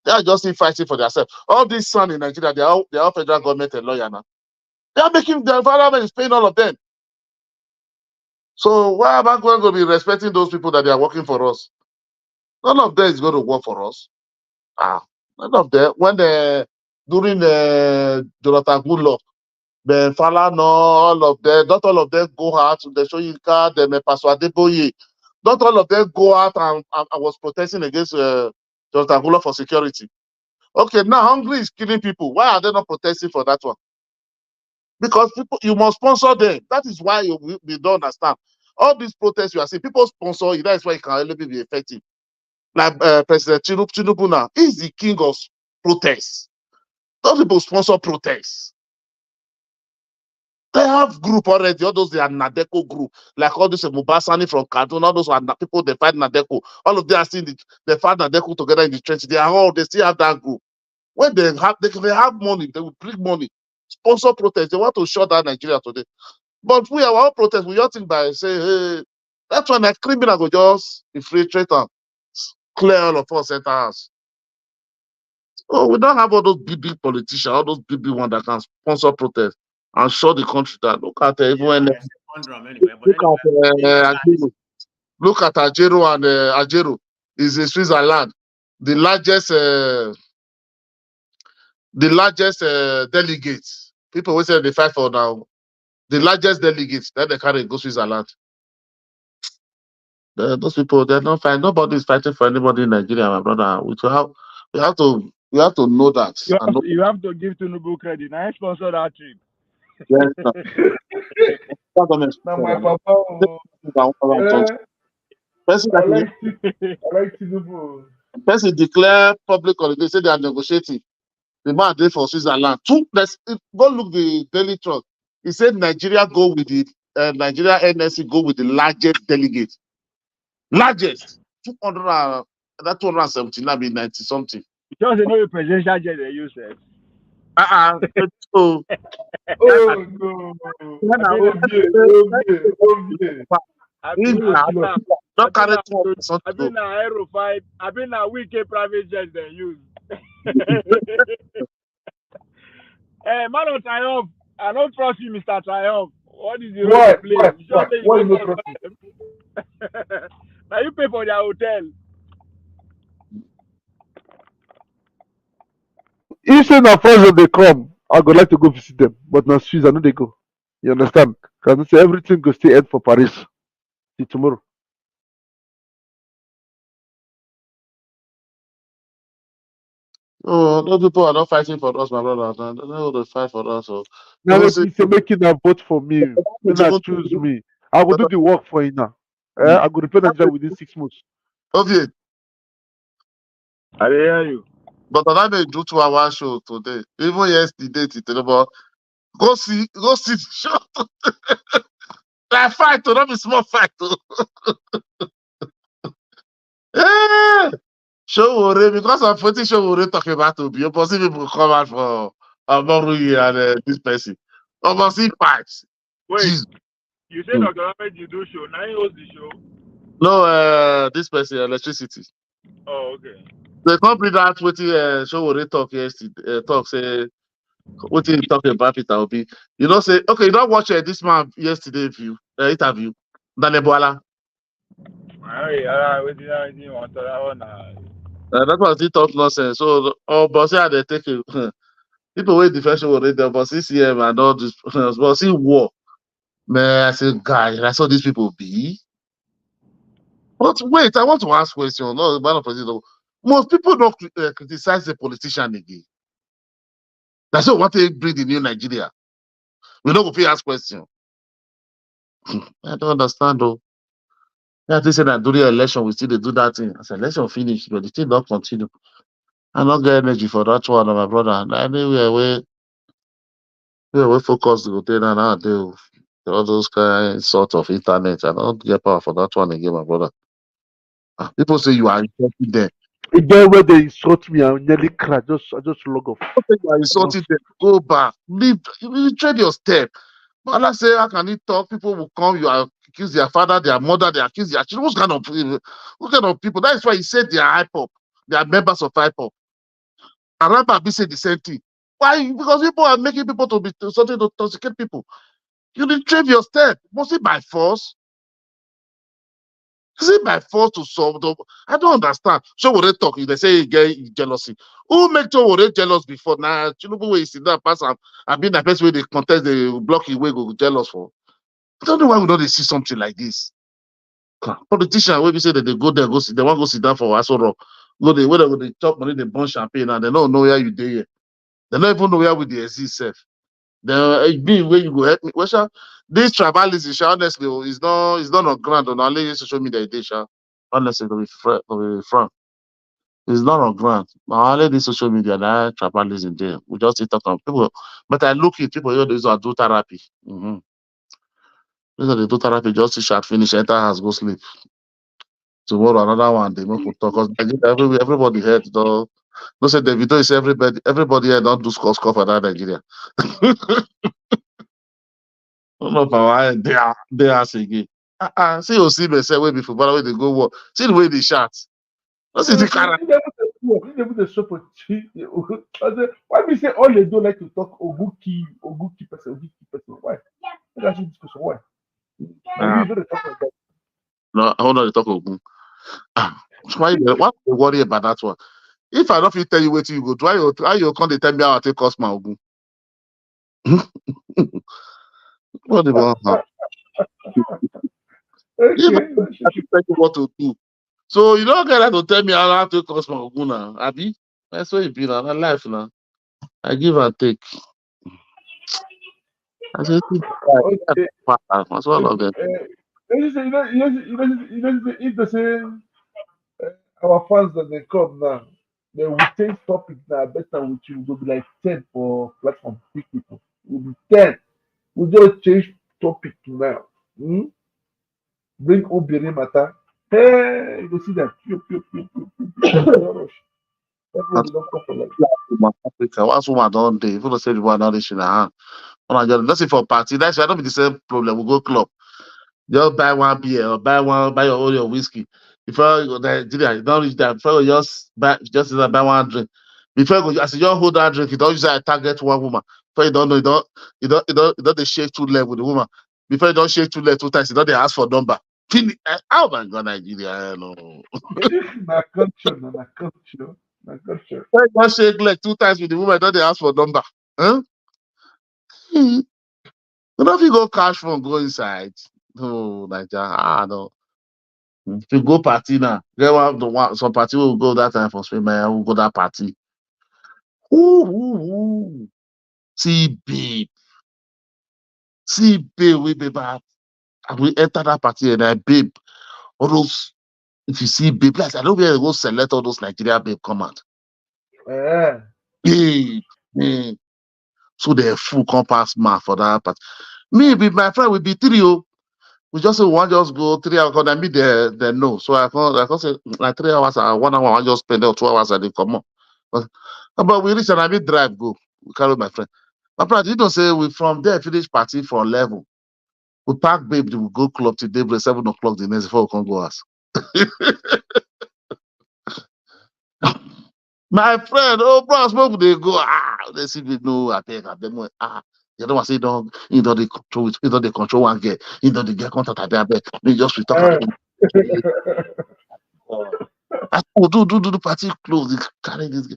They are just fighting for themselves. All these sons in Nigeria, they are all federal government and lawyer now. They are making the environment is paying all of them. So why am I going to be respecting those people that they are working for us? None of them is going to work for us. None of them. When during Jonathan Goodluck, the Falana, all of them, not all of them go out. The Soyinka, the Pastor Adeboye, not all of them go out and was protesting against Jonathan Goodluck for security. Okay, now Hungary is killing people. Why are they not protesting for that one? Because people, you must sponsor them. That is why we don't understand. All these protests you are seeing, people sponsor you. That is why it can only be effective. Like President Tinubu now, he's the king of protests. Those people sponsor protests. They have group already. All those they are Nadeko group, like all those Mubasani from Kaduna. All those are people they fight Nadeko. All of them are still they fight Nadeko together in the trenches. They still have that group. When they have money, they will bring money. Sponsor protests. They want to shut down Nigeria today. But we our own protest, we just think by say, hey, that's when a criminal go just infiltrate and clear all of us enter us. Oh, we don't have all those big politicians, all those big ones that can sponsor protests and show the country that look at even when look at Ajero and Ajero is in Switzerland, the largest delegates. People always say they fight for now. The largest delegates that they carry go Switzerland. Those people, they're not fighting. Nobody is fighting for anybody in Nigeria, my brother. We have to know that. You have to give Tinubu credit. I sponsor that trip. Yes, sir. That's honest. Now my papa, Person I that like Tinubu. person declare public holiday, say they are negotiating. The man there for Switzerland. Go look the Daily Trust. He said Nigeria go with the Nigeria NSC go with the largest delegate. Largest. 279 be 90 something. Just know your presidential jet they use it. So Oh no. don't carry 2 something. I've been a aerofight. I've been a weekend private jet they use. Hey, man of Triumph. I don't trust you, Mr. Triumph. What is the role Why? you play? Why? You Why? just say you Why you don't no trust trust me? them. Now you pay for their hotel. If say na first they come, I go like to go visit them. But na Swiss, I know they go. You understand? Because I say everything go stay end for Paris till tomorrow. Oh, those people are not fighting for us, my brother. They don't want to fight for us. So Now even if say you say making a vote for me, then I choose me. I will do the work for you now. I go replace Nigeria within 6 months. okay, I hear you. but I may do 2 hour show today. Even yesterday, but go see the show. That fight, to not be small fight. Yeah. Show worry because of what show worry talking about to be possible people come out for Amoruyi and this person. Almost see fights. Wait, Jesus. you say Dr. Ahmed you do show. Now he host the show. No, this person electricity. Oh, okay. The company that wetin show worry talk yesterday talk say wetin he talk about Peter Obi. You know say okay, you don't watch this man yesterday interview. Daniel Boala. What did I want to that one? That was he talk nonsense. So but say they take it. People wey defend show worry them, but CCM and all this but see war. Man, I say, guys, I saw these people be. But wait, I want to ask question. No, man of president. Most people don't criticize the politician again. That's what they bring the new Nigeria. We don't go pay ask question. I don't understand though. Yeah, they say that during election we still they do that thing. As election finish, but the thing don't continue. I don't get energy for that one, my brother. And anyway, we focus the hotel and now do all those kind sort of internet. I don't get power for that one again, my brother. People say you are insulting them. Again, where they insult me, I nearly cry. I just log off. People say you are insulting them. Go back. Leave. You trade your step. But Allah say, how can he talk? People will come. You are accuse their father, their mother, they accuse their children. What kind of people? What kind of people? That is why he said they are hype up. They are members of hype up. And Rabbi B said the same thing. Why? Because people are making people to be something to toxicate people. You need trade your step. Was it by force? Is it by force to solve the? I don't understand. So what they talk? They say you get jealousy. Who make sure they jealous before? Now, Tinubu wey sit down pass and be the person where they contest, they block his way go jealous for. I don't know why we don't see something like this. Politicians wey be say that they go there, they want go sit down for Aso Rock. Go they where they chop money, they burn champagne, and they don't know where you dey here. They don't even know where we dey exist self. The be where you go help me. Well, sha, this tribalism, honestly, it's not on ground on only social media it is, honestly, to be frank. It's not on ground. Now only this social media that tribalism there. We just talk on people. But I look at people here, these are do therapy. Mm-hmm. These are the do therapy, just to shot finish, enter house, go sleep. Tomorrow another one, they make talk. Because everybody heard though. No say Davido is everybody here don't do score for that Nigeria. No power they are again. See you see me say wey be footballer wey dey go work. See the way they shout. No see the character. Why we say all they do like to talk Oguki person? Why? Why? No, I want to talk Ogun. What you worry about that one? If I don't fit tell you what you go do, how you come dey tell me how I take cost my Ogun? What the hell? If I don't tell you what to do. So you don't get to tell me how I take cost my Ogun now, Abi? That's what it be now. Life now. I give and take. I said, Okay. what's all of them? If they say our fans that they come now, they will change topic now. Better with you will be like 10 for platform big people. Will be 10. We just change topic now. Hmm? Bring Obiri matter. Hey, you go see them. Pew, pew, pew, pew, pew, pew. Everybody don't come for like Africa, once woman don't day, people don't say the one not issue now. Let's say for party, that's why don't be the same problem. We go club. Just buy one beer or buy your own your whiskey. Before you go Nigeria, you don't reach that. Before you buy one drink. Before you go, as you just hold that drink, you don't usually target one woman. Before you don't know, they shake two leg with the woman. Before you don't shake two leg 2 times, you don't they ask for number. Oh my God, Nigeria, no. na culture, na culture, na culture. Before you don't shake leg 2 times with the woman, don't they ask for number? Huh? You don't if you go cash phone, go inside. No, Nigeria, no. If you go party now, get some party will go that time for Spain, man. We'll go that party. Ooh. See, babe. We babe. And we enter that party and I babe. All those, if you see babe, like, I don't know where they go select all those Nigeria babe come out. Babe. Man. So they're full compass mark for that party. Me, with my friend, we be 3. We just say one just go 3 hours because I meet the no. So I can't say like 3 hours or 1 hour I just spend there 2 hours and they come on. But we reach and I meet drive go. We carry my friend. My friend, you don't say we from there finish party for 11. We park babe, we go club till daybreak 7 o'clock the next before we can go house. My friend, oh bros, where would they go? They see me no, I think at them. You don't want to say don't you know they control it, you know they control one get, you know they get contact at there, they just we talk about I do the party close, they carry this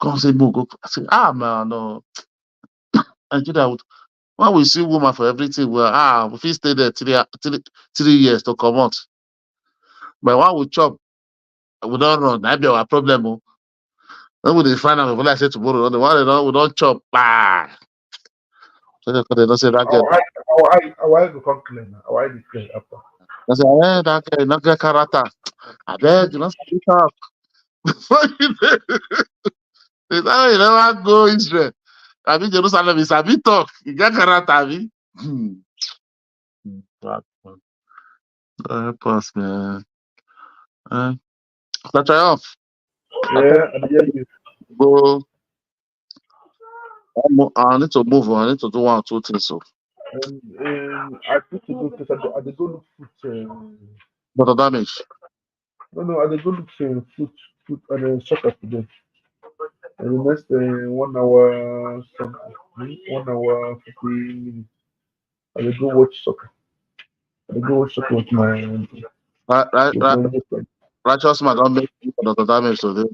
come say no go. I say, man, no. Nigeria would when we see woman for everything, well, we fit stay there 3 years to come out. But when we chop, we don't run. That be our problem. Oh. When we dey find out, we like say tomorrow, the one we don't chop. So they don't say that girl. Our eye will come clear now. Our eye will clear after. I say, that girl, not get character. I beg, you don't speak up. They say, you never go Israel. I mean, Jerusalem is a bit talk. You get character, I mean. Help us, man. Let's try off. Yeah, and yeah, you. Go. I need to move on. I need to do 1 or 2 things. So, I put to do because I dey go look food. but the damage. No, I dey go look food and soccer today. And the next 1 hour something, 1 hour 50 minutes. I dey go watch soccer. I dey go watch soccer with my Right. Righteous man don't make the damage today.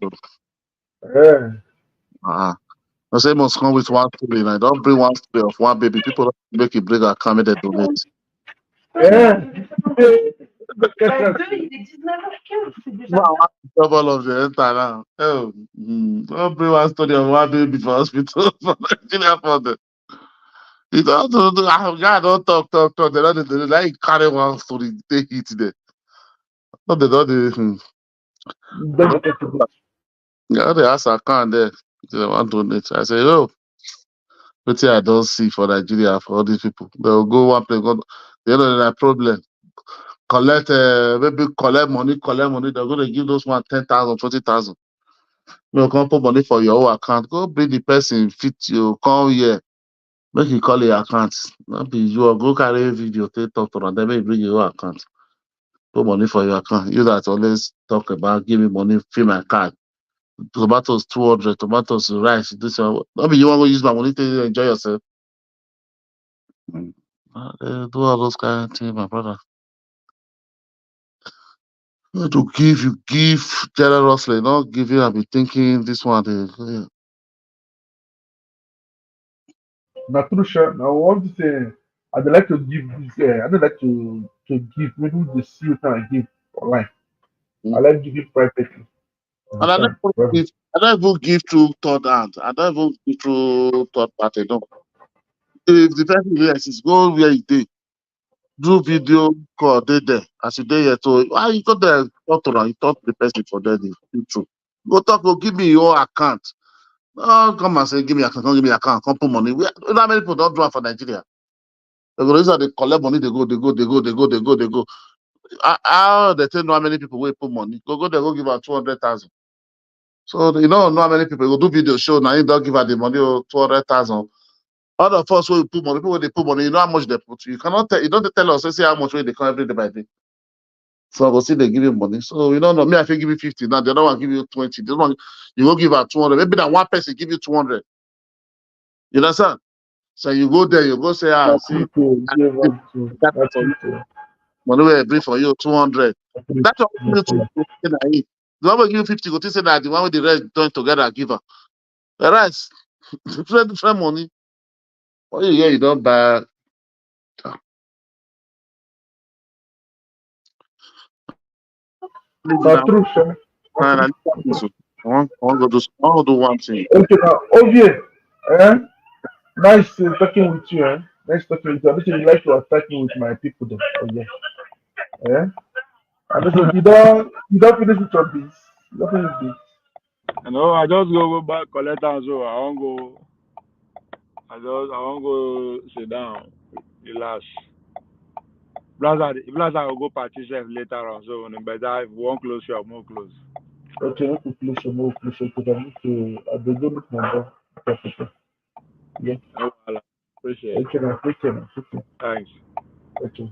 Yeah. I say must come with 1 story. Like, don't bring 1 story of 1 baby. People don't make it bring a camera they donate. Yeah. Trouble of the entire now. Oh, don't bring 1 story of 1 baby for hospital for Nigeria for them. You don't do. God don't talk. They don't like carry 1 story, take it there. No, they don't. Yeah, they ask account there. They want to donate. I say, oh, what I don't see for Nigeria for all these people. They'll go one place, go. The other problem. Maybe collect money. They're going to give those one 10,000, 20,000. You come put money for your own account. Go bring the person fit you. Come here. Make you call your account. Not be you go carry video, take talk to them. Then make you bring your own account. Put money for your account. You that always talk about give me money, fill my card. Tomatoes 200, tomatoes rice. This one. Not be you want to use my money to enjoy yourself. Do all those kind of things, my brother. To you give generously, not giving and be thinking this one. Not true, sure. Now, what to say? I'd like to give this. I'd like to give. Maybe the see what I give online. I like giving privately. And I don't even give through third hand. I don't even give through third party. No. If the person yes is go where he did, do video call they there. As you dey here, so why you go there talk to them, you talk to the person for there, the true. Go talk, go give me your account. Oh, come and say, give me account, come give me account, come put money. You know how many people don't do it for Nigeria? They go, these are they collect money, they go. How they tell know how many people will put money? Go, they go give her 200,000. So you know how many people go do video show now, you don't give her the money or 200,000. All of us will put money, people they put money, you know how much they put. You cannot tell, you don't tell us, say how much they come every day by day. So I go see they give you money. So you don't know, me, I think give you 50 now, the other one give you 20. This one, you go give her 200. Maybe that one person give you 200. You understand? So you go there, you go say, see, that for you. Money will bring for you 200. That's what you to the one will give you 50, go to say that the one with the rest join together and give her. The rest, different money. What you hear, you don't buy. True, sir. Man, I want to do one thing. Okay, now, Ovie, nice talking with you, Nice talking with you. I don't think you like to attack me with my people, though. Oh, yeah. Yeah? I don't think you don't finish with your beats. You don't finish this. No, I just go back, collect and so I won't go. I won't go sit down, relax. Blazer will go party chef later on, so better if one close shop, more close. Okay, we could close more, because I need to, I will go look my door. Yeah. No, appreciate it. Okay, now, Thanks. okay.